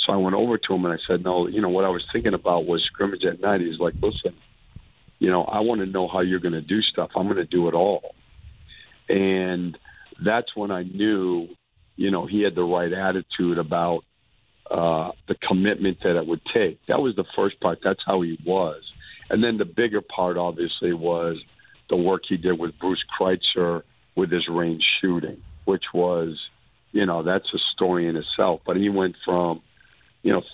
So I went over to him and I said, no, what I was thinking about was scrimmage at night. He's like, listen, I want to know how you're going to do stuff. I'm going to do it all. And that's when I knew, he had the right attitude about the commitment that it would take. That was the first part. That's how he was. And then the bigger part, obviously, was the work he did with Bruce Kreitzer with his range shooting, which was, that's a story in itself. But he went from,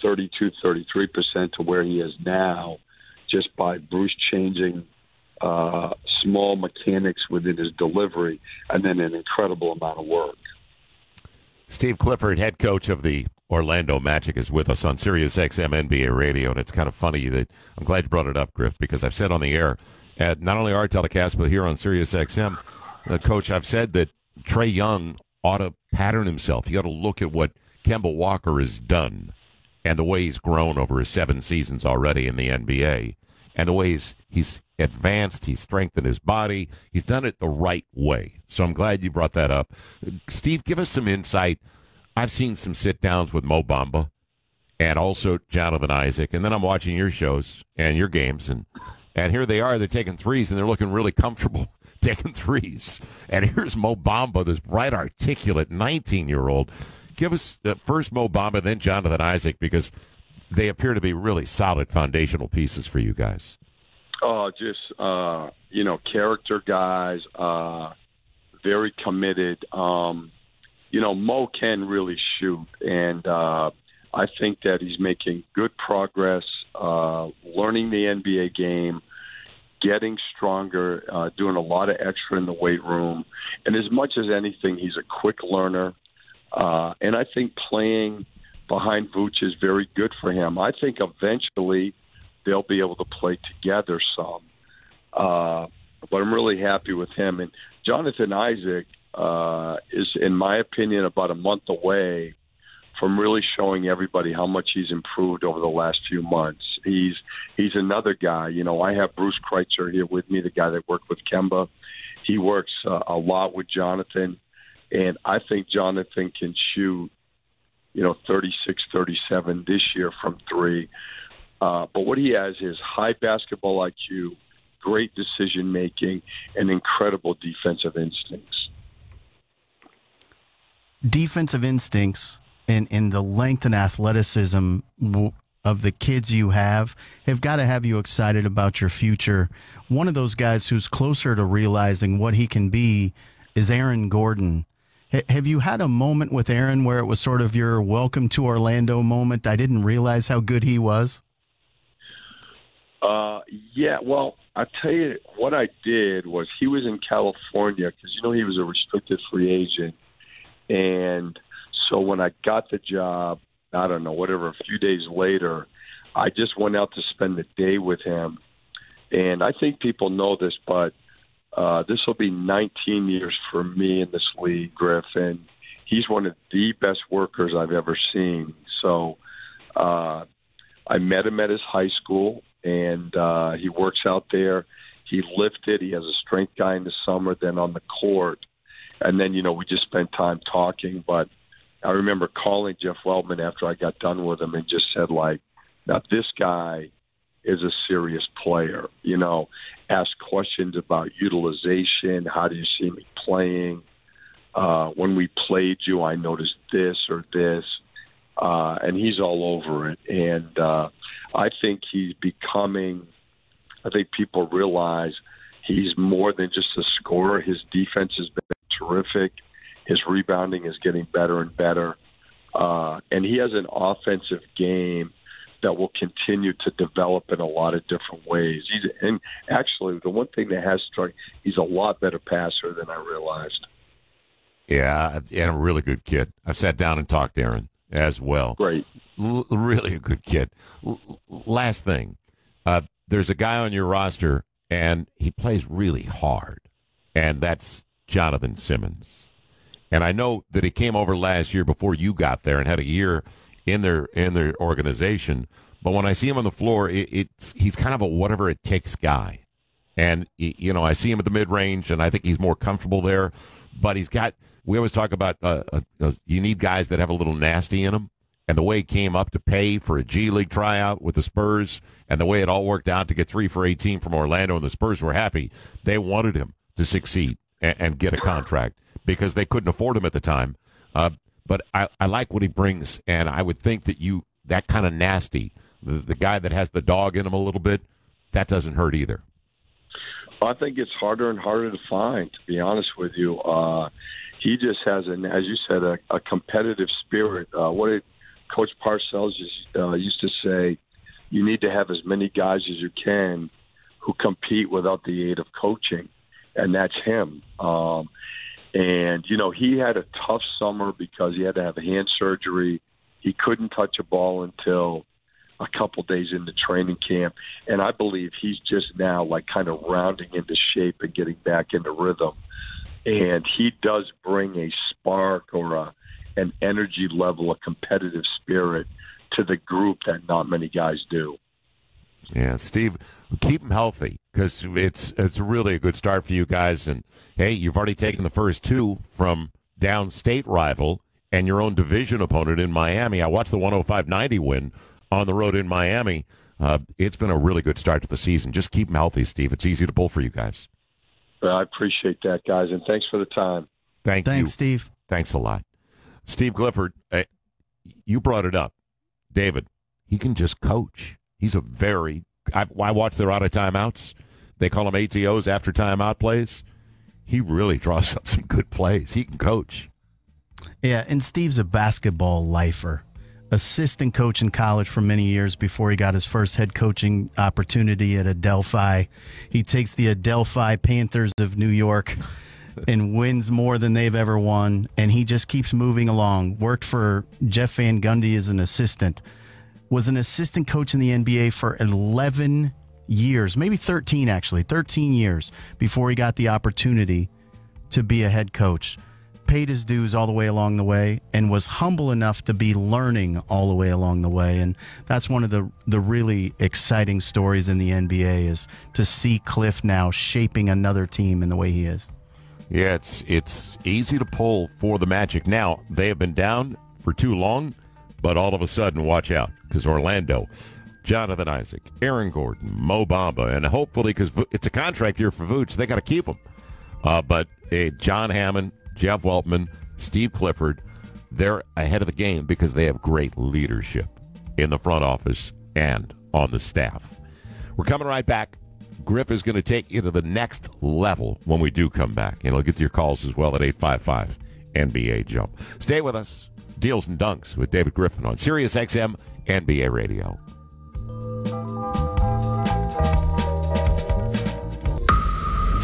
32, 33% to where he is now just by Bruce changing small mechanics within his delivery and then an incredible amount of work. Steve Clifford, head coach of the Orlando Magic, is with us on Sirius XM NBA Radio, and it's kind of funny that I'm glad you brought it up, Griff, because I've said on the air at not only our telecast but here on Sirius XM, Coach, I've said that Trae Young ought to pattern himself. You got to look at what Kemba Walker has done and the way he's grown over his 7 seasons already in the NBA, and the way he's advanced, he's strengthened his body, he's done it the right way. So I'm glad you brought that up. Steve, give us some insight. I've seen some sit-downs with Mo Bamba and also Jonathan Isaac, and then I'm watching your shows and your games, and here they are. They're taking threes, and they're looking really comfortable taking threes. And here's Mo Bamba, this bright, articulate 19-year-old. Give us first Mo Bamba, then Jonathan Isaac, because they appear to be really solid foundational pieces for you guys. Oh, just, character guys, very committed. Mo can really shoot, and I think that he's making good progress, learning the NBA game, getting stronger, doing a lot of extra in the weight room. And as much as anything, he's a quick learner. And I think playing behind Vooch is very good for him. I think eventually they'll be able to play together some. But I'm really happy with him. And Jonathan Isaac is, in my opinion, about a month away from really showing everybody how much he's improved over the last few months. He's another guy. I have Bruce Kreitzer here with me, the guy that worked with Kemba. He works a lot with Jonathan. And I think Jonathan can shoot, 36, 37 this year from 3. But what he has is high basketball IQ, great decision-making, and incredible defensive instincts. Defensive instincts and the length and athleticism of the kids you have got to have you excited about your future. One of those guys who's closer to realizing what he can be is Aaron Gordon. Have you had a moment with Aaron where it was sort of your welcome to Orlando moment? I didn't realize how good he was. Yeah, well, I tell you what I did was he was in California because, he was a restricted free agent. And so when I got the job, I don't know, whatever, a few days later, I just went out to spend the day with him. And I think people know this, but this will be 19 years for me in this league, Griff. And he's one of the best workers I've ever seen. So I met him at his high school. And he works out there. He lifted. He has a strength guy in the summer, then on the court. And then, we just spent time talking. But I remember calling Jeff Weltman after I got done with him and just said, now this guy is a serious player. Ask questions about utilization. How do you see me playing? When we played you, I noticed this or this. And he's all over it. And I think he's becoming – I think people realize he's more than just a scorer. His defense has been terrific. His rebounding is getting better and better. And he has an offensive game that will continue to develop in a lot of different ways. And actually, the one thing that has struck – he's a lot better passer than I realized. Yeah, and a really good kid. I've sat down and talked to Aaron as well. Great. Really a good kid. Last thing, there's a guy on your roster, and he plays really hard, and that's Jonathan Simmons. And I know that he came over last year before you got there and had a year in their organization. But when I see him on the floor, he's kind of a whatever it takes guy. And, I see him at the mid-range, and I think he's more comfortable there. But we always talk about you need guys that have a little nasty in them. And the way he came up to pay for a G League tryout with the Spurs and the way it all worked out to get 3 for 18 from Orlando, and the Spurs were happy. They wanted him to succeed and get a contract because they couldn't afford him at the time. But I like what he brings, and I would think that that kind of nasty, the guy that has the dog in him a little bit, that doesn't hurt either. I think it's harder and harder to find, to be honest with you. He just has, as you said, a competitive spirit. What did Coach Parcells used to say, you need to have as many guys as you can who compete without the aid of coaching, and that's him. And, he had a tough summer because he had to have a hand surgery. He couldn't touch a ball until a couple days into training camp. And I believe he's just now kind of rounding into shape and getting back into rhythm. And he does bring a spark or an energy level, a competitive spirit to the group that not many guys do. Yeah, Steve, keep him healthy because it's really a good start for you guys. And, hey, you've already taken the first 2 from downstate rival and your own division opponent in Miami. I watched the 105-90 win on the road in Miami. It's been a really good start to the season. Just keep him healthy, Steve. It's easy to pull for you guys. I appreciate that, guys, and thanks for the time. Thanks, Steve. Thanks a lot. Steve Clifford, you brought it up. David, he can just coach. He's I watch their out of timeouts. They call them ATOs, after timeout plays. He really draws up some good plays. He can coach. Yeah, and Steve's a basketball lifer. Assistant coach in college for many years before he got his first head coaching opportunity at Adelphi. He takes the Adelphi Panthers of New York and wins more than they've ever won, and he just keeps moving along. Worked for Jeff Van Gundy as an assistant. Was an assistant coach in the NBA for 11 years, maybe 13 actually, 13 years before he got the opportunity to be a head coach. Paid his dues all the way along the way and was humble enough to be learning all the way along the way. And that's one of the really exciting stories in the NBA is to see Cliff now shaping another team in the way he is. Yeah, it's easy to pull for the Magic. Now, they have been down for too long, but all of a sudden, watch out, because Orlando, Jonathan Isaac, Aaron Gordon, Mo Bamba, and hopefully, because it's a contract year for Vooch, they got to keep him. But John Hammond, Jeff Weltman, Steve Clifford, they're ahead of the game because they have great leadership in the front office and on the staff. We're coming right back. Griff is going to take you to the next level when we do come back. And I'll get to your calls as well at 855 NBA Jump. Stay with us. Deals and Dunks with David Griffin on Sirius XM NBA Radio.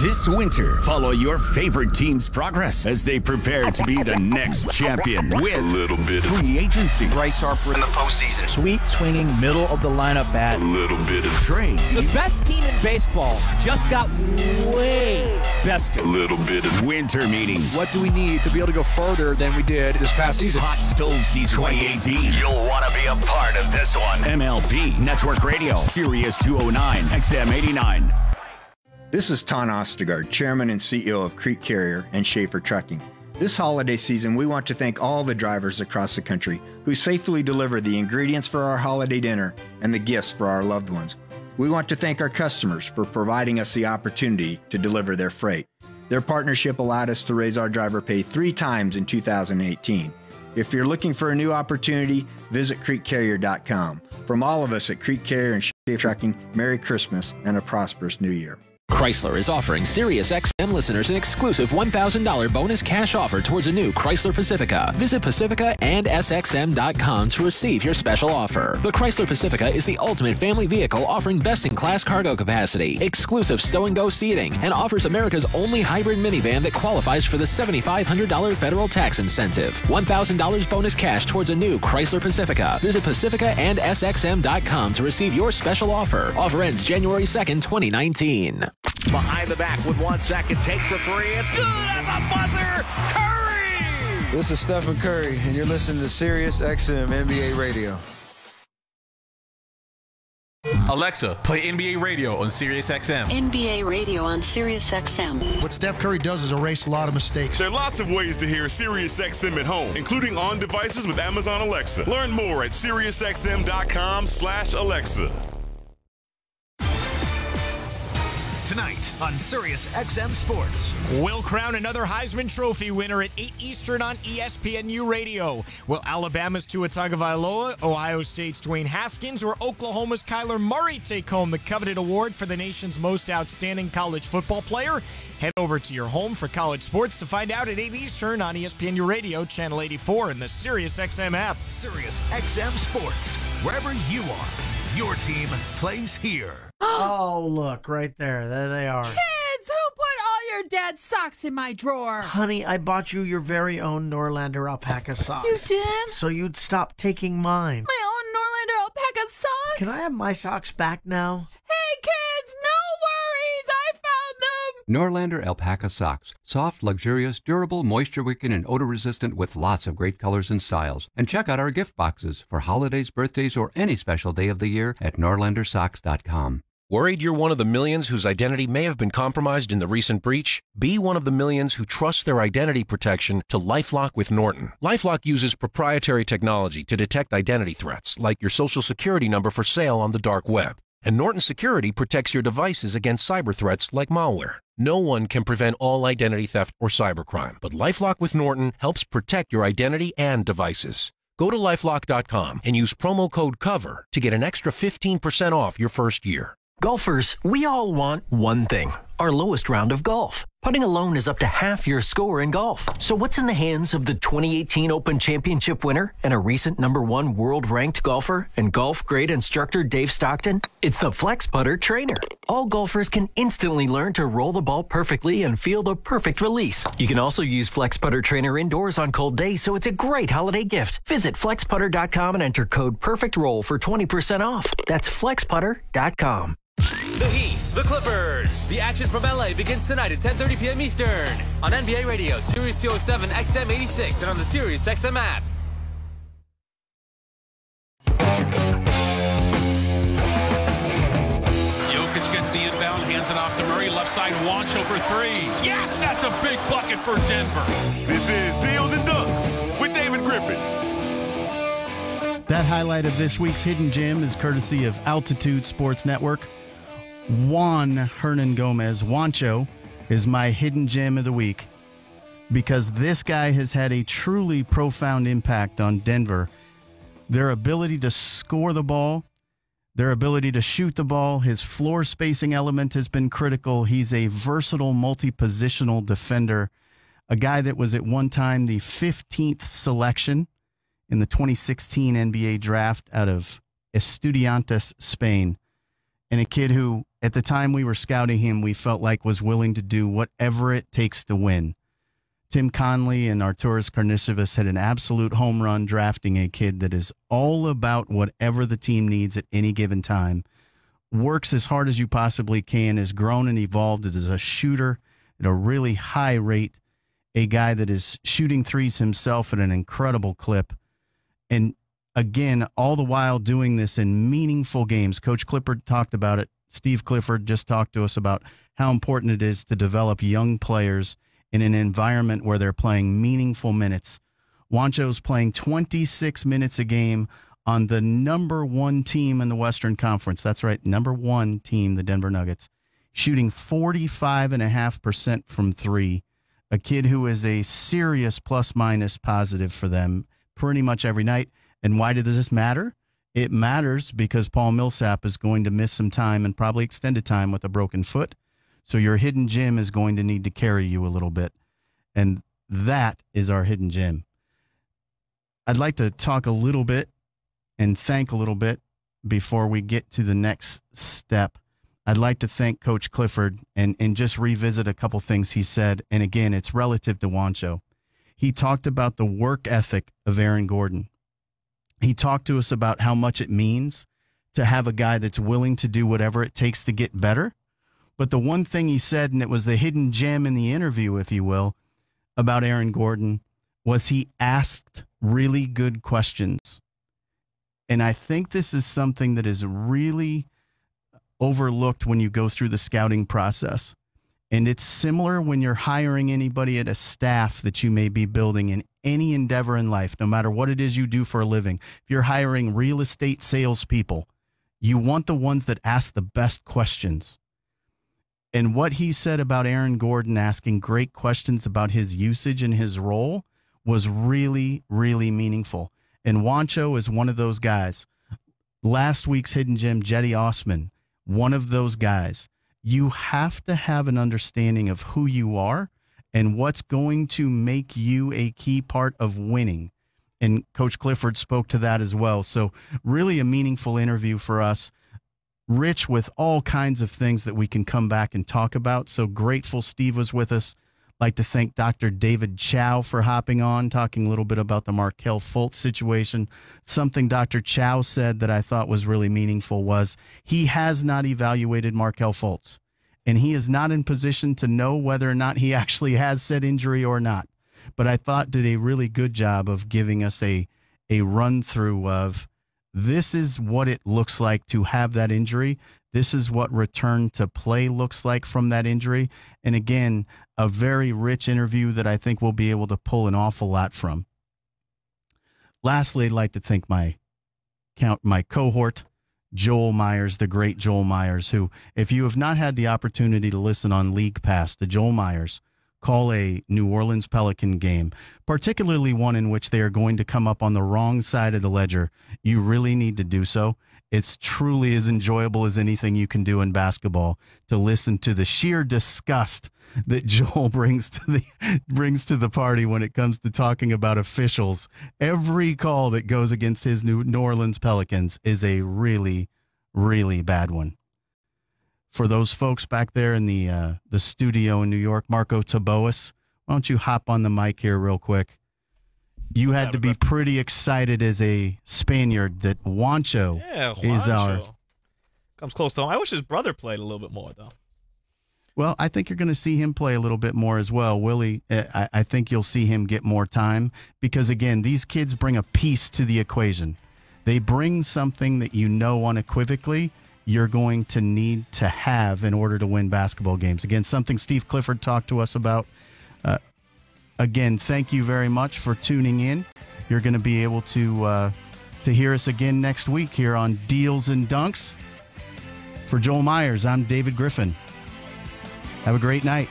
This winter, follow your favorite team's progress as they prepare to be the next champion with a little bit of free agency. Bryce Harper in the postseason. Sweet swinging middle of the lineup bat. A little bit of trade. The best team in baseball just got way bested. A little bit of winter meetings. What do we need to be able to go further than we did this past season? Hot Stove Season 2018. You'll want to be a part of this one. MLB Network Radio, Sirius 209, XM 89. This is Ton Ostegard, Chairman and CEO of Creek Carrier and Schaefer Trucking. This holiday season, we want to thank all the drivers across the country who safely deliver the ingredients for our holiday dinner and the gifts for our loved ones. We want to thank our customers for providing us the opportunity to deliver their freight. Their partnership allowed us to raise our driver pay 3 times in 2018. If you're looking for a new opportunity, visit creekcarrier.com. From all of us at Creek Carrier and Schaefer Trucking, Merry Christmas and a prosperous New Year. Chrysler is offering SiriusXM listeners an exclusive $1,000 bonus cash offer towards a new Chrysler Pacifica. Visit Pacifica&SXM.com to receive your special offer. The Chrysler Pacifica is the ultimate family vehicle offering best-in-class cargo capacity, exclusive stow-and-go seating, and offers America's only hybrid minivan that qualifies for the $7,500 federal tax incentive. $1,000 bonus cash towards a new Chrysler Pacifica. Visit Pacifica&SXM.com to receive your special offer. Offer ends January 2nd, 2019. Behind the back with 1 second, takes the three. It's good at the buzzer. Curry! This is Stephen Curry, and you're listening to Sirius XM NBA Radio. Alexa, play NBA Radio on Sirius XM. NBA Radio on Sirius XM. What Steph Curry does is erase a lot of mistakes. There are lots of ways to hear Sirius XM at home, including on devices with Amazon Alexa. Learn more at SiriusXM.com/Alexa. Tonight on Sirius XM Sports. We'll crown another Heisman Trophy winner at 8 Eastern on ESPNU Radio. Will Alabama's Tua Tagovailoa, Ohio State's Dwayne Haskins, or Oklahoma's Kyler Murray take home the coveted award for the nation's most outstanding college football player? Head over to your home for college sports to find out at 8 Eastern on ESPNU Radio, Channel 84, and the Sirius XM app. Sirius XM Sports. Wherever you are, your team plays here. Oh, look, right there. There they are. Kids, who put all your dad's socks in my drawer? Honey, I bought you your very own Norlander alpaca socks. You did? So you'd stop taking mine. My own Norlander alpaca socks? Can I have my socks back now? Hey, kids, no worries. I found them. Norlander alpaca socks. Soft, luxurious, durable, moisture-wicking, and odor-resistant with lots of great colors and styles. And check out our gift boxes for holidays, birthdays, or any special day of the year at norlandersocks.com. Worried you're one of the millions whose identity may have been compromised in the recent breach? Be one of the millions who trust their identity protection to LifeLock with Norton. LifeLock uses proprietary technology to detect identity threats, like your social security number for sale on the dark web. And Norton Security protects your devices against cyber threats like malware. No one can prevent all identity theft or cybercrime, but LifeLock with Norton helps protect your identity and devices. Go to LifeLock.com and use promo code COVER to get an extra 15% off your first year. Golfers, we all want one thing, our lowest round of golf. Putting alone is up to half your score in golf. So what's in the hands of the 2018 Open Championship winner and a recent #1 world-ranked golfer and golf grade instructor Dave Stockton? It's the Flex Putter Trainer. All golfers can instantly learn to roll the ball perfectly and feel the perfect release. You can also use Flex Putter Trainer indoors on cold days, so it's a great holiday gift. Visit flexputter.com and enter code PERFECTROLL for 20% off. That's flexputter.com. The Heat, the Clippers. The action from LA begins tonight at 10:30 p.m. Eastern on NBA Radio, Sirius 207, XM 86, and on the Sirius XM app. Jokic gets the inbound, hands it off to Murray, left side, Wancho for three. Yes, that's a big bucket for Denver. This is Deals and Dunks with David Griffin. That highlight of this week's Hidden Gem is courtesy of Altitude Sports Network. Juan Hernan Gomez, Wancho, is my hidden gem of the week because this guy has had a truly profound impact on Denver. Their ability to score the ball, their ability to shoot the ball. His floor spacing element has been critical. He's a versatile, multi-positional defender, a guy that was at one time the 15th selection in the 2016 NBA draft out of Estudiantes, Spain, and a kid who, at the time we were scouting him, we felt like was willing to do whatever it takes to win. Tim Conley and Arturas Karnisovas had an absolute home run drafting a kid that is all about whatever the team needs at any given time, works as hard as you possibly can, has grown and evolved as a shooter at a really high rate, a guy that is shooting threes himself at an incredible clip. And again, all the while doing this in meaningful games. Coach Clifford talked about it. Steve Clifford just talked to us about how important it is to develop young players in an environment where they're playing meaningful minutes. Juancho's playing 26 minutes a game on the number one team in the Western Conference. That's right, number one team, the Denver Nuggets, shooting 45.5% from three, a kid who is a serious plus-minus positive for them pretty much every night. And why does this matter? It matters because Paul Millsap is going to miss some time and probably extended time with a broken foot. So your hidden gem is going to need to carry you a little bit. And that is our hidden gem. I'd like to talk a little bit and thank a little bit before we get to the next step. I'd like to thank Coach Clifford and just revisit a couple things he said. And again, it's relative to Juancho. He talked about the work ethic of Aaron Gordon. He talked to us about how much it means to have a guy that's willing to do whatever it takes to get better. But the one thing he said, and it was the hidden gem in the interview, if you will, about Aaron Gordon, was he asked really good questions. And I think this is something that is really overlooked when you go through the scouting process. And it's similar when you're hiring anybody at a staff that you may be building in any endeavor in life, no matter what it is you do for a living. If you're hiring real estate salespeople, you want the ones that ask the best questions. And what he said about Aaron Gordon asking great questions about his usage and his role was really, really meaningful. And Juancho is one of those guys. Last week's hidden gem, Jetty Osman, one of those guys. You have to have an understanding of who you are and what's going to make you a key part of winning. And Coach Clifford spoke to that as well. So really a meaningful interview for us. Rich with all kinds of things that we can come back and talk about. So grateful Steve was with us. Like to thank Dr. David Chow for hopping on, talking a little bit about the Markelle Fultz situation. Something Dr. Chow said that I thought was really meaningful was he has not evaluated Markelle Fultz, and he is not in position to know whether or not he actually has said injury or not. But I thought did a really good job of giving us a run-through of this is what it looks like to have that injury. This is what return to play looks like from that injury. And again, a very rich interview that I think we'll be able to pull an awful lot from. Lastly, I'd like to thank my cohort, Joel Myers, the great Joel Myers, who, if you have not had the opportunity to listen on League Pass to Joel Myers call a New Orleans Pelican game, particularly one in which they are going to come up on the wrong side of the ledger, you really need to do so. It's truly as enjoyable as anything you can do in basketball to listen to the sheer disgust that Joel brings to the party when it comes to talking about officials. Every call that goes against his New Orleans Pelicans is a really, really bad one. For those folks back there in the studio in New York, Marco Taboas, why don't you hop on the mic here real quick? You had to be pretty excited as a Spaniard that Juancho is our... Comes close to home. I wish his brother played a little bit more, though. Well, I think you're going to see him play a little bit more as well. Willie, I think you'll see him get more time because, again, these kids bring a piece to the equation. They bring something that you know unequivocally you're going to need to have in order to win basketball games. Again, something Steve Clifford talked to us about. Again, thank you very much for tuning in. You're going to be able to hear us again next week here on Deals and Dunks. For Joel Myers, I'm David Griffin. Have a great night.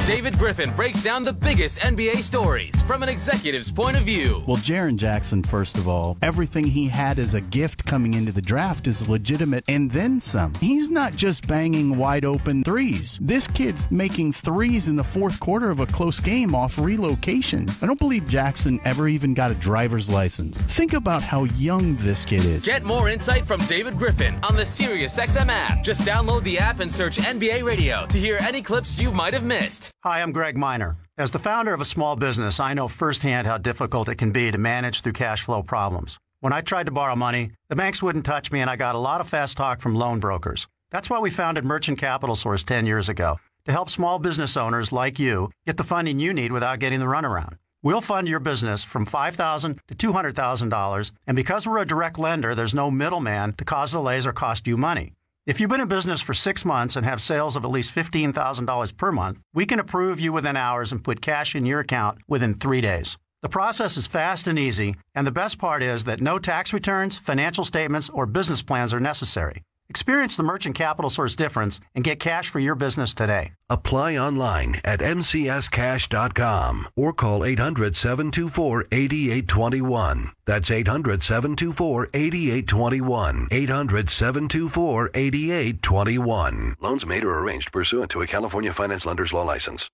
David Griffin breaks down the biggest NBA stories from an executive's point of view. Well, Jaren Jackson, first of all, everything he had as a gift coming into the draft is legitimate and then some. He's not just banging wide open threes. This kid's making threes in the fourth quarter of a close game off relocation. I don't believe Jackson ever even got a driver's license. Think about how young this kid is. Get more insight from David Griffin on the SiriusXM app. Just download the app and search NBA Radio to hear any clips you might have missed. Hi, I'm Greg Miner. As the founder of a small business, I know firsthand how difficult it can be to manage through cash flow problems. When I tried to borrow money, the banks wouldn't touch me, and I got a lot of fast talk from loan brokers. That's why we founded Merchant Capital Source 10 years ago, to help small business owners like you get the funding you need without getting the runaround. We'll fund your business from $5,000 to $200,000, and because we're a direct lender, there's no middleman to cause delays or cost you money. If you've been in business for 6 months and have sales of at least $15,000 per month, we can approve you within hours and put cash in your account within 3 days. The process is fast and easy, and the best part is that no tax returns, financial statements, or business plans are necessary. Experience the Merchant Capital Source difference and get cash for your business today. Apply online at mcscash.com or call 800-724-8821. That's 800-724-8821. 800-724-8821. Loans made or arranged pursuant to a California Finance Lender's Law license.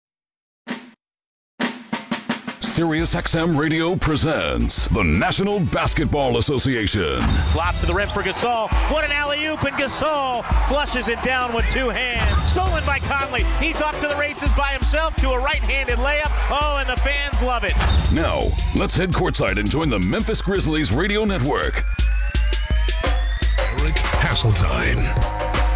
SiriusXM Radio presents the National Basketball Association. Flops to the rim for Gasol. What an alley-oop, and Gasol flushes it down with two hands. Stolen by Conley. He's off to the races by himself to a right-handed layup. Oh, and the fans love it. Now, let's head courtside and join the Memphis Grizzlies radio network. Eric Hasseltine.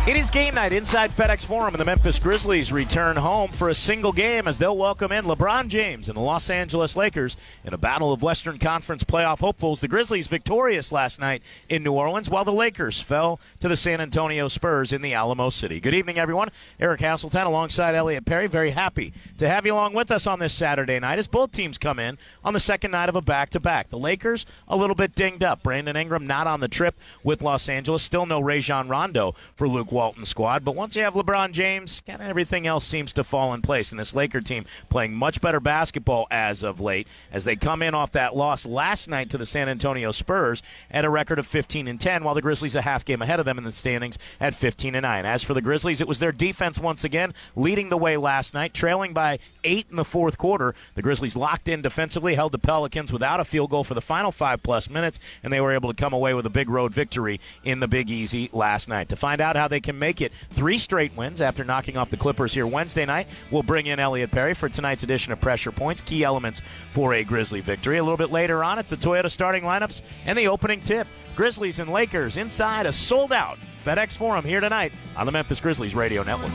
It is game night inside FedEx Forum, and the Memphis Grizzlies return home for a single game as they'll welcome in LeBron James and the Los Angeles Lakers in a battle of Western Conference playoff hopefuls. The Grizzlies victorious last night in New Orleans, while the Lakers fell to the San Antonio Spurs in the Alamo City. Good evening, everyone. Eric Hasseltine alongside Elliot Perry. Very happy to have you along with us on this Saturday night as both teams come in on the second night of a back-to-back. The Lakers a little bit dinged up. Brandon Ingram not on the trip with Los Angeles. Still no Rajon Rondo for Luke Walton squad, but once you have LeBron James, kind of everything else seems to fall in place. And this Laker team playing much better basketball as of late as they come in off that loss last night to the San Antonio Spurs at a record of 15-10, while the Grizzlies a half game ahead of them in the standings at 15-9. As for the Grizzlies, it was their defense once again leading the way last night, trailing by 8 in the fourth quarter. The Grizzlies locked in defensively, held the Pelicans without a field goal for the final 5+ minutes, and they were able to come away with a big road victory in the Big Easy last night. To find out how they can make it 3 straight wins after knocking off the Clippers here Wednesday night, we'll bring in Elliot Perry for tonight's edition of Pressure Points, key elements for a Grizzly victory. A little bit later on, it's the Toyota starting lineups and the opening tip. Grizzlies and Lakers inside a sold-out FedEx Forum here tonight on the Memphis Grizzlies Radio Network.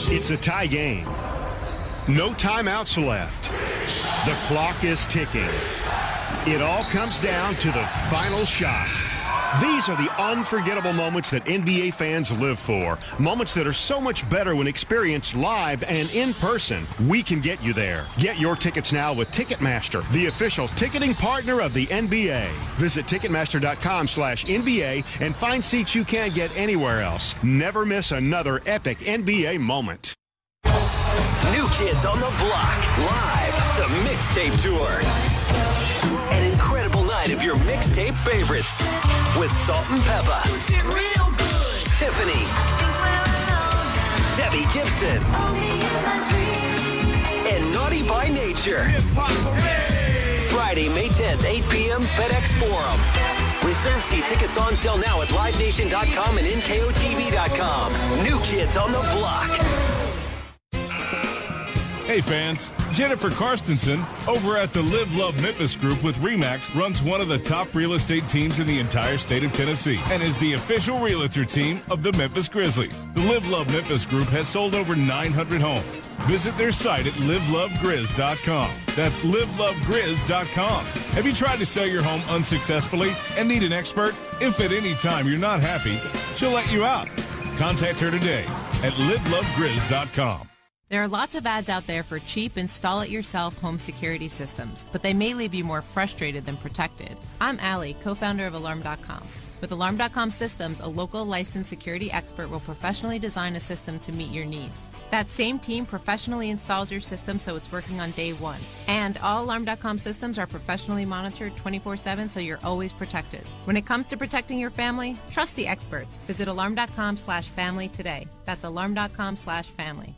It's a tie game. No timeouts left. The clock is ticking. It all comes down to the final shot. These are the unforgettable moments that NBA fans live for. Moments that are so much better when experienced live and in person. We can get you there. Get your tickets now with Ticketmaster, the official ticketing partner of the NBA. Visit Ticketmaster.com/NBA and find seats you can't get anywhere else. Never miss another epic NBA moment. New Kids on the Block, live, the Mixtape Tour. An incredible night of your mixtape favorites with Salt and Peppa, Tiffany, Debbie Gibson, and Naughty by Nature. Friday, May 10th, 8 p.m., FedEx Forum. Reserve seat tickets on sale now at LiveNation.com and NKOTV.com. New Kids on the Block. Hey fans, Jennifer Karstensen over at the Live Love Memphis Group with RE/MAX runs one of the top real estate teams in the entire state of Tennessee and is the official realtor team of the Memphis Grizzlies. The Live Love Memphis Group has sold over 900 homes. Visit their site at livelovegrizz.com. That's livelovegrizz.com. Have you tried to sell your home unsuccessfully and need an expert? If at any time you're not happy, she'll let you out. Contact her today at livelovegrizz.com. There are lots of ads out there for cheap install-it-yourself home security systems, but they may leave you more frustrated than protected. I'm Allie, co-founder of Alarm.com. With Alarm.com Systems, a local licensed security expert will professionally design a system to meet your needs. That same team professionally installs your system so it's working on day one. And all Alarm.com systems are professionally monitored 24/7 so you're always protected. When it comes to protecting your family, trust the experts. Visit alarm.com/family today. That's alarm.com/family.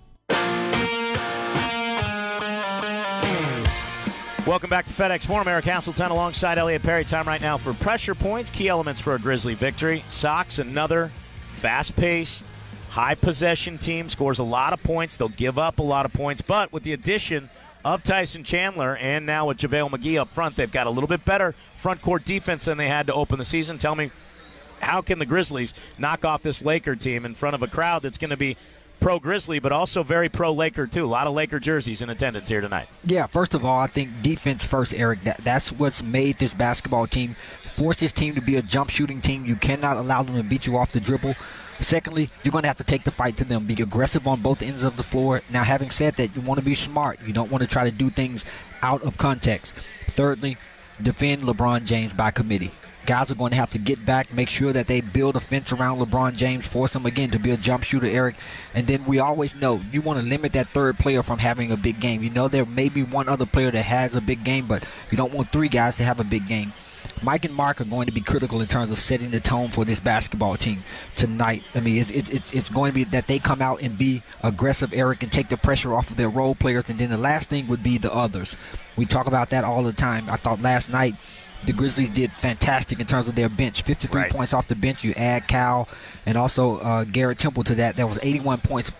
Welcome back to FedEx Forum. Eric Hasseltine alongside Elliot Perry. Time right now for pressure points. Key elements for a Grizzly victory. Sox, another fast-paced, high-possession team. Scores a lot of points. They'll give up a lot of points. But with the addition of Tyson Chandler and now with JaVale McGee up front, they've got a little bit better front-court defense than they had to open the season. Tell me, how can the Grizzlies knock off this Laker team in front of a crowd that's going to be pro-Grizzly, but also very pro-Laker, too? A lot of Laker jerseys in attendance here tonight. Yeah, first of all, I think defense first, Eric. That's what's made this basketball team, forced this team to be a jump-shooting team. You cannot allow them to beat you off the dribble. Secondly, you're going to have to take the fight to them, be aggressive on both ends of the floor. Now, having said that, you want to be smart. You don't want to try to do things out of context. Thirdly, defend LeBron James by committee. Guys are going to have to get back, make sure that they build a fence around LeBron James, force him again to be a jump shooter, Eric. And then we always know you want to limit that third player from having a big game. You know there may be one other player that has a big game, but you don't want three guys to have a big game. Mike and Mark are going to be critical in terms of setting the tone for this basketball team tonight. I mean, it's going to be that they come out and be aggressive, Eric, and take the pressure off of their role players. And then the last thing would be the others. We talk about that all the time. I thought last night the Grizzlies did fantastic in terms of their bench. 53 points off the bench. You add Cal and also Garrett Temple to that. That was 81 points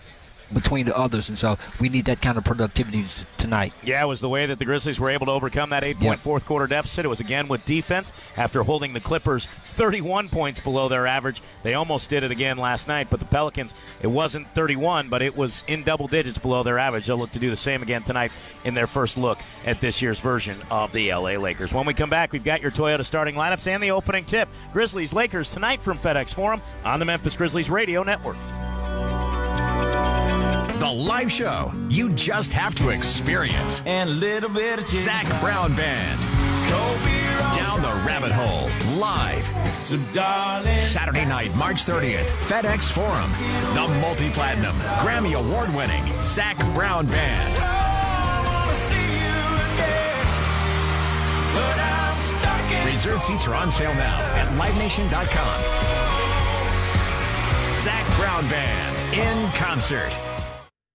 between the others, and so we need that kind of productivity tonight. Yeah, it was the way that the Grizzlies were able to overcome that 8-point fourth quarter deficit. It was again with defense after holding the Clippers 31 points below their average. They almost did it again last night, but the Pelicans, it wasn't 31, but it was in double digits below their average. They'll look to do the same again tonight in their first look at this year's version of the LA Lakers. When we come back, we've got your Toyota starting lineups and the opening tip. Grizzlies Lakers tonight from FedEx Forum on the Memphis Grizzlies Radio Network. The live show you just have to experience. And a little bit of Zach Brown Band. Down the Rabbit Hole. Live. Saturday night, March 30th. FedEx Forum. The multi-platinum, Grammy Award-winning Zach Brown Band. Reserved seats are on sale now at LiveNation.com. Zach Brown Band in concert.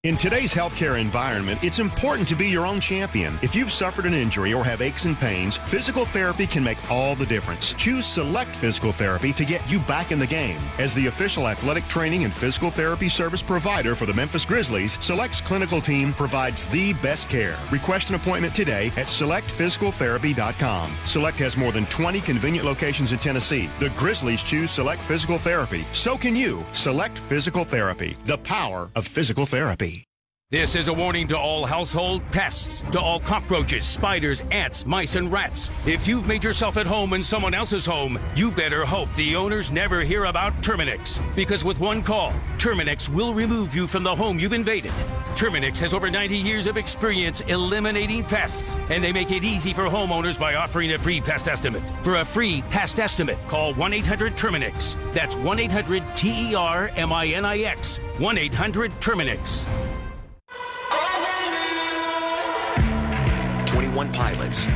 In today's healthcare environment, it's important to be your own champion. If you've suffered an injury or have aches and pains, physical therapy can make all the difference. Choose Select Physical Therapy to get you back in the game. As the official athletic training and physical therapy service provider for the Memphis Grizzlies, Select's clinical team provides the best care. Request an appointment today at SelectPhysicalTherapy.com. Select has more than 20 convenient locations in Tennessee. The Grizzlies choose Select Physical Therapy. So can you. Select Physical Therapy. The power of physical therapy. This is a warning to all household pests, to all cockroaches, spiders, ants, mice, and rats. If you've made yourself at home in someone else's home, you better hope the owners never hear about Terminix. Because with one call, Terminix will remove you from the home you've invaded. Terminix has over 90 years of experience eliminating pests, and they make it easy for homeowners by offering a free pest estimate. For a free pest estimate, call 1-800-TERMINIX. That's 1-800-TERMINIX. 1-800-TERMINIX. 21 Pilots,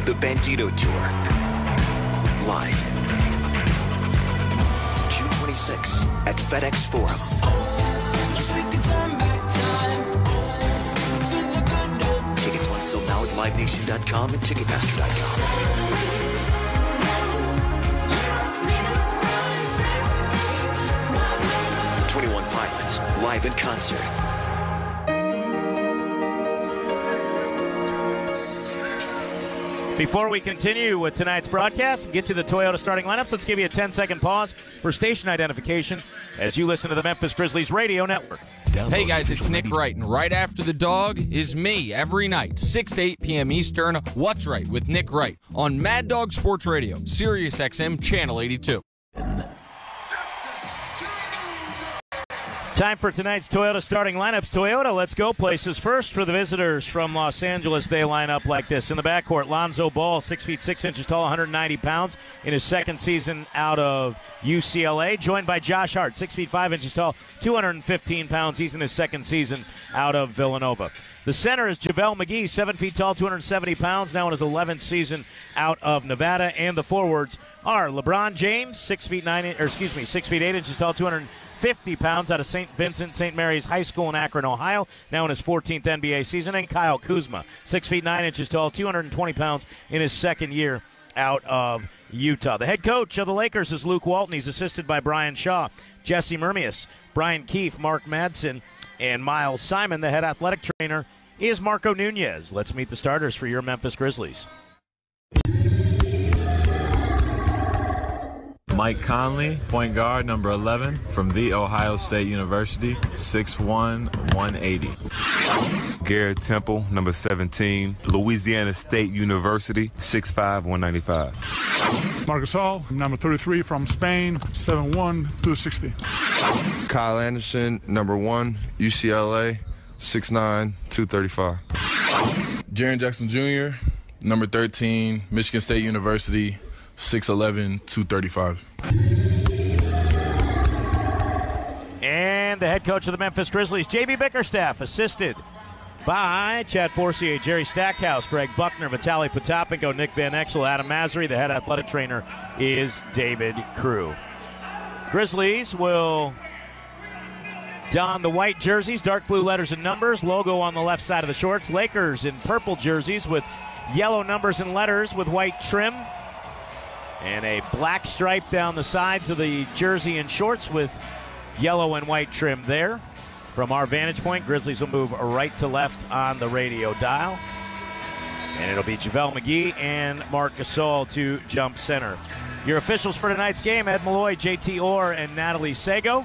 the Bandito Tour, live, June 26 at FedEx Forum. Tickets on sale now at LiveNation.com and Ticketmaster.com. Pilots, live in concert. Before we continue with tonight's broadcast and get to the Toyota starting lineups, let's give you a 10-second pause for station identification as you listen to the Memphis Grizzlies Radio Network. Hey guys, it's Nick Wright, and right after the dog is me every night, 6 to 8 p.m. Eastern, What's Right with Nick Wright on Mad Dog Sports Radio, Sirius XM, Channel 82. Time for tonight's Toyota starting lineups. Toyota, let's go places. First for the visitors from Los Angeles, they line up like this. In the backcourt, Lonzo Ball, 6 feet 6 inches tall, 190 pounds in his second season out of UCLA. Joined by Josh Hart, 6 feet 5 inches tall, 215 pounds. He's in his second season out of Villanova. The center is JaVale McGee, 7 feet tall, 270 pounds, now in his 11th season out of Nevada. And the forwards are LeBron James, 6 feet 8 inches tall, 250 pounds out of St. Vincent St. Mary's High School in Akron, Ohio, now in his 14th NBA season. And Kyle Kuzma, 6 feet 9 inches tall, 220 pounds in his second year out of Utah. The head coach of the Lakers is Luke Walton. He's assisted by Brian Shaw, Jesse Mermius, Brian Keefe, Mark Madsen, and Miles Simon. The head athletic trainer is Marco Nunez. Let's meet the starters for your Memphis Grizzlies. Mike Conley, point guard, number 11, from The Ohio State University, 6'1", 180. Garrett Temple, number 17, Louisiana State University, 6'5", 195. Marcus Hall, number 33, from Spain, 7'1", 260. Kyle Anderson, number 1, UCLA, 6'9", 235. Jaren Jackson Jr., number 13, Michigan State University, 6'11", 235. And the head coach of the Memphis Grizzlies, J.B. Bickerstaff, assisted by Chad Forcier, Jerry Stackhouse, Greg Buckner, Vitaly Potapenko, Nick Van Exel, Adam Masry. The head athletic trainer is David Crew. Grizzlies will don the white jerseys, dark blue letters and numbers, logo on the left side of the shorts. Lakers in purple jerseys with yellow numbers and letters with white trim, and a black stripe down the sides of the jersey and shorts with yellow and white trim there. From our vantage point, Grizzlies will move right to left on the radio dial. And it'll be JaVale McGee and Marc Gasol to jump center. Your officials for tonight's game, Ed Malloy, JT Orr, and Natalie Sago.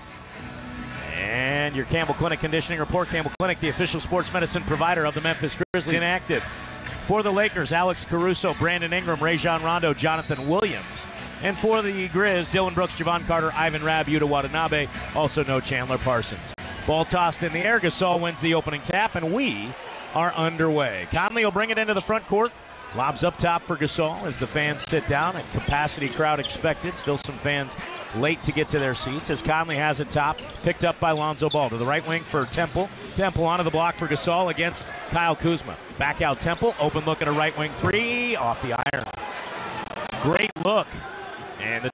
And your Campbell Clinic Conditioning Report. Campbell Clinic, the official sports medicine provider of the Memphis Grizzlies. Inactive. For the Lakers, Alex Caruso, Brandon Ingram, Rajon Rondo, Jonathan Williams. And for the Grizz, Dylan Brooks, Javon Carter, Ivan Rabb, Yuta Watanabe. Also no Chandler Parsons. Ball tossed in the air. Gasol wins the opening tap, and we are underway. Conley will bring it into the front court. Lobs up top for Gasol as the fans sit down. And capacity crowd expected. Still some fans late to get to their seats as Conley has it top, picked up by Lonzo Ball. To the right wing for Temple. Temple onto the block for Gasol against Kyle Kuzma. Back out Temple, open look at a right wing three, off the iron. Great look. And the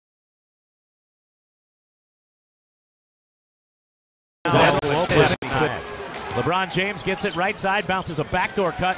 LeBron James gets it right side, bounces a backdoor cut.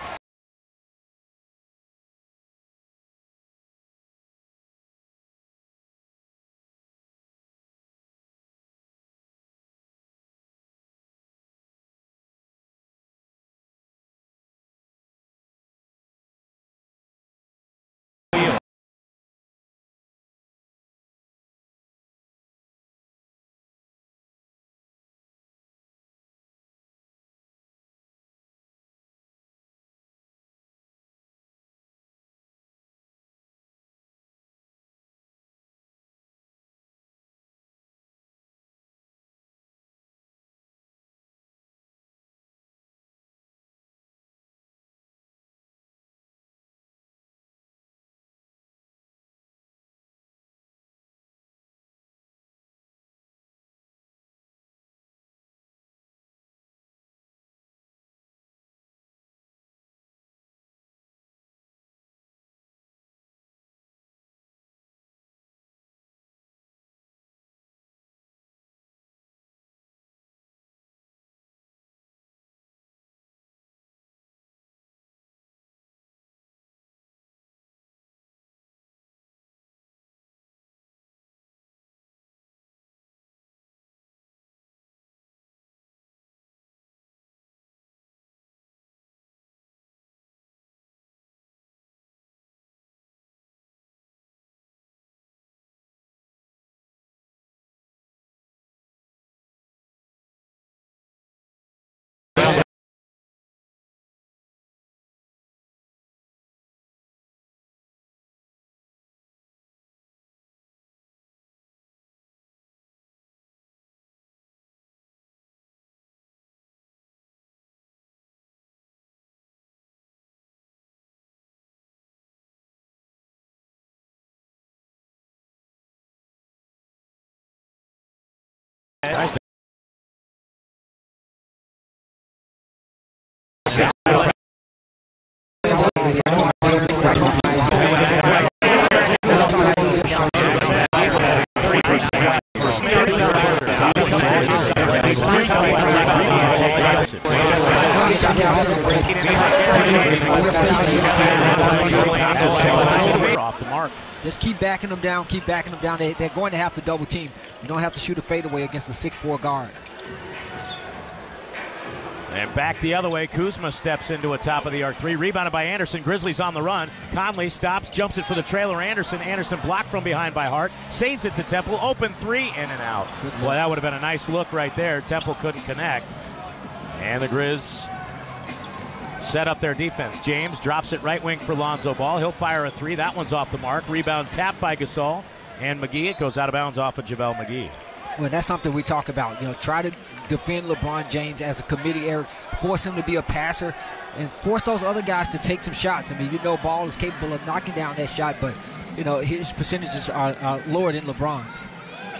Off the mark. Just keep backing them down, keep backing them down. They're going to have to double team. You don't have to shoot a fadeaway against a 6'4" guard. And back the other way, Kuzma steps into a top-of-the-arc three. Rebounded by Anderson. Grizzlies on the run. Conley stops, jumps it for the trailer. Anderson blocked from behind by Hart. Saves it to Temple. Open three, in and out. Boy, that would have been a nice look right there. Temple couldn't connect. And the Grizz set up their defense. James drops it right wing for Lonzo Ball. He'll fire a three. That one's off the mark. Rebound tapped by Gasol. And McGee, it goes out of bounds off of JaVale McGee. Well, that's something we talk about. You know, try to defend LeBron James as a committee, Eric. Force him to be a passer and force those other guys to take some shots. I mean, you know, Ball is capable of knocking down that shot, but, you know, his percentages are lower than LeBron's.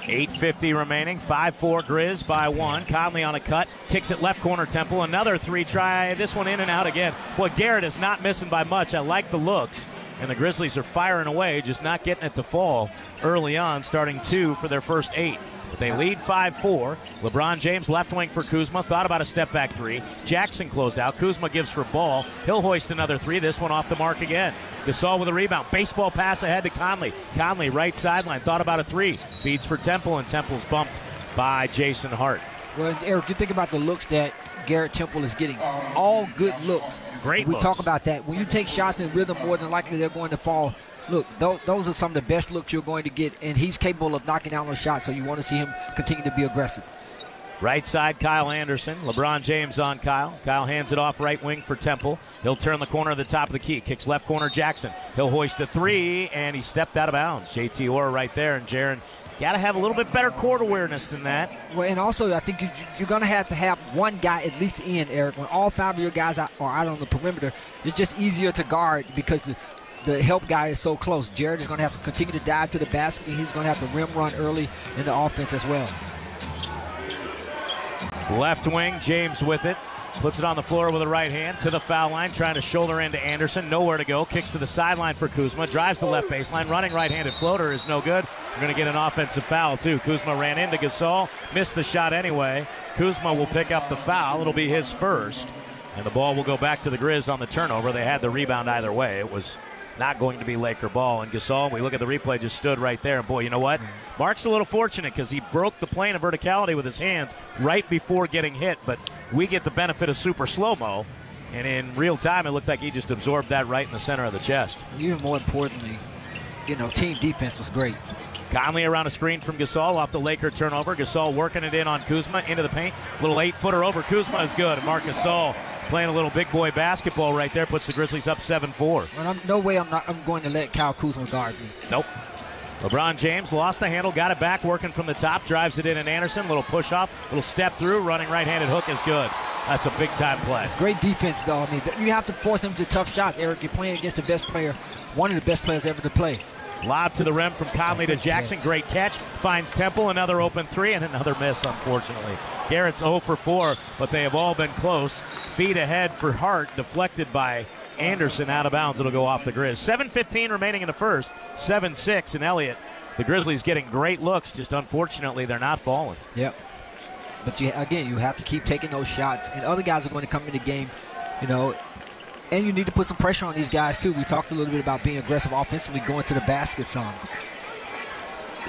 8:50 remaining. 5-4 Grizz by one. Conley on a cut. Kicks it left corner Temple. Another three. Try this one in and out again. Boy, Garrett is not missing by much. I like the looks. And the Grizzlies are firing away, just not getting it to fall early on, starting 2 for their first 8. But they lead 5-4. LeBron James left wing for Kuzma. Thought about a step-back three. Jackson closed out. Kuzma gives for Ball. He'll hoist another three. This one off the mark again. Gasol with a rebound. Baseball pass ahead to Conley. Conley, right sideline. Thought about a three. Feeds for Temple, and Temple's bumped by Jason Hart. Well, Eric, you think about the looks that Garrett Temple is getting. All good looks. Great We looks. talk about that. When you take shots in rhythm, more than likely they're going to fall. Look, those are some of the best looks you're going to get, and he's capable of knocking down those shots, so you want to see him continue to be aggressive. Right side, Kyle Anderson. LeBron James on Kyle. Kyle hands it off right wing for Temple. He'll turn the corner at the top of the key. Kicks left corner Jackson. He'll hoist a three, and he stepped out of bounds. JT Orr right there, and Jaren got to have a little bit better court awareness than that. Well, and also I think you're going to have one guy at least in, Eric. When all 5 of your guys are out on the perimeter, it's just easier to guard because the help guy is so close. Jared is going to have to continue to dive to the basket, and he's going to have to rim run early in the offense as well. Left wing, James with it. Puts it on the floor with the right hand to the foul line, trying to shoulder into Anderson. Nowhere to go. Kicks to the sideline for Kuzma. Drives the left baseline. Running right-handed floater is no good. We're going to get an offensive foul, too. Kuzma ran into Gasol. Missed the shot anyway. Kuzma will pick up the foul. It'll be his first. And the ball will go back to the Grizz on the turnover. They had the rebound either way. It was not going to be Laker ball. And Gasol, we look at the replay, just stood right there. And boy, you know what? Mark's a little fortunate because he broke the plane of verticality with his hands right before getting hit. But we get the benefit of super slow-mo. And in real time, it looked like he just absorbed that right in the center of the chest. Even more importantly, you know, team defense was great. Conley around a screen from Gasol off the Laker turnover. Gasol working it in on Kuzma into the paint. Little 8-footer over Kuzma is good. And Marc Gasol playing a little big boy basketball right there. Puts the Grizzlies up 7-4. Well, no way I'm going to let Kyle Kuzma guard me. Nope. LeBron James lost the handle, got it back, working from the top, drives it in, and Anderson, little push off, little step through, running right-handed hook is good. That's a big-time play. It's great defense, though. I mean, you have to force them to tough shots, Eric. You're playing against the best player, one of the best players ever to play. Lob to the rim from Conley to Jackson. Great catch. Finds Temple. Another open three and another miss, unfortunately. Garrett's 0 for 4, but they have all been close. Feed ahead for Hart, deflected by Anderson out of bounds. It'll go off the Grizz. 7:15 remaining in the first. 7-6, and Elliott. The Grizzlies getting great looks. Just unfortunately, they're not falling. Yep. But you have to keep taking those shots. And other guys are going to come in the game, you know. And you need to put some pressure on these guys, too. We talked a little bit about being aggressive offensively, going to the basket some.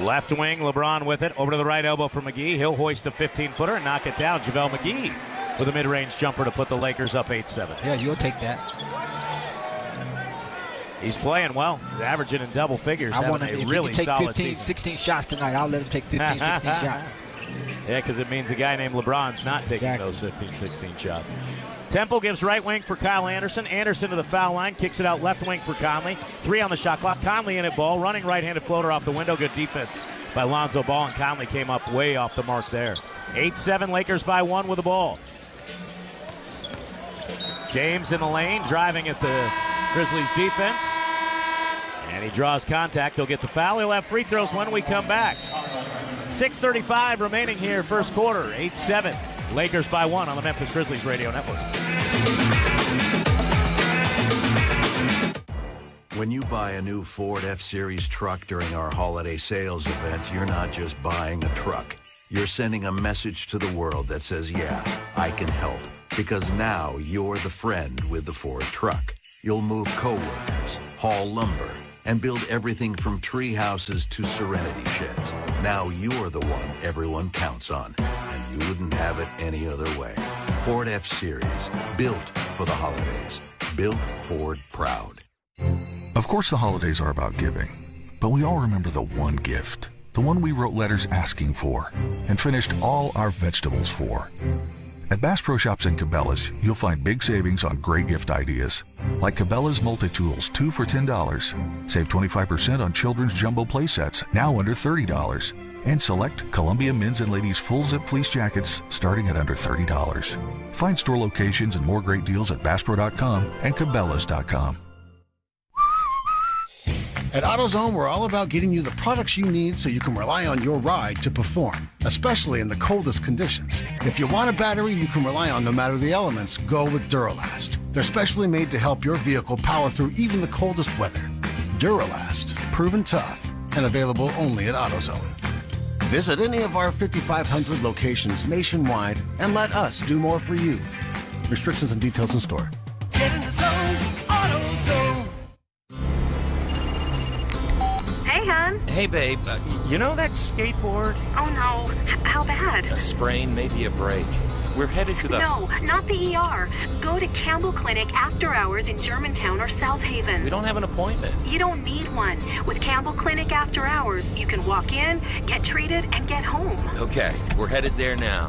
Left wing, LeBron with it. Over to the right elbow for McGee. He'll hoist a 15-footer and knock it down. JaVale McGee with a mid-range jumper to put the Lakers up 8-7. Yeah, you'll take that. He's playing well. He's averaging in double figures. I want a him really to take solid 15, season. 16 shots tonight. I'll let him take 15, 16 shots. Yeah, because it means a guy named LeBron's not taking those 15, 16 shots. Temple gives right wing for Kyle Anderson. Anderson to the foul line. Kicks it out left wing for Conley. 3 on the shot clock. Conley in it ball. Running right-handed floater off the window. Good defense by Lonzo Ball, and Conley came up way off the mark there. 8-7, Lakers by 1 with the ball. James in the lane, driving at the Grizzlies defense. And he draws contact. He'll get the foul. He'll have free throws when we come back. 6:35 remaining here, first quarter, 8-7. Lakers by 1 on the Memphis Grizzlies Radio Network. When you buy a new Ford F-Series truck during our holiday sales event, you're not just buying a truck. You're sending a message to the world that says, yeah, I can help. Because now you're the friend with the Ford truck. You'll move coworkers, haul lumber, and build everything from tree houses to Serenity sheds. Now you're the one everyone counts on, and you wouldn't have it any other way. Ford F-Series, built for the holidays. Built Ford proud. Of course the holidays are about giving, but we all remember the one gift, the one we wrote letters asking for and finished all our vegetables for. At Bass Pro Shops and Cabela's, you'll find big savings on great gift ideas, like Cabela's Multi-Tools, 2 for $10. Save 25% on children's jumbo play sets, now under $30. And select Columbia men's and ladies' full-zip fleece jackets, starting at under $30. Find store locations and more great deals at BassPro.com and Cabela's.com. At AutoZone, we're all about getting you the products you need so you can rely on your ride to perform, especially in the coldest conditions. If you want a battery you can rely on no matter the elements, go with Duralast. They're specially made to help your vehicle power through even the coldest weather. Duralast, proven tough, and available only at AutoZone. Visit any of our 5,500 locations nationwide and let us do more for you. Restrictions and details in store. Get in the zone, AutoZone. Hey, hon. Hey, babe. You know that skateboard? Oh, no. How bad? A sprain, maybe a break. We're headed to the... No, not the ER. Go to Campbell Clinic after hours in Germantown or South Haven. We don't have an appointment. You don't need one. With Campbell Clinic after hours, you can walk in, get treated, and get home. Okay, we're headed there now.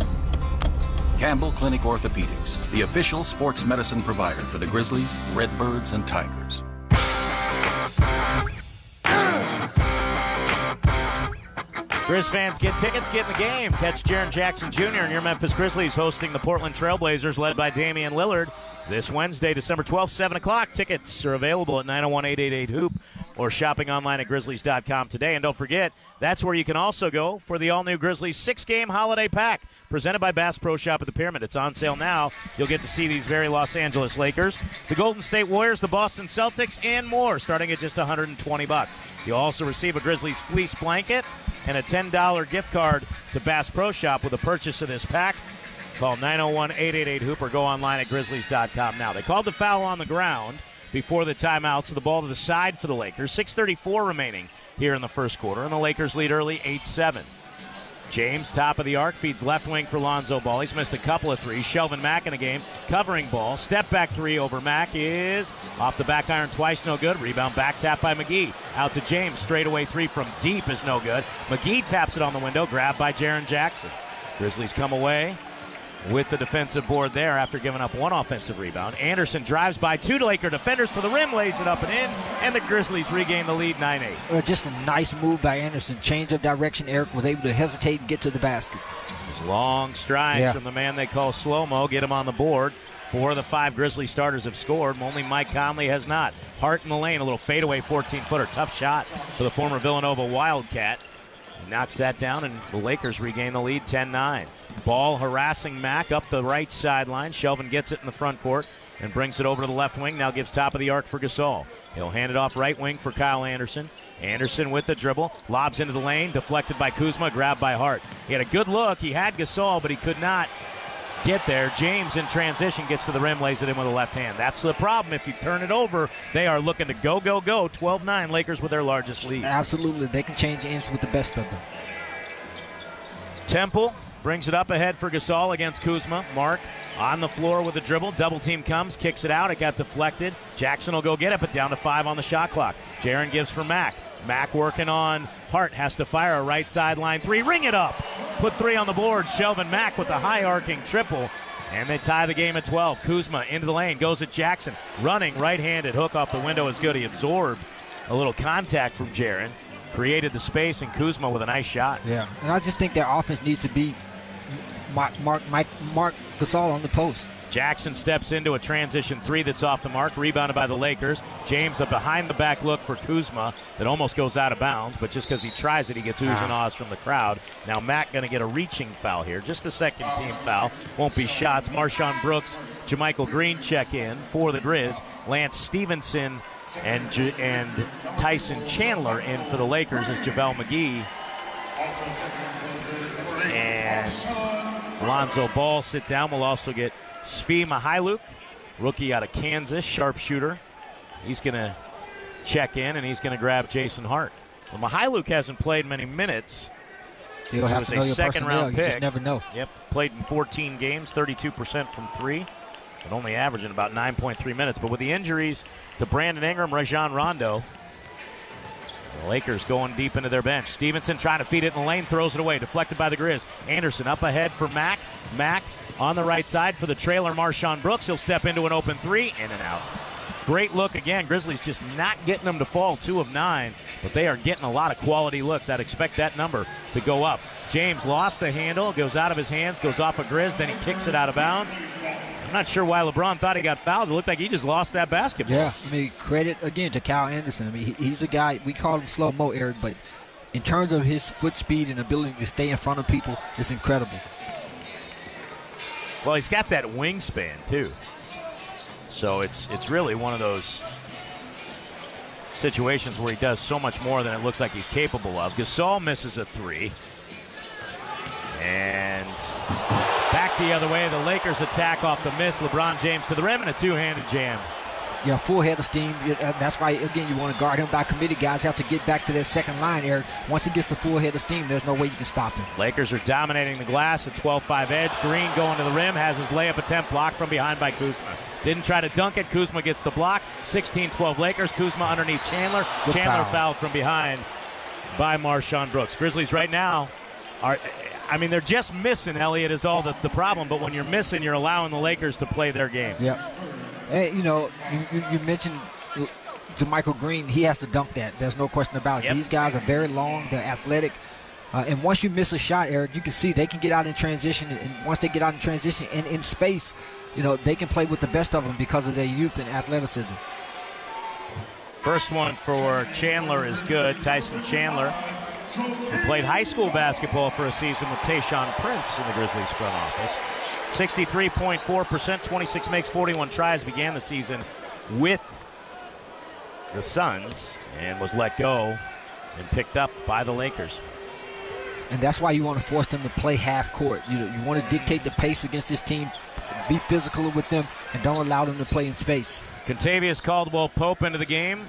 Campbell Clinic Orthopedics, the official sports medicine provider for the Grizzlies, Redbirds, and Tigers. Grizz fans, get tickets, get in the game. Catch Jaren Jackson Jr. and your Memphis Grizzlies hosting the Portland Trailblazers, led by Damian Lillard, this Wednesday, December 12th, 7 o'clock. Tickets are available at 901-888-HOOP or shopping online at Grizzlies.com today. And don't forget, that's where you can also go for the all-new Grizzlies 6-game holiday pack presented by Bass Pro Shop at the Pyramid. It's on sale now. You'll get to see these very Los Angeles Lakers, the Golden State Warriors, the Boston Celtics, and more, starting at just $120. You'll also receive a Grizzlies fleece blanket and a $10 gift card to Bass Pro Shop with a purchase of this pack. Call 901-888-HOOP or go online at Grizzlies.com now. They called the foul on the ground before the timeout, so the ball to the side for the Lakers. 6:34 remaining here in the first quarter, and the Lakers lead early 8-7. James, top of the arc, feeds left wing for Lonzo Ball. He's missed a couple of threes. Shelvin Mack in the game, covering ball. Step back three over Mack is off the back iron twice, no good. Rebound back tap by McGee. Out to James, straightaway three from deep is no good. McGee taps it on the window, grabbed by Jaren Jackson. Grizzlies come away with the defensive board there after giving up one offensive rebound. Anderson drives by two Laker defenders to the rim, lays it up and in, and the Grizzlies regain the lead 9-8. Just a nice move by Anderson. Change of direction. Eric was able to hesitate and get to the basket. Those long strides from the man they call Slow-Mo get him on the board. 4 of the 5 Grizzly starters have scored. Only Mike Conley has not. Hart in the lane, a little fadeaway 14-footer. Tough shot for the former Villanova Wildcat. He knocks that down, and the Lakers regain the lead 10-9. Ball harassing Mack up the right sideline. Shelvin gets it in the front court and brings it over to the left wing. Now gives top of the arc for Gasol. He'll hand it off right wing for Kyle Anderson. Anderson with the dribble. Lobs into the lane. Deflected by Kuzma. Grabbed by Hart. He had a good look. He had Gasol, but he could not get there. James in transition gets to the rim, lays it in with a left hand. That's the problem. If you turn it over, they are looking to go, go, go. 12-9, Lakers with their largest lead. Absolutely. They can change ends with the best of them. Temple brings it up ahead for Gasol against Kuzma. Mark on the floor with a dribble. Double team comes, kicks it out. It got deflected. Jackson will go get it, but down to 5 on the shot clock. Jaren gives for Mack. Mack working on Hart. Has to fire a right sideline three. Ring it up. Put 3 on the board. Shelvin Mack with the high arcing triple. And they tie the game at 12. Kuzma into the lane. Goes at Jackson. Running right-handed. Hook off the window is good. He absorbed a little contact from Jaren. Created the space, and Kuzma with a nice shot. Yeah, and I just think their offense needs to be Mark Gasol on the post. Jackson steps into a transition three that's off the mark, rebounded by the Lakers. James, a behind-the-back look for Kuzma that almost goes out of bounds, but just because he tries it, he gets oohs and ahs from the crowd. Now Mac going to get a reaching foul here, just the second team foul. Won't be shots. Marshawn Brooks, JaMychal Green check in for the Grizz. Lance Stevenson and Tyson Chandler in for the Lakers as JaVale McGee and Alonzo Ball sit down. We'll also get Svi Mykhailiuk, rookie out of Kansas, sharpshooter. He's going to check in, and he's going to grab Jason Hart. Well, Mykhailiuk hasn't played many minutes. Still have to know your personnel. pick. You just never know. Yep, played in 14 games, 32% from three, but only averaging about 9.3 minutes. But with the injuries to Brandon Ingram, Rajon Rondo, the Lakers going deep into their bench. Stevenson trying to feed it in the lane, throws it away, deflected by the Grizz. Anderson up ahead for Mac. Mac on the right side for the trailer, Marshawn Brooks. He'll step into an open three, in and out. Great look again. Grizzlies just not getting them to fall, 2 of 9, but they are getting a lot of quality looks. I'd expect that number to go up. James lost the handle, goes out of his hands, goes off a Grizz, then he kicks it out of bounds. I'm not sure why LeBron thought he got fouled. It looked like he just lost that basketball. Yeah, I mean, credit again to Kyle Anderson. I mean, he's a guy, we call him slow-mo, Eric, but in terms of his foot speed and ability to stay in front of people, it's incredible. Well, he's got that wingspan, too. So it's really one of those situations where he does so much more than it looks like he's capable of. Gasol misses a three. And back the other way, the Lakers attack off the miss. LeBron James to the rim and a two-handed jam. Yeah, full head of steam. That's why, again, you want to guard him by committee. Guys have to get back to that second line, Eric. Once he gets the full head of steam, there's no way you can stop him. Lakers are dominating the glass, a 12-5 edge. Green going to the rim, has his layup attempt blocked from behind by Kuzma. Didn't try to dunk it. Kuzma gets the block. 16-12 Lakers. Kuzma underneath Chandler. Chandler fouled from behind by Marshawn Brooks. Grizzlies right now are, I mean, they're just missing, Elliott, is all the problem. But when you're missing, you're allowing the Lakers to play their game. Yep. Hey, you know, you mentioned JaMychal Green. He has to dunk that. There's no question about it. Yep. These guys are very long. They're athletic. And once you miss a shot, Eric, you can see they can get out in transition. And once they get out in transition and in space, you know, they can play with the best of them because of their youth and athleticism. First one for Chandler is good. Tyson Chandler, who played high school basketball for a season with Tayshaun Prince in the Grizzlies front office. 63.4%, 26 makes, 41 tries, began the season with the Suns and was let go and picked up by the Lakers. And that's why you want to force them to play half court. You want to dictate the pace against this team, be physical with them, and don't allow them to play in space. Contavious Caldwell-Pope into the game.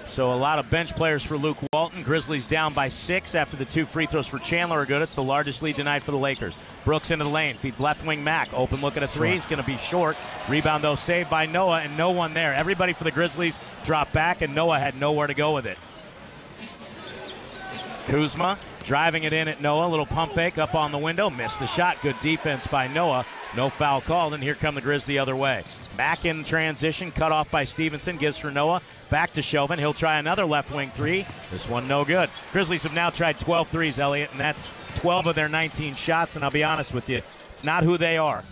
So a lot of bench players for Luke Walton. Grizzlies down by 6 after the 2 free throws for Chandler are good. It's the largest lead tonight for the Lakers. Brooks into the lane, feeds left wing Mac. Open look at a three. He's going to be short. Rebound, though, saved by Noah, and no one there. Everybody for the Grizzlies dropped back, and Noah had nowhere to go with it. Kuzma driving it in at Noah. Little pump fake up on the window. Missed the shot. Good defense by Noah. No foul called, and here come the Grizz the other way. Back in transition, cut off by Stevenson, gives for Noah. Back to Chauvin. He'll try another left wing three. This one no good. Grizzlies have now tried 12 threes, Elliott, and that's 12 of their 19 shots, and I'll be honest with you, it's not who they are.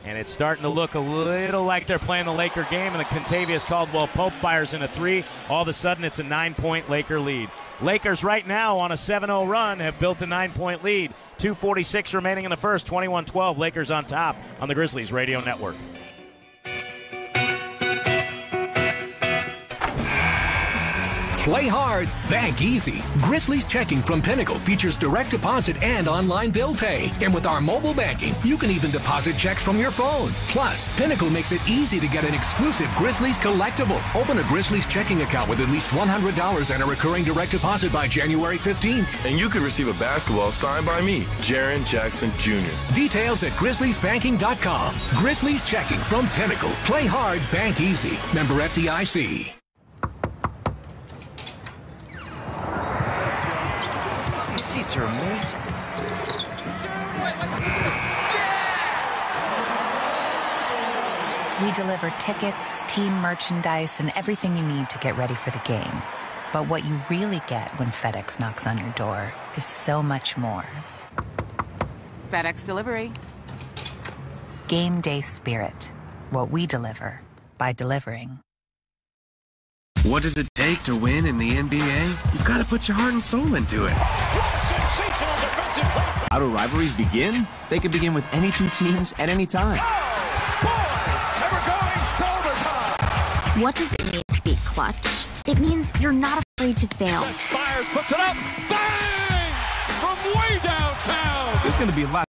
And it's starting to look a little like they're playing the Laker game, and the Contavious Caldwell-Pope fires in a three. All of a sudden, it's a 9-point Laker lead. Lakers right now on a 7-0 run have built a 9-point lead. 2:46 remaining in the first, 21-12. Lakers on top on the Grizzlies Radio Network. Play hard, bank easy. Grizzlies Checking from Pinnacle features direct deposit and online bill pay. And with our mobile banking, you can even deposit checks from your phone. Plus, Pinnacle makes it easy to get an exclusive Grizzlies collectible. Open a Grizzlies checking account with at least $100 and a recurring direct deposit by January 15th. And you could receive a basketball signed by me, Jaren Jackson Jr. Details at GrizzliesBanking.com. Grizzlies Checking from Pinnacle. Play hard, bank easy. Member FDIC. Seats are amazing. We deliver tickets, team merchandise, and everything you need to get ready for the game. But what you really get when FedEx knocks on your door is so much more. FedEx Delivery. Game day spirit. What we deliver by delivering. What does it take to win in the NBA? You've got to put your heart and soul into it. How do rivalries begin? They could begin with any two teams at any time. What does it mean to be clutch? It means you're not afraid to fail. Fires, puts it up, bang! From way downtown! There's going to be a lot.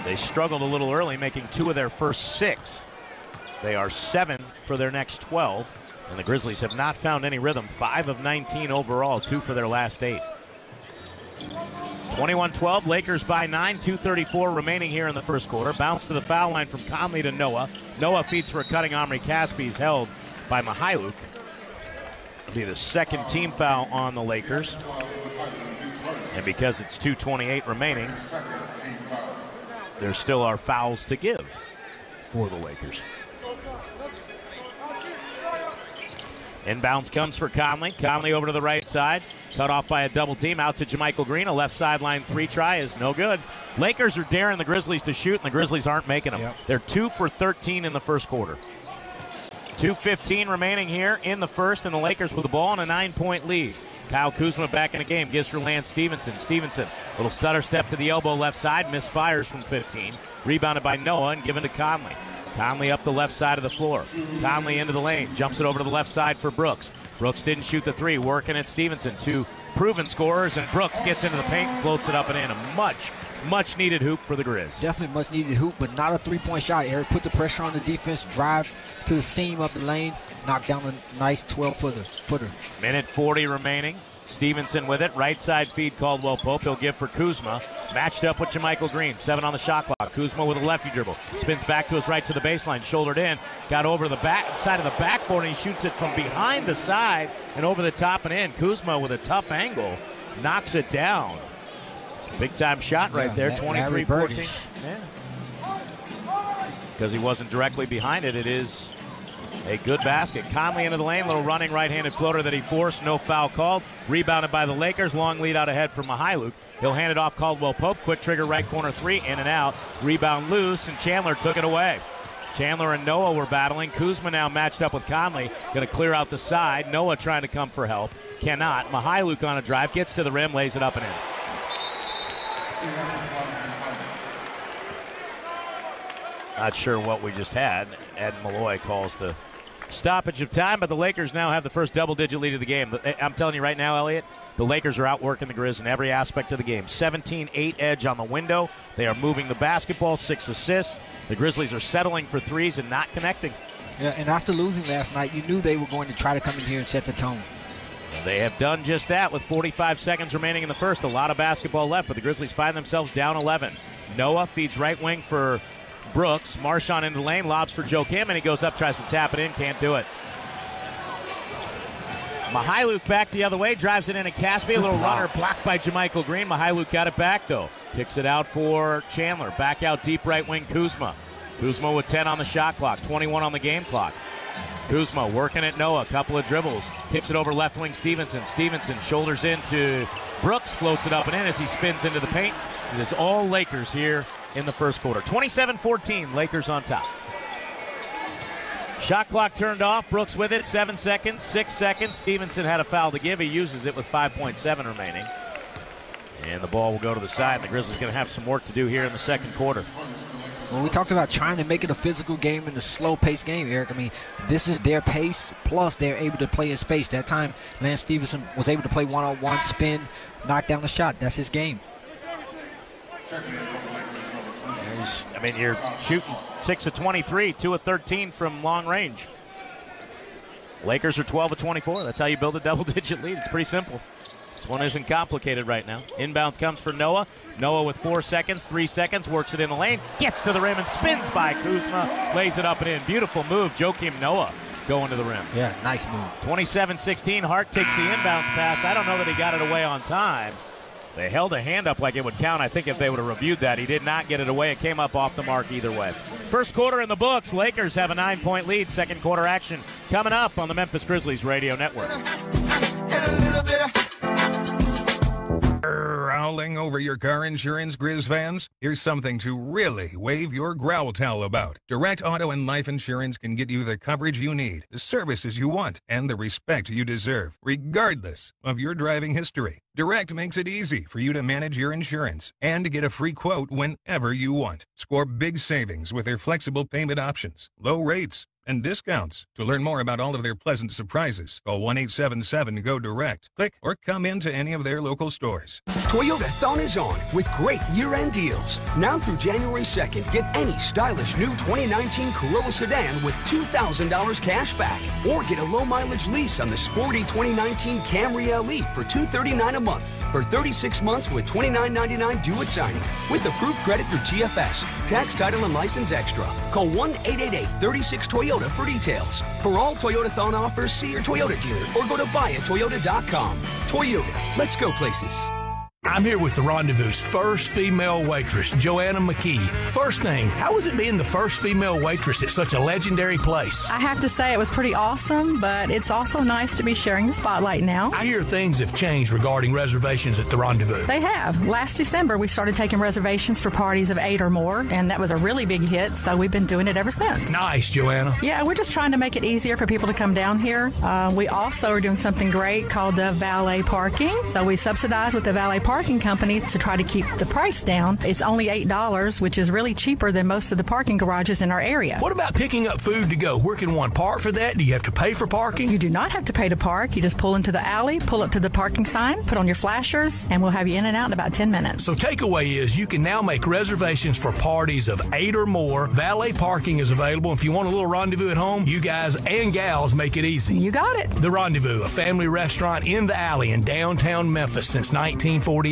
They struggled a little early, making 2 of their first 6. They are 7 for their next 12, and the Grizzlies have not found any rhythm. 5 of 19 overall, 2 for their last 8. 21-12, Lakers by 9, 2:34 remaining here in the first quarter. Bounce to the foul line from Conley to Noah. Noah feeds for a cutting Omri Caspi's held by Mihailuk. It'll be the second team foul on the Lakers. And because it's 2:28 remaining, there still are fouls to give for the Lakers. Inbounds comes for Conley. Conley over to the right side. Cut off by a double team. Out to JaMychal Green. A left sideline 3 try is no good. Lakers are daring the Grizzlies to shoot, and the Grizzlies aren't making them. Yep. They're 2 for 13 in the first quarter. 2:15 remaining here in the first, and the Lakers with the ball and a 9-point lead. Kyle Kuzma back in the game. Gives for Lance Stevenson. Stevenson, little stutter step to the elbow left side. Misfires from 15. Rebounded by Noah and given to Conley. Conley up the left side of the floor. Conley into the lane. Jumps it over to the left side for Brooks. Brooks didn't shoot the 3. Working at Stevenson. 2 proven scorers, and Brooks gets into the paint and floats it up and in. A much needed hoop for the Grizz. Definitely much needed hoop, but not a 3-point shot. Eric put the pressure on the defense, drive to the seam of the lane, knock down a nice 12-footer. Minute 40 remaining. Stevenson with it. Right side feed Caldwell Pope. He'll give for Kuzma. Matched up with JaMychal Green. 7 on the shot clock. Kuzma with a lefty dribble. Spins back to his right to the baseline. Shouldered in. Got over the back side of the backboard, and he shoots it from behind the side and over the top and in. Kuzma with a tough angle. Knocks it down. It's a big-time shot right there. 23-14. Yeah. Because he wasn't directly behind it, it is a good basket. Conley into the lane, little running right-handed floater that he forced, no foul called. Rebounded by the Lakers, long lead out ahead from Mihailuk. He'll hand it off Caldwell Pope, quick trigger right corner 3, in and out. Rebound loose, and Chandler took it away. Chandler and Noah were battling. Kuzma now matched up with Conley, going to clear out the side. Noah trying to come for help, cannot. Mihailuk on a drive, gets to the rim, lays it up and in. Not sure what we just had. Ed Malloy calls the stoppage of time, but the Lakers now have the first double-digit lead of the game. I'm telling you right now, Elliot, the Lakers are outworking the Grizz in every aspect of the game. 17-8 edge on the window. They are moving the basketball, 6 assists. The Grizzlies are settling for threes and not connecting. Yeah, and after losing last night, you knew they were going to try to come in here and set the tone. They have done just that with 45 seconds remaining in the first. A lot of basketball left, but the Grizzlies find themselves down 11. Noah feeds right wing for Brooks. Marshawn into the lane, lobs for Joe Kim, and he goes up, tries to tap it in, can't do it. Mihailuk back the other way, drives it in at Caspi. A little runner blocked by JaMychal Green. Mihailuk got it back, though. Kicks it out for Chandler. Back out deep right wing, Kuzma. Kuzma with 10 on the shot clock, 21 on the game clock. Kuzma working at Noah, a couple of dribbles. Kicks it over left wing, Stevenson. Stevenson shoulders into Brooks, floats it up and in as he spins into the paint. It is all Lakers here in the first quarter. 27-14, Lakers on top. Shot clock turned off. Brooks with it. 7 seconds, 6 seconds. Stevenson had a foul to give. He uses it with 5.7 remaining. And the ball will go to the side. The Grizzlies going to have some work to do here in the second quarter. Well, we talked about trying to make it a physical game and a slow-paced game, Eric. I mean, this is their pace, plus they're able to play in space. That time, Lance Stevenson was able to play one-on-one, spin, knock down the shot. That's his game. You're shooting 6 of 23, 2 of 13 from long range. Lakers are 12 of 24. That's how you build a double-digit lead. It's pretty simple. This one isn't complicated right now. Inbounds comes for Noah. Noah with 4 seconds, 3 seconds, works it in the lane, gets to the rim and spins by Kuzma, lays it up and in. Beautiful move, Joakim Noah going to the rim. Yeah, nice move. 27-16, Hart takes the inbounds pass. I don't know that he got it away on time. They held a hand up like it would count. I think if they would have reviewed that, he did not get it away. It came up off the mark either way. First quarter in the books. Lakers have a 9-point lead. Second quarter action coming up on the Memphis Grizzlies radio network. Growling over your car insurance, Grizz fans? Here's something to really wave your growl towel about. Direct auto and life insurance can get you the coverage you need, the services you want, and the respect you deserve, regardless of your driving history. Direct makes it easy for you to manage your insurance and get a free quote whenever you want. Score big savings with their flexible payment options, low rates, and discounts. To learn more about all of their pleasant surprises, call 1-877-GO-DIRECT. Click or come into any of their local stores. Toyotathon is on with great year-end deals. Now through January 2nd, get any stylish new 2019 Corolla sedan with $2,000 cash back. Or get a low-mileage lease on the sporty 2019 Camry LE for $239 a month. For 36 months with $29.99 due at signing. With approved credit through TFS. Tax, title, and license extra. Call 1-888-36-TOYOTA for details. For all Toyotathon offers, see your Toyota dealer or go to buyatoyota.com. Toyota, let's go places. I'm here with the Rendezvous's first female waitress, Joanna McKee. First thing, how was it being the first female waitress at such a legendary place? I have to say it was pretty awesome, but it's also nice to be sharing the spotlight now. I hear things have changed regarding reservations at the Rendezvous. They have. Last December, we started taking reservations for parties of 8 or more, and that was a really big hit, so we've been doing it ever since. Nice, Joanna. Yeah, we're just trying to make it easier for people to come down here. We also are doing something great called valet parking. So we subsidize with the valet parking companies to try to keep the price down. It's only $8, which is really cheaper than most of the parking garages in our area. What about picking up food to go? Where can one park for that? Do you have to pay for parking? You do not have to pay to park. You just pull into the alley, pull up to the parking sign, put on your flashers, and we'll have you in and out in about 10 minutes. So takeaway is you can now make reservations for parties of 8 or more. Valet parking is available. If you want a little rendezvous at home, you guys and gals make it easy. You got it. The Rendezvous, a family restaurant in the alley in downtown Memphis since 1948.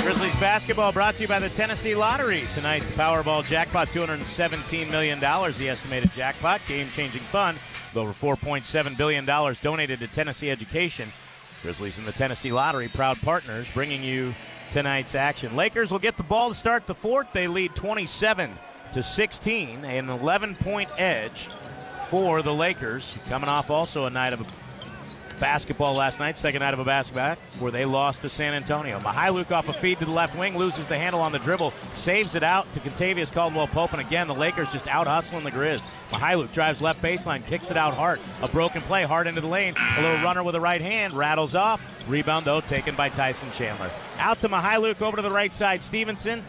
Grizzlies basketball brought to you by the Tennessee Lottery. Tonight's Powerball jackpot, $217 million. The estimated jackpot, game-changing fun, with over $4.7 billion donated to Tennessee education. Grizzlies and the Tennessee Lottery, proud partners, bringing you tonight's action. Lakers will get the ball to start the fourth. They lead 27-16, an 11-point edge for the Lakers, coming off also a night of basketball last night, second night of a basketball where they lost to San Antonio. Mihailuk off a feed to the left wing, loses the handle on the dribble, saves it out to Kentavious Caldwell-Pope, and again the Lakers just out hustling the Grizz. Mihailuk drives left baseline, kicks it out Hart. A broken play, Hart into the lane, a little runner with a right hand, rattles off. Rebound though taken by Tyson Chandler. Out to Mihailuk, over to the right side, Stevenson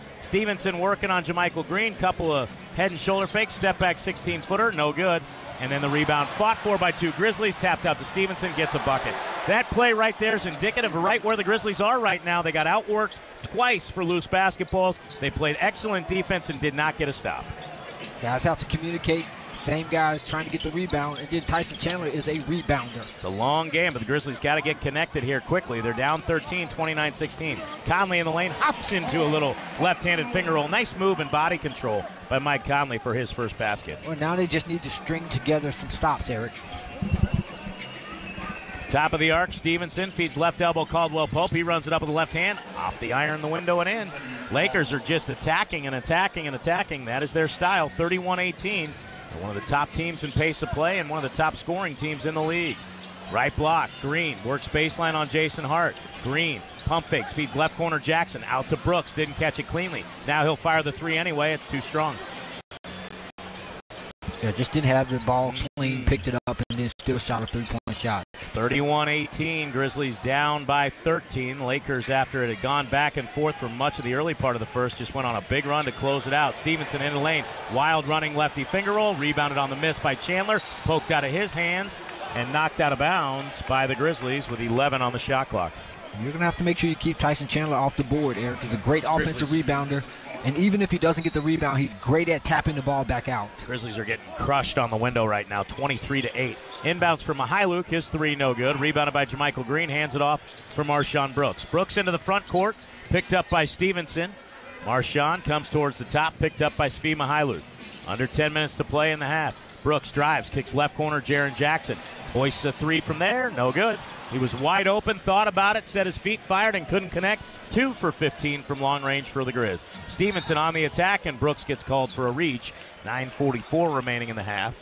working on JaMychal Green, couple of head and shoulder fakes, step back 16-footer, no good. And then the rebound fought for by two Grizzlies, tapped out to Stevenson, gets a bucket. That play right there is indicative of right where the Grizzlies are right now. They got outworked twice for loose basketballs. They played excellent defense and did not get a stop. Guys have to communicate. Same guys trying to get the rebound, and then Tyson Chandler is a rebounder. It's a long game, but the Grizzlies got to get connected here quickly. They're down 13, 29-16. Conley in the lane hops into a little left-handed finger roll. Nice move and body control by Mike Conley for his first basket. Well, now they just need to string together some stops, Eric. Top of the arc, Stevenson feeds left elbow Caldwell-Pope. He runs it up with the left hand, off the iron, the window, and in. Lakers are just attacking and attacking and attacking. That is their style, 31-18. They're one of the top teams in pace of play and one of the top scoring teams in the league. Right block, Green works baseline on Jason Hart. Green, pump fakes, feeds left corner Jackson. Out to Brooks, didn't catch it cleanly. Now he'll fire the three anyway, it's too strong. Yeah, just didn't have the ball clean, picked it up, and then still shot a three-point shot. 31-18, Grizzlies down by 13. Lakers, after it had gone back and forth for much of the early part of the first, just went on a big run to close it out. Stevenson in the lane, wild running lefty finger roll, rebounded on the miss by Chandler, poked out of his hands, and knocked out of bounds by the Grizzlies with 11 on the shot clock. You're going to have to make sure you keep Tyson Chandler off the board, Eric. He's a great offensive rebounder. And even if he doesn't get the rebound, he's great at tapping the ball back out. Grizzlies are getting crushed on the window right now, 23-8. Inbounds for Mihailuk, his three no good. Rebounded by JaMychal Green, hands it off for Marshawn Brooks. Brooks into the front court, picked up by Stevenson. Marshawn comes towards the top, picked up by Svi Mihailuk. Under 10 minutes to play in the half. Brooks drives, kicks left corner, Jaren Jackson. Hoists a three from there, no good. He was wide open, thought about it, set his feet, fired, and couldn't connect. 2 for 15 from long range for the Grizz. Stevenson on the attack, and Brooks gets called for a reach. 9:44 remaining in the half.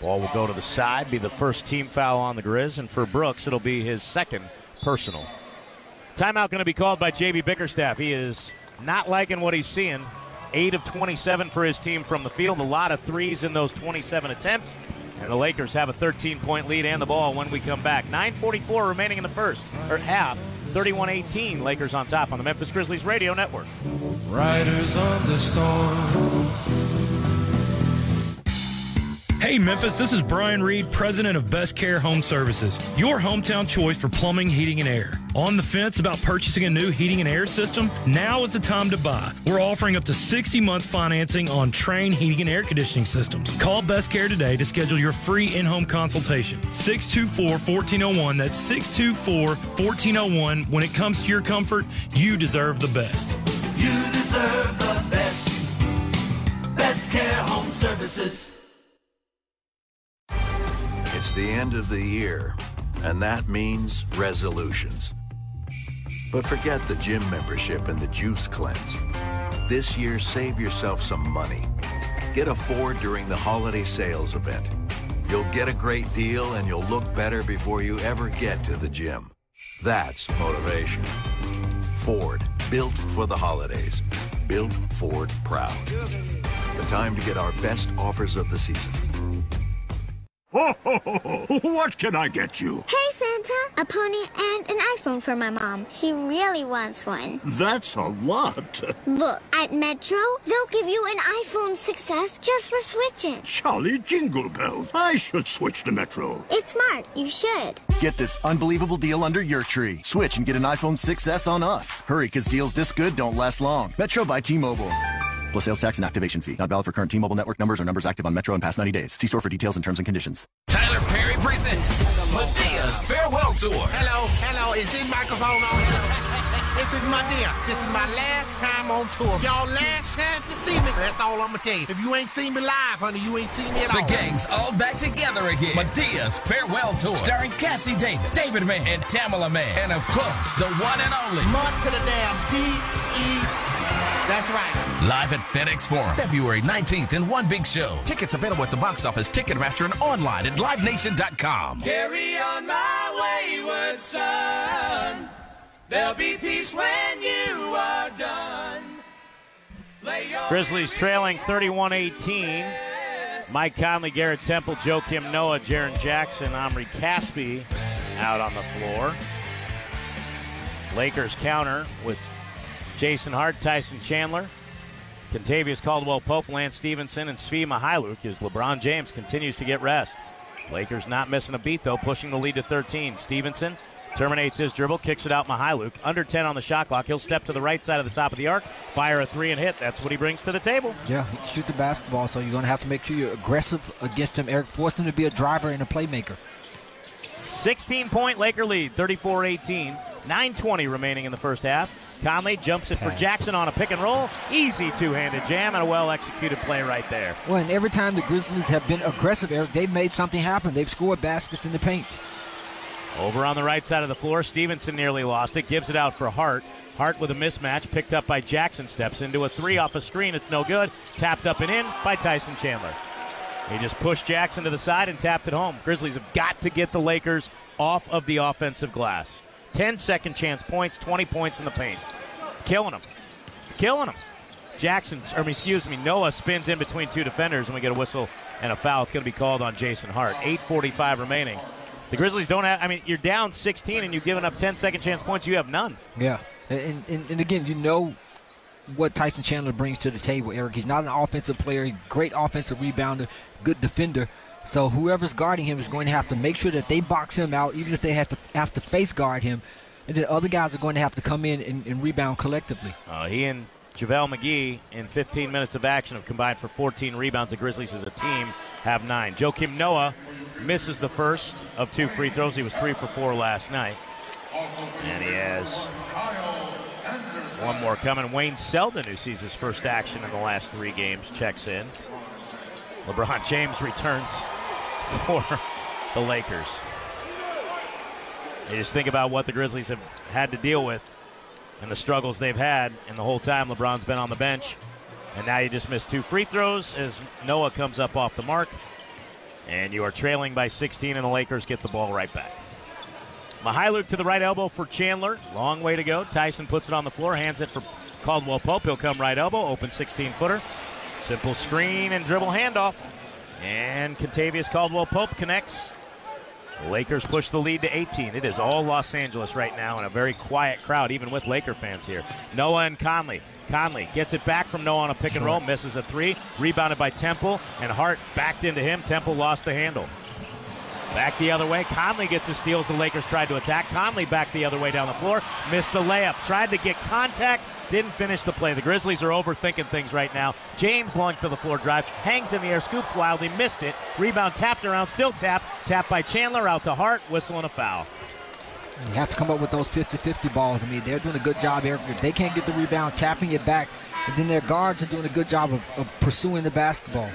Ball will go to the side, be the first team foul on the Grizz, and for Brooks, it'll be his second personal. Timeout going to be called by J.B. Bickerstaff. He is not liking what he's seeing. 8 of 27 for his team from the field. A lot of threes in those 27 attempts. And the Lakers have a 13-point lead and the ball when we come back. 9:44 remaining in the first, or half. 31-18, Lakers on top on the Memphis Grizzlies Radio Network. Riders on the storm. Hey Memphis, this is Brian Reed, president of Best Care Home Services, your hometown choice for plumbing, heating, and air. On the fence about purchasing a new heating and air system? Now is the time to buy. We're offering up to 60 months financing on Trane heating and air conditioning systems. Call Best Care today to schedule your free in-home consultation. 624-1401. That's 624-1401. When it comes to your comfort, you deserve the best. You deserve the best. Best Care Home Services. It's the end of the year, and that means resolutions. But forget the gym membership and the juice cleanse. This year, save yourself some money. Get a Ford during the holiday sales event. You'll get a great deal, and you'll look better before you ever get to the gym. That's motivation. Ford, built for the holidays. Built Ford proud. The time to get our best offers of the season. Ho, ho, ho, ho. What can I get you? Hey, Santa! A pony and an iPhone for my mom. She really wants one. That's a lot. Look, at Metro, they'll give you an iPhone 6S just for switching. Jolly jingle bells. I should switch to Metro. It's smart. You should. Get this unbelievable deal under your tree. Switch and get an iPhone 6S on us. Hurry, because deals this good don't last long. Metro by T-Mobile. Plus sales tax and activation fee. Not valid for current T-Mobile network numbers or numbers active on Metro in past 90 days. See store for details and terms and conditions. Tyler Perry presents Medea's Farewell Tour. Hello, is this microphone on? This is Medea. This is my last time on tour. Y'all last chance to see me. That's all I'm gonna tell you. If you ain't seen me live, honey, you ain't seen me at all. The gang's all back together again. Medea's Farewell Tour, starring Cassie Davis, David Mann, and Tamala Mann, and of course, the one and only Mud to the damn D-E. That's right. Live at FedEx Forum, February 19th in one big show. Tickets available at the box office, Ticketmaster, and online at livenation.com. Carry on my wayward son. There'll be peace when you are done. Grizzlies trailing 31-18. Mike Conley, Garrett Temple, Joakim Noah, Jaren Jackson, Omri Caspi out on the floor. Lakers counter with Jason Hart, Tyson Chandler, Kentavious Caldwell-Pope, Lance Stevenson, and Svi Mihailuk as LeBron James continues to get rest. Lakers not missing a beat, though, pushing the lead to 13. Stevenson terminates his dribble, kicks it out Mihailuk. Under 10 on the shot clock. He'll step to the right side of the top of the arc, fire a three and hit. That's what he brings to the table. Yeah, he can shoot the basketball, so you're going to have to make sure you're aggressive against him, Eric. Force him to be a driver and a playmaker. 16-point Laker lead, 34-18. 9:20 remaining in the first half. Conley jumps it for Jackson on a pick and roll. Easy two-handed jam and a well-executed play right there. Well, and every time the Grizzlies have been aggressive, Eric, they've made something happen. They've scored baskets in the paint. Over on the right side of the floor, Stevenson nearly lost it. Gives it out for Hart. Hart with a mismatch, picked up by Jackson. Steps into a three off a screen. It's no good. Tapped up and in by Tyson Chandler. He just pushed Jackson to the side and tapped it home. Grizzlies have got to get the Lakers off of the offensive glass. 10 second chance points, 20 points in the paint. It's killing them. It's killing them. Noah spins in between two defenders, and we get a whistle and a foul. It's going to be called on Jason Hart. 8:45 remaining. The Grizzlies don't have, you're down 16 and you've given up 10 second chance points. You have none. Yeah. And again, you know what Tyson Chandler brings to the table, Eric. He's not an offensive player, great offensive rebounder, good defender. So whoever's guarding him is going to have to make sure that they box him out, even if they have to face guard him. And then other guys are going to have to come in and rebound collectively. He and JaVale McGee in 15 minutes of action have combined for 14 rebounds. The Grizzlies as a team have 9. Joakim Noah misses the first of 2 free throws. He was 3 for 4 last night. And he has one more coming. Wayne Selden, who sees his first action in the last 3 games, checks in. LeBron James returns for the Lakers. You just think about what the Grizzlies have had to deal with and the struggles they've had, and the whole time LeBron's been on the bench. And now you just missed 2 free throws as Noah comes up off the mark. And you are trailing by 16, and the Lakers get the ball right back. Mihailovic to the right elbow for Chandler. Long way to go. Tyson puts it on the floor, hands it for Caldwell Pope. He'll come right elbow, open 16-footer. Simple screen and dribble handoff. And Kentavious Caldwell-Pope connects. The Lakers push the lead to 18. It is all Los Angeles right now, and a very quiet crowd, even with Laker fans here. Noah and Conley. Conley gets it back from Noah on a pick and roll, misses a 3. Rebounded by Temple, and Hart backed into him. Temple lost the handle. Back the other way. Conley gets a steal as the Lakers tried to attack. Conley back the other way down the floor. Missed the layup. Tried to get contact. Didn't finish the play. The Grizzlies are overthinking things right now. James launched to the floor drive. Hangs in the air. Scoops wildly. Missed it. Rebound tapped around. Still tapped. Tapped by Chandler out to Hart. Whistle and a foul. You have to come up with those 50-50 balls. They're doing a good job, Eric. If they can't get the rebound, tapping it back. And then their guards are doing a good job of pursuing the basketball.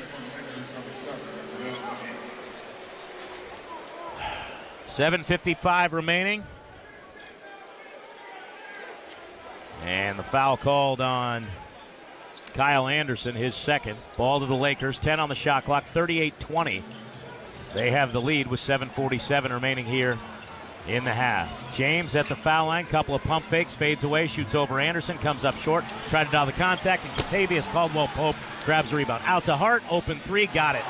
7:55 remaining. And the foul called on Kyle Anderson, his second. Ball to the Lakers, 10 on the shot clock, 38-20. They have the lead with 7:47 remaining here in the half. James at the foul line, couple of pump fakes, fades away, shoots over Anderson, comes up short, tried to dial the contact, and Kentavious Caldwell-Pope grabs a rebound. Out to Hart, open 3, got it.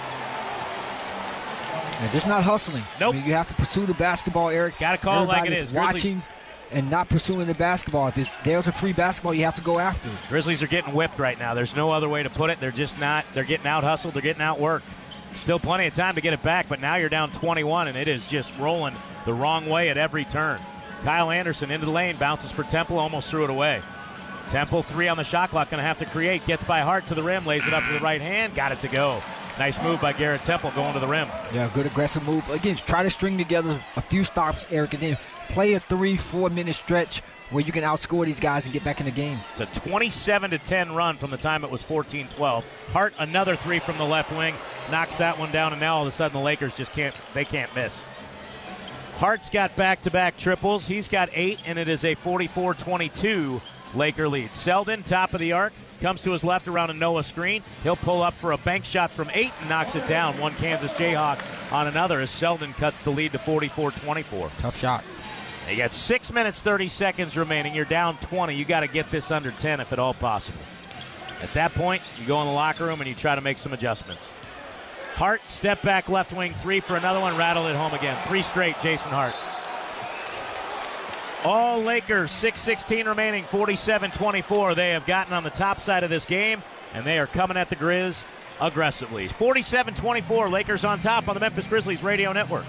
And just not hustling. Nope. You have to pursue the basketball, Eric. Got to call it like it is. Watching and not pursuing the basketball. If there's a free basketball, you have to go after it. Grizzlies are getting whipped right now. There's no other way to put it. They're just not. They're getting out-hustled. They're getting out-worked. Still plenty of time to get it back, but now you're down 21, and it is just rolling the wrong way at every turn. Kyle Anderson into the lane, bounces for Temple, almost threw it away. Temple, 3 on the shot clock, going to have to create. Gets by Hart to the rim, lays it up to the right hand, got it to go. Nice move by Garrett Temple going to the rim. Yeah, good aggressive move. Again, try to string together a few stops, Eric, and then play a 3-4 minute stretch where you can outscore these guys and get back in the game. It's a 27-10 run from the time it was 14-12. Hart, another 3 from the left wing, knocks that one down, and now all of a sudden the Lakers just can't miss. Hart's got back-to-back triples. He's got 8, and it is a 44-22 Laker lead. Selden, top of the arc, comes to his left around a Noah screen. He'll pull up for a bank shot from 8 and knocks it down. One Kansas Jayhawk on another as Selden cuts the lead to 44-24. Tough shot. You got 6 minutes, 30 seconds remaining. You're down 20. You got to get this under 10 if at all possible. At that point, you go in the locker room and you try to make some adjustments. Hart, step back left wing 3 for another one, rattled it home again. 3 straight, Jason Hart. All Lakers, 6:16 remaining, 47-24. They have gotten on the top side of this game, and they are coming at the Grizz aggressively. 47-24, Lakers on top on the Memphis Grizzlies Radio Network.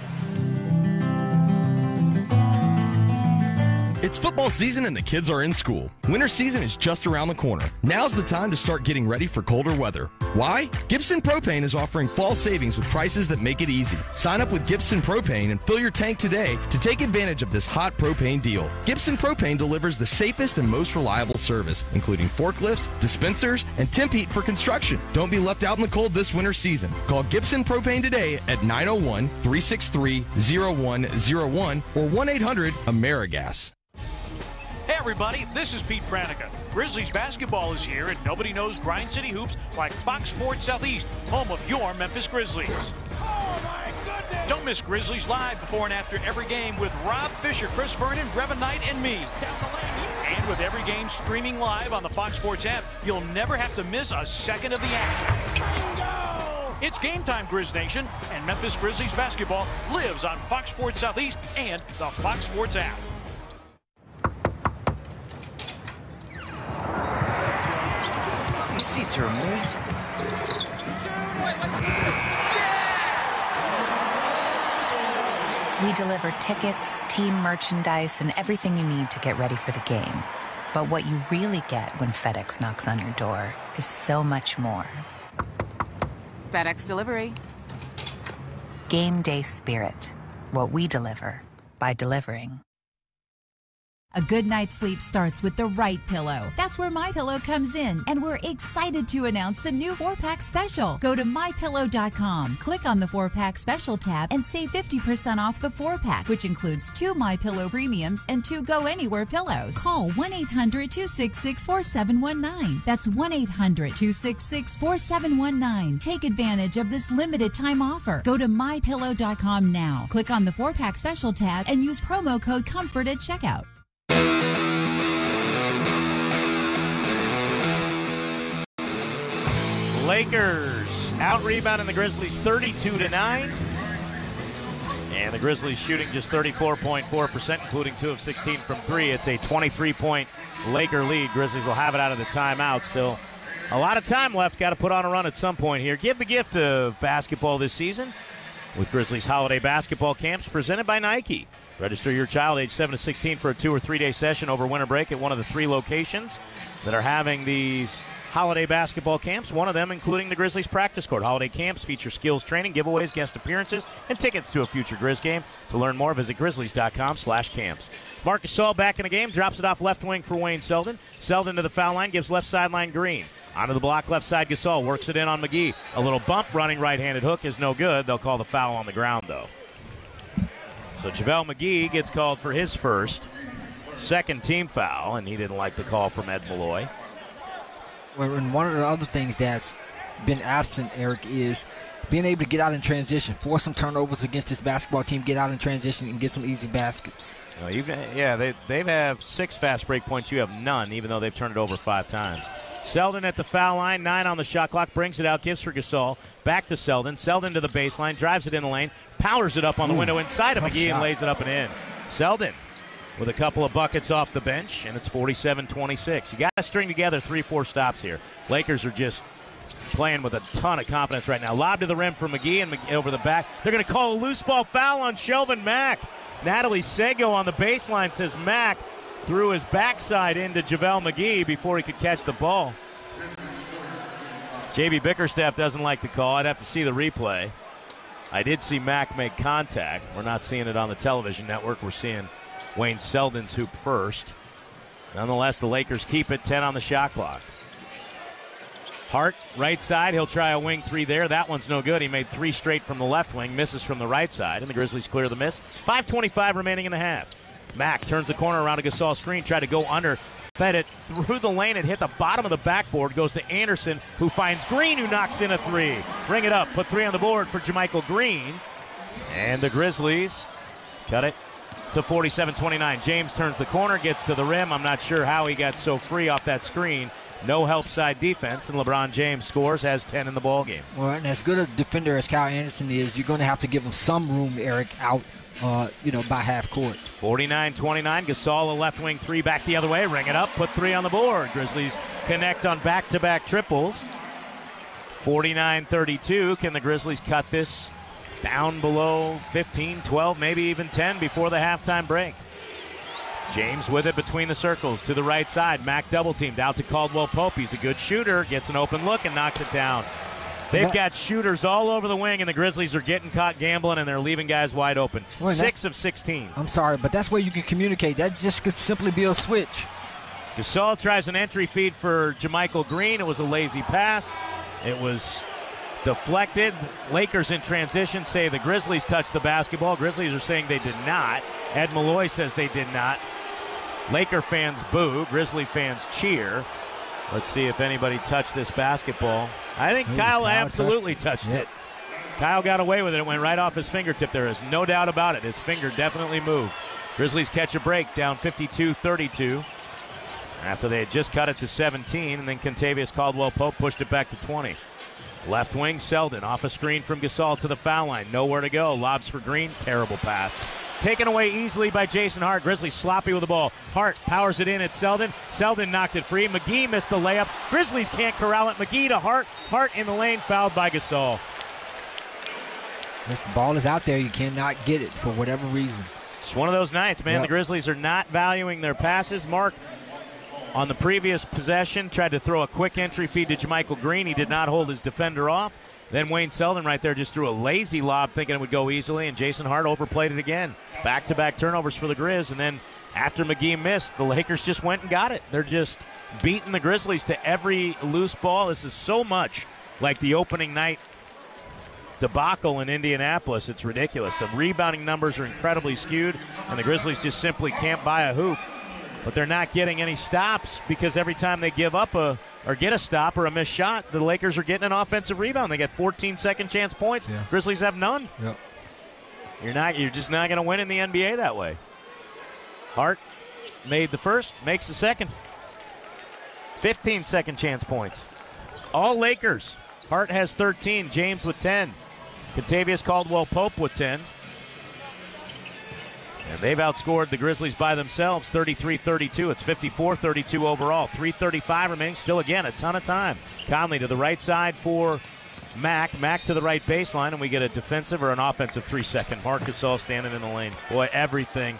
It's football season and the kids are in school. Winter season is just around the corner. Now's the time to start getting ready for colder weather. Why? Gibson Propane is offering fall savings with prices that make it easy. Sign up with Gibson Propane and fill your tank today to take advantage of this hot propane deal. Gibson Propane delivers the safest and most reliable service, including forklifts, dispensers, and temp heat for construction. Don't be left out in the cold this winter season. Call Gibson Propane today at 901-363-0101 or 1-800-AmeriGas. Hey everybody, this is Pete Pranica. Grizzlies basketball is here, and nobody knows Grind City Hoops like Fox Sports Southeast, home of your Memphis Grizzlies. Oh, my goodness! Don't miss Grizzlies live before and after every game with Rob Fisher, Chris Vernon, Brevin Knight, and me. Down the lane. And with every game streaming live on the Fox Sports app, you'll never have to miss a second of the action. Bingo! It's game time, Grizz Nation, and Memphis Grizzlies basketball lives on Fox Sports Southeast and the Fox Sports app. These seats are amazing. We deliver tickets, team merchandise, and everything you need to get ready for the game. But what you really get when FedEx knocks on your door is so much more. FedEx Delivery. Game day spirit. What we deliver by delivering. A good night's sleep starts with the right pillow. That's where MyPillow comes in, and we're excited to announce the new 4-pack special. Go to MyPillow.com, click on the 4-pack special tab, and save 50% off the 4-pack, which includes 2 MyPillow premiums and 2 Go Anywhere pillows. Call 1-800-266-4719. That's 1-800-266-4719. Take advantage of this limited time offer. Go to MyPillow.com now. Click on the 4-pack special tab and use promo code COMFORT at checkout. Lakers out-rebounding the Grizzlies 32-9. And the Grizzlies shooting just 34.4%, including 2 of 16 from 3. It's a 23-point Laker lead. Grizzlies will have it out of the timeout still. A lot of time left. Got to put on a run at some point here. Give the gift of basketball this season with Grizzlies holiday basketball camps presented by Nike. Register your child age 7 to 16 for a 2 or 3 day session over winter break at one of the 3 locations that are having these holiday basketball camps, one of them including the Grizzlies practice court. Holiday camps feature skills training, giveaways, guest appearances, and tickets to a future Grizz game. To learn more, visit Grizzlies.com/camps. Marc Gasol back in the game, drops it off left wing for Wayne Selden. Selden to the foul line, gives left sideline Green. Onto the block, left side Gasol, works it in on McGee. A little bump, running right-handed hook is no good. They'll call the foul on the ground, though. So JaVale McGee gets called for his second team foul, and he didn't like the call from Ed Malloy. Well, and one of the other things that's been absent, Eric, is being able to get out in transition, force some turnovers against this basketball team, get out in transition, and get some easy baskets. Well, they have 6 fast break points. You have none, even though they've turned it over 5 times. Selden at the foul line, 9 on the shot clock, brings it out, gives for Gasol. Back to Selden. Selden to the baseline, drives it in the lane, powers it up on the window inside of McGee and lays it up and in. Selden with a couple of buckets off the bench, and it's 47-26. You got to string together 3-4 stops here. Lakers are just playing with a ton of confidence right now. Lob to the rim for McGee and over the back. They're going to call a loose ball foul on Shelvin Mack. Natalie Sego on the baseline says Mack threw his backside into JaVale McGee before he could catch the ball. J.B. Bickerstaff doesn't like the call. I'd have to see the replay. I did see Mack make contact. We're not seeing it on the television network. We're seeing Wayne Selden's hoop first. Nonetheless, the Lakers keep it, 10 on the shot clock. Hart, right side. He'll try a wing 3 there. That one's no good. He made 3 straight from the left wing, misses from the right side, and the Grizzlies clear the miss. 5:25 remaining in the half. Mack turns the corner around a Gasol screen, tried to go under, fed it through the lane and hit the bottom of the backboard. Goes to Anderson, who finds Green, who knocks in a 3. Bring it up, put 3 on the board for JaMychal Green. And the Grizzlies cut it to 47-29. James turns the corner, gets to the rim. I'm not sure how he got so free off that screen. No help side defense, and LeBron James scores, has 10 in the ballgame. Well, and as good a defender as Kyle Anderson is, you're going to have to give him some room, Eric, out by half court. 49-29. Gasol, a left wing 3 back the other way. Ring it up, put 3 on the board. Grizzlies connect on back-to-back triples. 49-32. Can the Grizzlies cut this down below 15, 12, maybe even 10 before the halftime break? James with it between the circles to the right side. Mack double-teamed out to Caldwell Pope. He's a good shooter, gets an open look and knocks it down. They've got shooters all over the wing, and the Grizzlies are getting caught gambling, and they're leaving guys wide open. 6 of 16. I'm sorry, but that's where you can communicate. That just could simply be a switch. Gasol tries an entry feed for JaMychal Green. It was a lazy pass. It was deflected. Lakers in transition say the Grizzlies touched the basketball. Grizzlies are saying they did not. Ed Malloy says they did not. Laker fans boo. Grizzly fans cheer. Let's see if anybody touched this basketball. I think Kyle absolutely touched it. Kyle got away with it. It went right off his fingertip. There is no doubt about it. His finger definitely moved. Grizzlies catch a break, down 52-32. After they had just cut it to 17, and then Kentavious Caldwell-Pope pushed it back to 20. Left wing, Selden, off a screen from Gasol to the foul line. Nowhere to go. Lobs for Green. Terrible pass. Taken away easily by Jason Hart. Grizzlies sloppy with the ball. Hart powers it in at Selden. Selden knocked it free. McGee missed the layup. Grizzlies can't corral it. McGee to Hart. Hart in the lane, fouled by Gasol. Yes, the ball is out there. You cannot get it for whatever reason. It's one of those nights, man. Yep. The Grizzlies are not valuing their passes. Mark, on the previous possession, tried to throw a quick entry feed to JaMychal Green. He did not hold his defender off. Then Wayne Selden right there just threw a lazy lob thinking it would go easily, and Jason Hart overplayed it again. Back-to-back turnovers for the Grizz, and then after McGee missed, the Lakers just went and got it. They're just beating the Grizzlies to every loose ball. This is so much like the opening night debacle in Indianapolis. It's ridiculous. The rebounding numbers are incredibly skewed, and the Grizzlies just simply can't buy a hoop. But they're not getting any stops because every time they give up or get a stop or a missed shot, the Lakers are getting an offensive rebound. They get 14 second chance points. Yeah. Grizzlies have none. Yep. You're just not going to win in the NBA that way. Hart made the first, makes the second. 15 second chance points. All Lakers. Hart has 13, James with 10. Kentavious Caldwell-Pope with 10. And they've outscored the Grizzlies by themselves 33-32. It's 54-32 overall. 3:35 remaining. Still, again, a ton of time. Conley to the right side for Mack. Mack to the right baseline, and we get a defensive or an offensive 3-second. Marc Gasol standing in the lane. Boy, everything.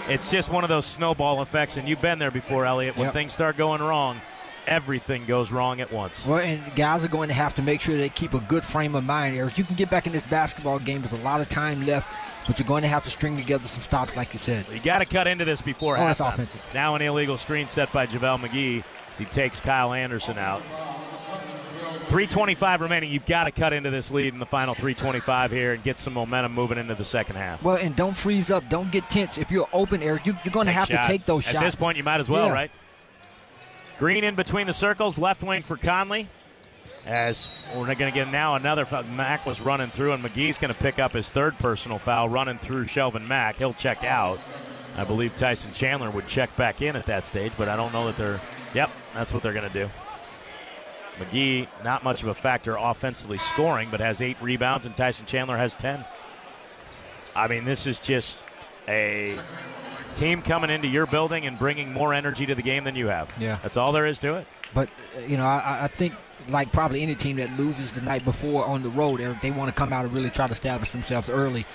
It's just one of those snowball effects, and you've been there before, Elliot. When things start going wrong, everything goes wrong at once. Well, and guys are going to have to make sure they keep a good frame of mind, Eric. You can get back in this basketball game. There's a lot of time left, but you're going to have to string together some stops, like you said. You got to cut into this before halftime. That's offensive. Now an illegal screen set by JaVale McGee as he takes Kyle Anderson out. 3:25 remaining. You've got to cut into this lead in the final 3:25 here and get some momentum moving into the second half. Well, and don't freeze up. Don't get tense. If you're open, Eric, you're going to have to take those shots. At this point, you might as well, right? Green in between the circles, left wing for Conley. As we're going to get now another foul. Mack was running through, and McGee's going to pick up his third personal foul, running through Shelvin Mack. He'll check out. I believe Tyson Chandler would check back in at that stage, but I don't know that they're – yep, that's what they're going to do. McGee, not much of a factor offensively scoring, but has 8 rebounds, and Tyson Chandler has 10. I mean, this is just a team coming into your building and bringing more energy to the game than you have. Yeah. That's all there is to it. But, you know, I think like probably any team that loses the night before on the road, Eric, they want to come out and really try to establish themselves early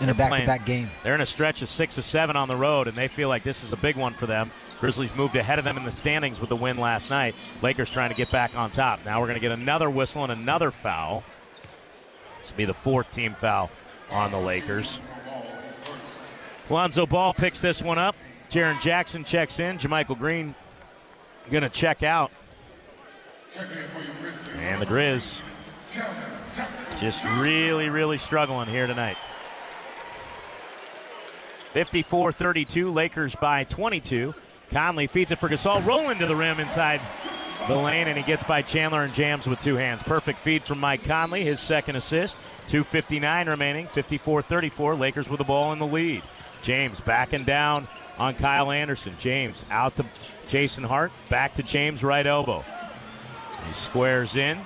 in a back-to-back game. They're in a stretch of 6 of 7 on the road, and they feel like this is a big one for them. Grizzlies moved ahead of them in the standings with the win last night. Lakers trying to get back on top. Now we're going to get another whistle and another foul. This will be the 4th team foul on the Lakers. Lonzo Ball picks this one up. Jaren Jackson checks in. JaMychal Green going to check out. And the Grizz just really, really struggling here tonight. 54-32, Lakers by 22. Conley feeds it for Gasol, rolling to the rim inside the lane, and he gets by Chandler and jams with 2 hands. Perfect feed from Mike Conley, his second assist. 2:59 remaining, 54-34, Lakers with the ball in the lead. James backing down on Kyle Anderson. James out to Jason Hart, back to James, right elbow. He squares in,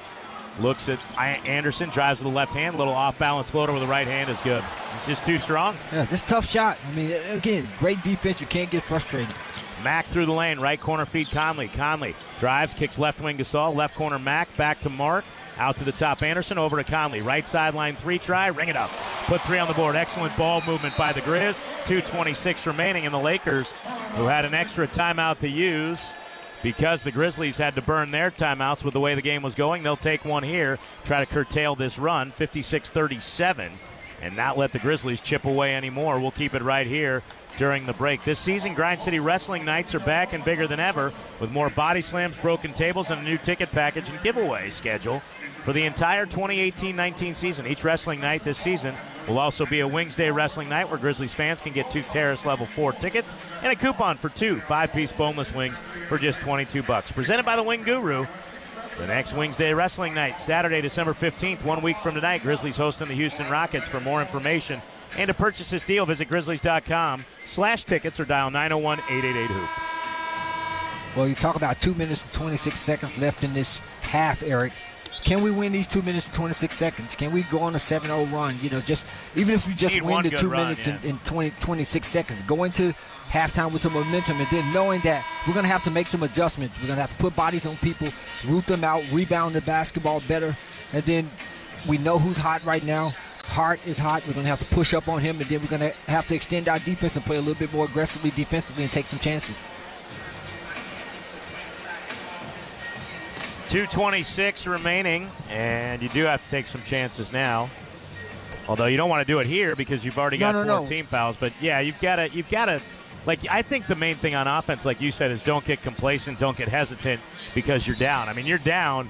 looks at Anderson, drives with the left hand, little off-balance floater with the right hand is good. It's just too strong. Yeah, just tough shot. I mean, again, great defense. You can't get frustrated. Mack through the lane, right corner feed Conley. Conley drives, kicks left wing Gasol, left corner Mack, back to Mark, out to the top Anderson, over to Conley. Right sideline 3 try, ring it up. Put 3 on the board. Excellent ball movement by the Grizz. 2:26 remaining, and the Lakers, who had an extra timeout to use because the Grizzlies had to burn their timeouts with the way the game was going, they'll take one here, try to curtail this run, 56-37, and not let the Grizzlies chip away anymore. We'll keep it right here during the break. This season, Grind City Wrestling Nights are back and bigger than ever with more body slams, broken tables, and a new ticket package and giveaway schedule for the entire 2018-19 season. Each wrestling night this season Will also be a Wings Day Wrestling Night where Grizzlies fans can get 2 Terrace Level 4 tickets and a coupon for 2 5-piece boneless wings for just $22. Presented by the Wing Guru. The next Wings Day Wrestling Night, Saturday, December 15th, 1 week from tonight. Grizzlies hosting the Houston Rockets. For more information and to purchase this deal, visit Grizzlies.com/tickets or dial 901-888-HOOP. Well, you talk about 2 minutes and 26 seconds left in this half, Eric. Can we win these 2 minutes and 26 seconds? Can we go on a 7-0 run? You know, just even if we just win the 2 minutes and 26 seconds, go into halftime with some momentum, and then knowing that we're going to have to make some adjustments. We're going to have to put bodies on people, root them out, rebound the basketball better, and then we know who's hot right now. Hart is hot. We're going to have to push up on him, and then we're going to have to extend our defense and play a little bit more aggressively defensively and take some chances. 2:26 remaining, and you do have to take some chances now. Although you don't want to do it here because you've already got 4 team fouls. But yeah, you've got to. Like, I think the main thing on offense, like you said, is don't get complacent, don't get hesitant because you're down. I mean, you're down.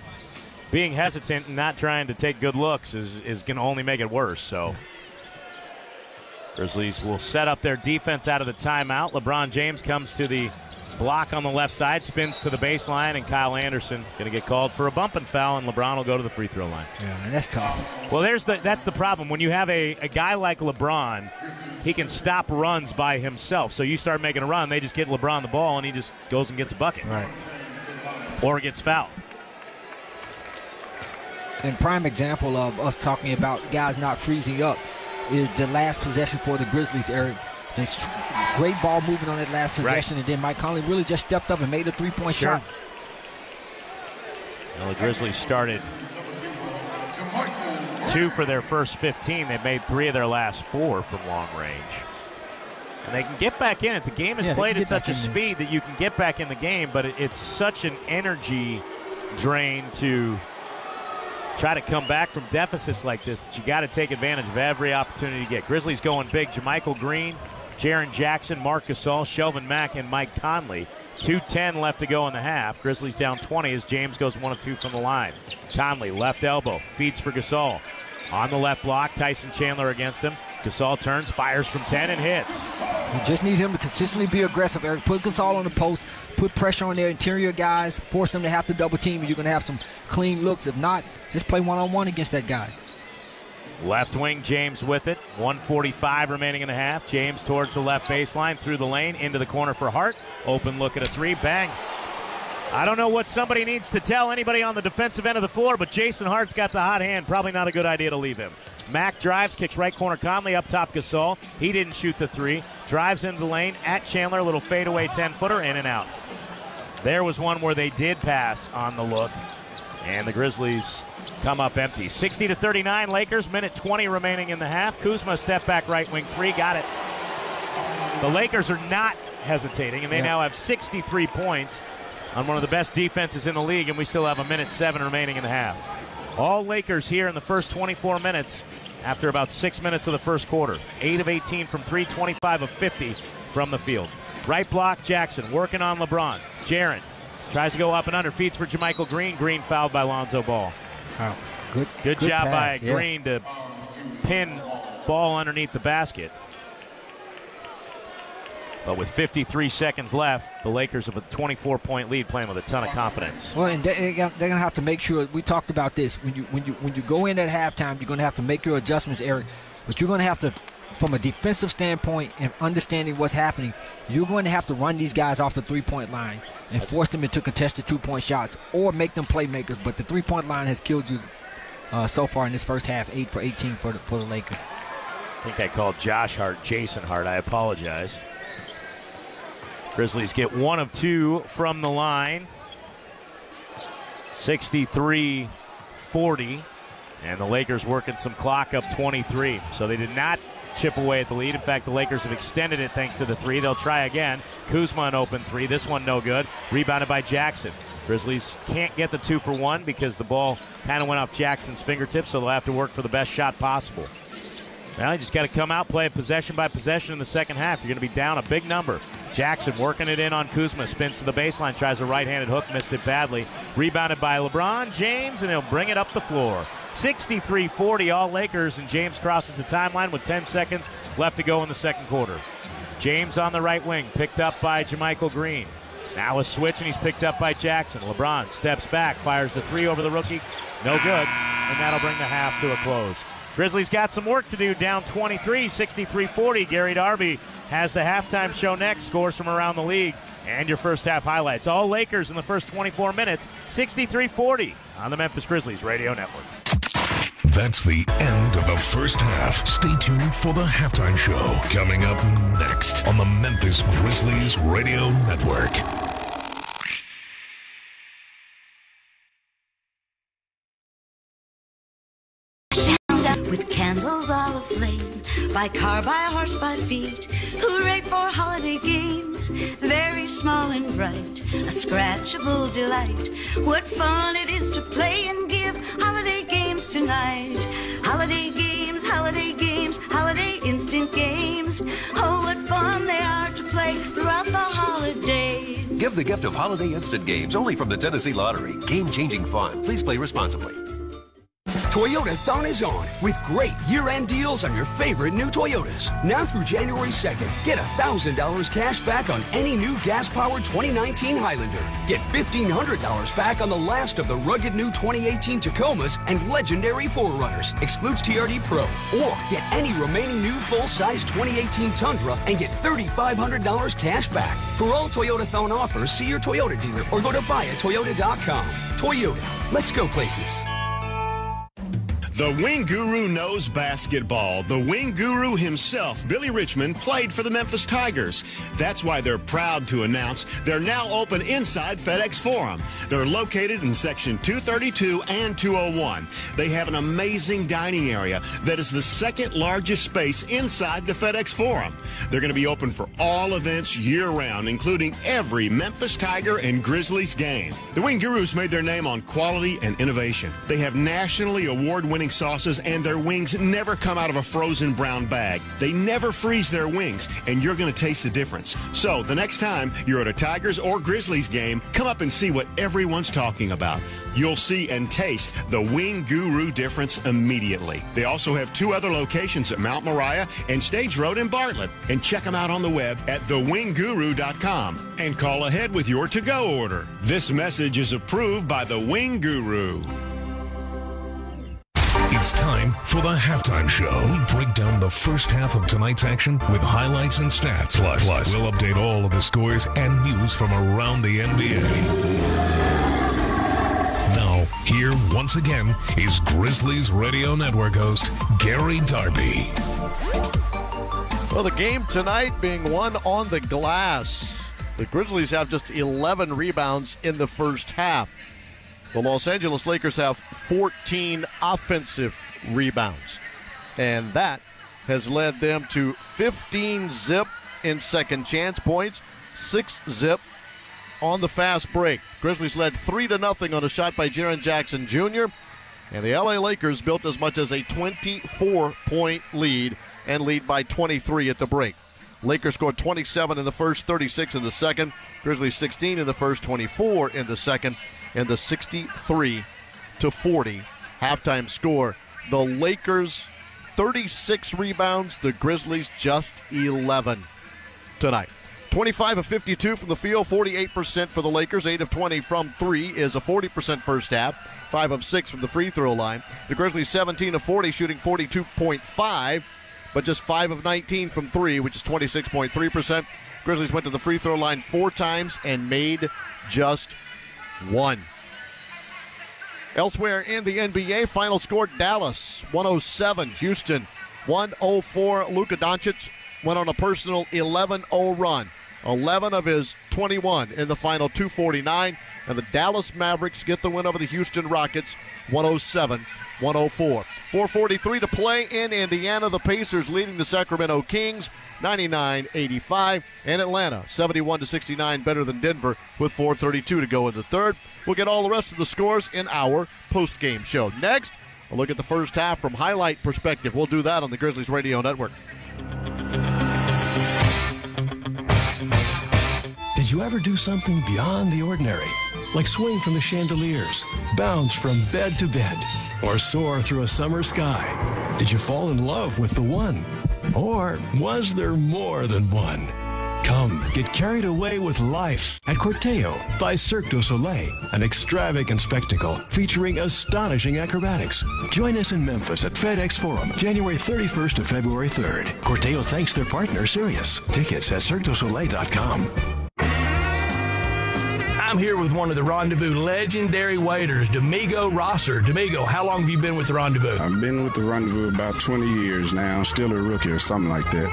Being hesitant and not trying to take good looks is going to only make it worse. So Grizzlies will set up their defense out of the timeout. LeBron James comes to the block on the left side, spins to the baseline, and Kyle Anderson going to get called for a bumping foul, and LeBron will go to the free throw line. Yeah, man, that's tough. Well, that's the problem. When you have a guy like LeBron, he can stop runs by himself. So you start making a run, they just get LeBron the ball, and he just goes and gets a bucket. Right. Or gets fouled. And prime example of us talking about guys not freezing up is the last possession for the Grizzlies, Eric. Great ball movement on that last possession, and then Mike Conley really just stepped up and made a 3-point shot. Well, the Grizzlies started 2 for their first 15. They've made 3 of their last 4 from long range. And they can get back in it. The game is played at such a speed that you can get back in the game, but it's such an energy drain to try to come back from deficits like this that you got to take advantage of every opportunity you get. Grizzlies going big. JaMychal Green, Jaren Jackson, Marc Gasol, Shelvin Mack, and Mike Conley. 2:10 left to go in the half. Grizzlies down 20 as James goes 1 of 2 from the line. Conley, left elbow, feeds for Gasol. On the left block, Tyson Chandler against him. Gasol turns, fires from 10, and hits. You just need him to consistently be aggressive, Eric. Put Gasol on the post, put pressure on their interior guys, force them to have to double team, and you're going to have some clean looks. If not, just play one-on-one against that guy. Left wing, James with it. 1:45 remaining in the half. James towards the left baseline, through the lane, into the corner for Hart. Open look at a 3, bang. I don't know what somebody needs to tell anybody on the defensive end of the floor, but Jason Hart's got the hot hand. Probably not a good idea to leave him. Mack drives, kicks right corner Conley, up top Gasol. He didn't shoot the 3. Drives into the lane at Chandler, a little fadeaway 10-footer, in and out. There was one where they did pass on the look, and the Grizzlies come up empty. 60-39 Lakers, minute 20 remaining in the half. Kuzma step back right wing 3, got it. The Lakers are not hesitating, and they now have 63 points on one of the best defenses in the league, and we still have a minute 7 remaining in the half. All Lakers here in the first 24 minutes after about 6 minutes of the first quarter. 8 of 18 from 3, 25 of 50 from the field. Right block, Jackson working on LeBron. Jaren tries to go up and under, feeds for JaMychal Green. Green fouled by Lonzo Ball. Oh, good job pass, by Green to pin ball underneath the basket. But with 53 seconds left, the Lakers have a 24-point lead, playing with a ton of confidence. Well, and they're going to have to make sure. We talked about this. When you go in at halftime, you're going to have to make your adjustments, Eric. But you're going to have to, from a defensive standpoint and understanding what's happening, you're going to have to run these guys off the 3-point line and force them into contested 2-point shots or make them playmakers. But the 3-point line has killed you so far in this first half. 8 for 18 for the Lakers. I think I called Josh Hart Jason Hart. I apologize. Grizzlies get 1 of 2 from the line. 63-40. And the Lakers working some clock up 23. So they did not chip away at the lead. In fact, the Lakers have extended it thanks to the 3. They'll try again. Kuzma an open 3. This one no good. Rebounded by Jackson. Grizzlies can't get the 2 for 1 because the ball kind of went off Jackson's fingertips, so they'll have to work for the best shot possible. Now you just got to come out, play it possession by possession in the second half. You're going to be down a big number. Jackson working it in on Kuzma, spins to the baseline, tries a right-handed hook, missed it badly. Rebounded by LeBron James, and he'll bring it up the floor. 63-40, all Lakers, and James crosses the timeline with 10 seconds left to go in the second quarter. James on the right wing, picked up by JaMychal Green. Now a switch, and he's picked up by Jackson. LeBron steps back, fires the three over the rookie. No good, and that'll bring the half to a close. Grizzlies got some work to do, down 23, 63-40. Gary Darby has the halftime show next, scores from around the league, and your first half highlights. All Lakers in the first 24 minutes, 63-40 on the Memphis Grizzlies Radio Network. That's the end of the first half. Stay tuned for the halftime show coming up next on the Memphis Grizzlies Radio Network. With candles all aflame, by car, by horse, by feet. Hooray for holiday games, very small and bright, a scratchable delight. What fun it is to play and give holiday games tonight. Holiday games, holiday instant games. Oh, what fun they are to play throughout the holidays. Give the gift of holiday instant games only from the Tennessee Lottery. Game-changing fun. Please play responsibly. Toyotathon is on with great year-end deals on your favorite new Toyotas. Now through January 2nd, get $1,000 cash back on any new gas-powered 2019 Highlander. Get $1,500 back on the last of the rugged new 2018 Tacomas and legendary 4Runners. Excludes TRD Pro. Or get any remaining new full-size 2018 Tundra and get $3,500 cash back. For all Toyotathon offers, see your Toyota dealer or go to buyatoyota.com. Toyota. Let's go places. The Wing Guru knows basketball. The Wing Guru himself, Billy Richmond, played for the Memphis Tigers. That's why they're proud to announce they're now open inside FedEx Forum. They're located in Section 232 and 201. They have an amazing dining area that is the second largest space inside the FedEx Forum. They're going to be open for all events year-round, including every Memphis Tiger and Grizzlies game. The Wing Gurus made their name on quality and innovation. They have nationally award-winning sauces, and their wings never come out of a frozen brown bag. They never freeze their wings, and you're going to taste the difference. So the next time you're at a Tigers or Grizzlies game, come up and see what everyone's talking about. You'll see and taste the Wing Guru difference immediately. They also have two other locations at Mount Moriah and Stage Road in Bartlett. And check them out on the web at thewingguru.com and call ahead with your to-go order. This message is approved by the Wing Guru. It's time for the halftime show. We break down the first half of tonight's action with highlights and stats. Plus, we'll update all of the scores and news from around the NBA. Now, here once again is Grizzlies Radio Network host Gary Darby. Well, the game tonight being won on the glass. The Grizzlies have just 11 rebounds in the first half. The Los Angeles Lakers have 14 offensive rebounds, and that has led them to 15 zip in second chance points, 6 zip on the fast break. Grizzlies led 3-0 on a shot by Jaren Jackson Jr., and the LA Lakers built as much as a 24-point lead and lead by 23 at the break. Lakers scored 27 in the first, 36 in the second. Grizzlies 16 in the first, 24 in the second. And the 63-40 halftime score. The Lakers 36 rebounds, the Grizzlies just 11 tonight. 25 of 52 from the field, 48% for the Lakers. 8 of 20 from three is a 40% first half. 5 of 6 from the free throw line. The Grizzlies 17 of 40, shooting 42.5, but just 5 of 19 from three, which is 26.3%. Grizzlies went to the free throw line 4 times and made just 1. Elsewhere in the NBA, final score, Dallas 107, Houston 104. Luka Doncic went on a personal 11-0 run. 11 of his 21 in the final 249. And the Dallas Mavericks get the win over the Houston Rockets 107-104. 4:43 to play in Indiana. The Pacers leading the Sacramento Kings 99-85. And Atlanta 71-69, better than Denver with 4:32 to go in the third. We'll get all the rest of the scores in our post-game show. Next, a look at the first half from highlight perspective. We'll do that on the Grizzlies Radio Network. Did you ever do something beyond the ordinary? like swing from the chandeliers, bounce from bed to bed, or soar through a summer sky? Did you fall in love with the one? Or was there more than one? Come, get carried away with life at Corteo by Cirque du Soleil, an extravagant spectacle featuring astonishing acrobatics. Join us in Memphis at FedEx Forum, January 31st to February 3rd. Corteo thanks their partner, Sirius. Tickets at CirqueDuSoleil.com. I'm here with one of the Rendezvous legendary waiters, Domingo Rosser. Domingo, how long have you been with the Rendezvous? I've been with the Rendezvous about 20 years now, still a rookie or something like that.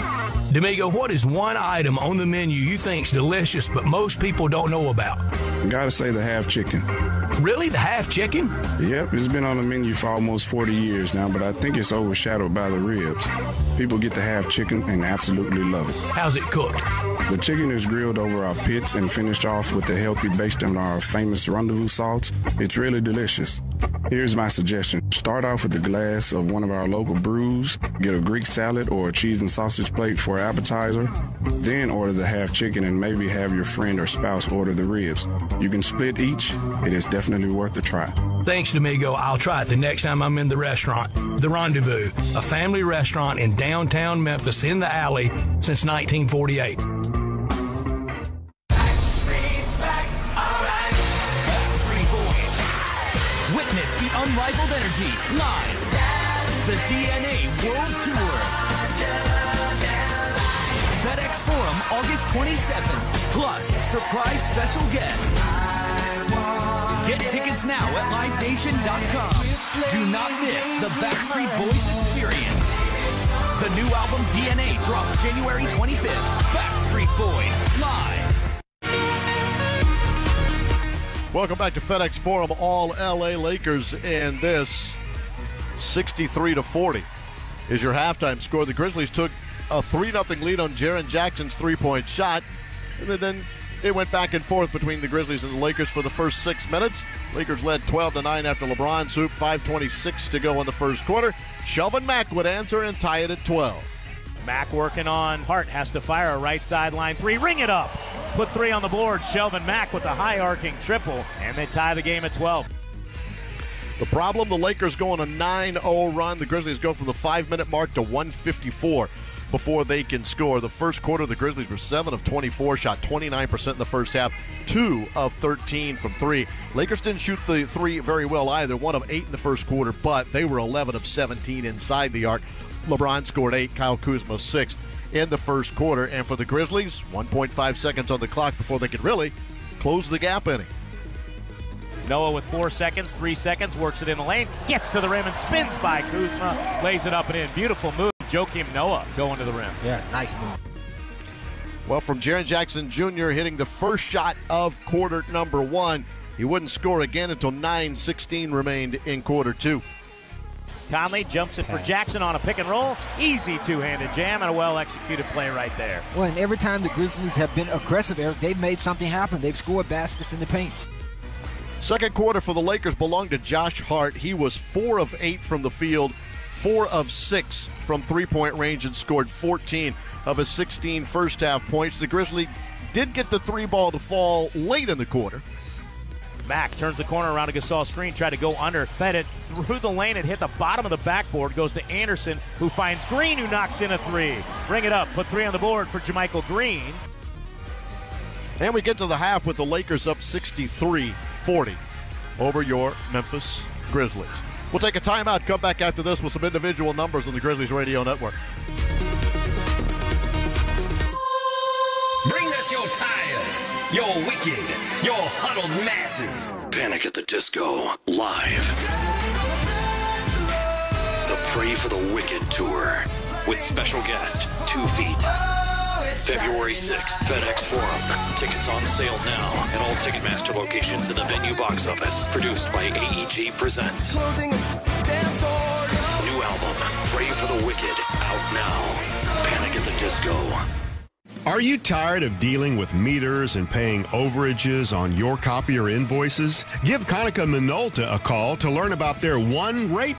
Domingo, what is one item on the menu you think's delicious but most people don't know about? Gotta say the half chicken. Really? The half chicken? Yep, it's been on the menu for almost 40 years now, but I think it's overshadowed by the ribs. People get the half chicken and absolutely love it. How's it cooked? The chicken is grilled over our pits and finished off with a healthy based on our famous Rendezvous sauce. It's really delicious. Here's my suggestion. Start off with a glass of one of our local brews, get a Greek salad or a cheese and sausage plate for an appetizer, then order the half chicken and maybe have your friend or spouse order the ribs. You can split each. It is definitely worth a try. Thanks, Domingo. I'll try it the next time I'm in the restaurant. The Rendezvous, a family restaurant in downtown Memphis in the alley since 1948. Witness the unrivaled energy live. The DNA World Tour. FedEx Forum, August 27th. Plus, surprise special guest. Get tickets now at livenation.com. Do not miss the Backstreet Boys experience. The new album DNA drops January 25th. Backstreet Boys live. Welcome back to FedEx Forum. All LA Lakers in this 63-40 is your halftime score. The Grizzlies took a 3-0 lead on Jaren Jackson's three-point shot. And then it went back and forth between the Grizzlies and the Lakers for the first 6 minutes. Lakers led 12-9 after LeBron swooped. 5:26 to go in the first quarter. Shelvin Mack would answer and tie it at 12. Mack working on Hart, has to fire a right sideline three. Ring it up. Put three on the board. Shelvin Mack with a high arcing triple, and they tie the game at 12. The problem, the Lakers go on a 9-0 run. The Grizzlies go from the 5-minute mark to 1:54 before they can score. The first quarter, the Grizzlies were 7 of 24, shot 29% in the first half, 2 of 13 from three. Lakers didn't shoot the three very well either, 1 of 8 in the first quarter, but they were 11 of 17 inside the arc. LeBron scored 8, Kyle Kuzma 6 in the first quarter. And for the Grizzlies, 1.5 seconds on the clock before they could really close the gap in it. Noah with 4 seconds, 3 seconds, works it in the lane, gets to the rim and spins by Kuzma, lays it up and in. Beautiful move. Joakim Noah going to the rim. Yeah, nice move. Well, from Jaren Jackson Jr. hitting the first shot of quarter number 1, he wouldn't score again until 9:16 remained in quarter 2. Conley jumps it for Jackson on a pick and roll. Easy two-handed jam and a well-executed play right there. Well, and every time the Grizzlies have been aggressive, Eric, they've made something happen. They've scored baskets in the paint. Second quarter for the Lakers belonged to Josh Hart. He was 4 of 8 from the field, 4 of 6 from three-point range, and scored 14 of his 16 first-half points. The Grizzlies did get the three ball to fall late in the quarter. Mack turns the corner around a Gasol screen, tried to go under, fed it through the lane and hit the bottom of the backboard. Goes to Anderson, who finds Green, who knocks in a three. Bring it up, put 3 on the board for JaMychal Green. And we get to the half with the Lakers up 63-40 over your Memphis Grizzlies. We'll take a timeout, come back after this with some individual numbers on the Grizzlies Radio Network. Bring us your tired, your wicked, your huddled masses. Panic at the Disco, live. The Pray for the Wicked Tour with special guest, 2 Feet. February 6th, FedEx Forum. Tickets on sale now at all Ticketmaster locations in the venue box office. Produced by AEG Presents. New album, Pray for the Wicked, out now. Panic at the Disco. Are you tired of dealing with meters and paying overages on your copier invoices? Give Konica Minolta a call to learn about their one rate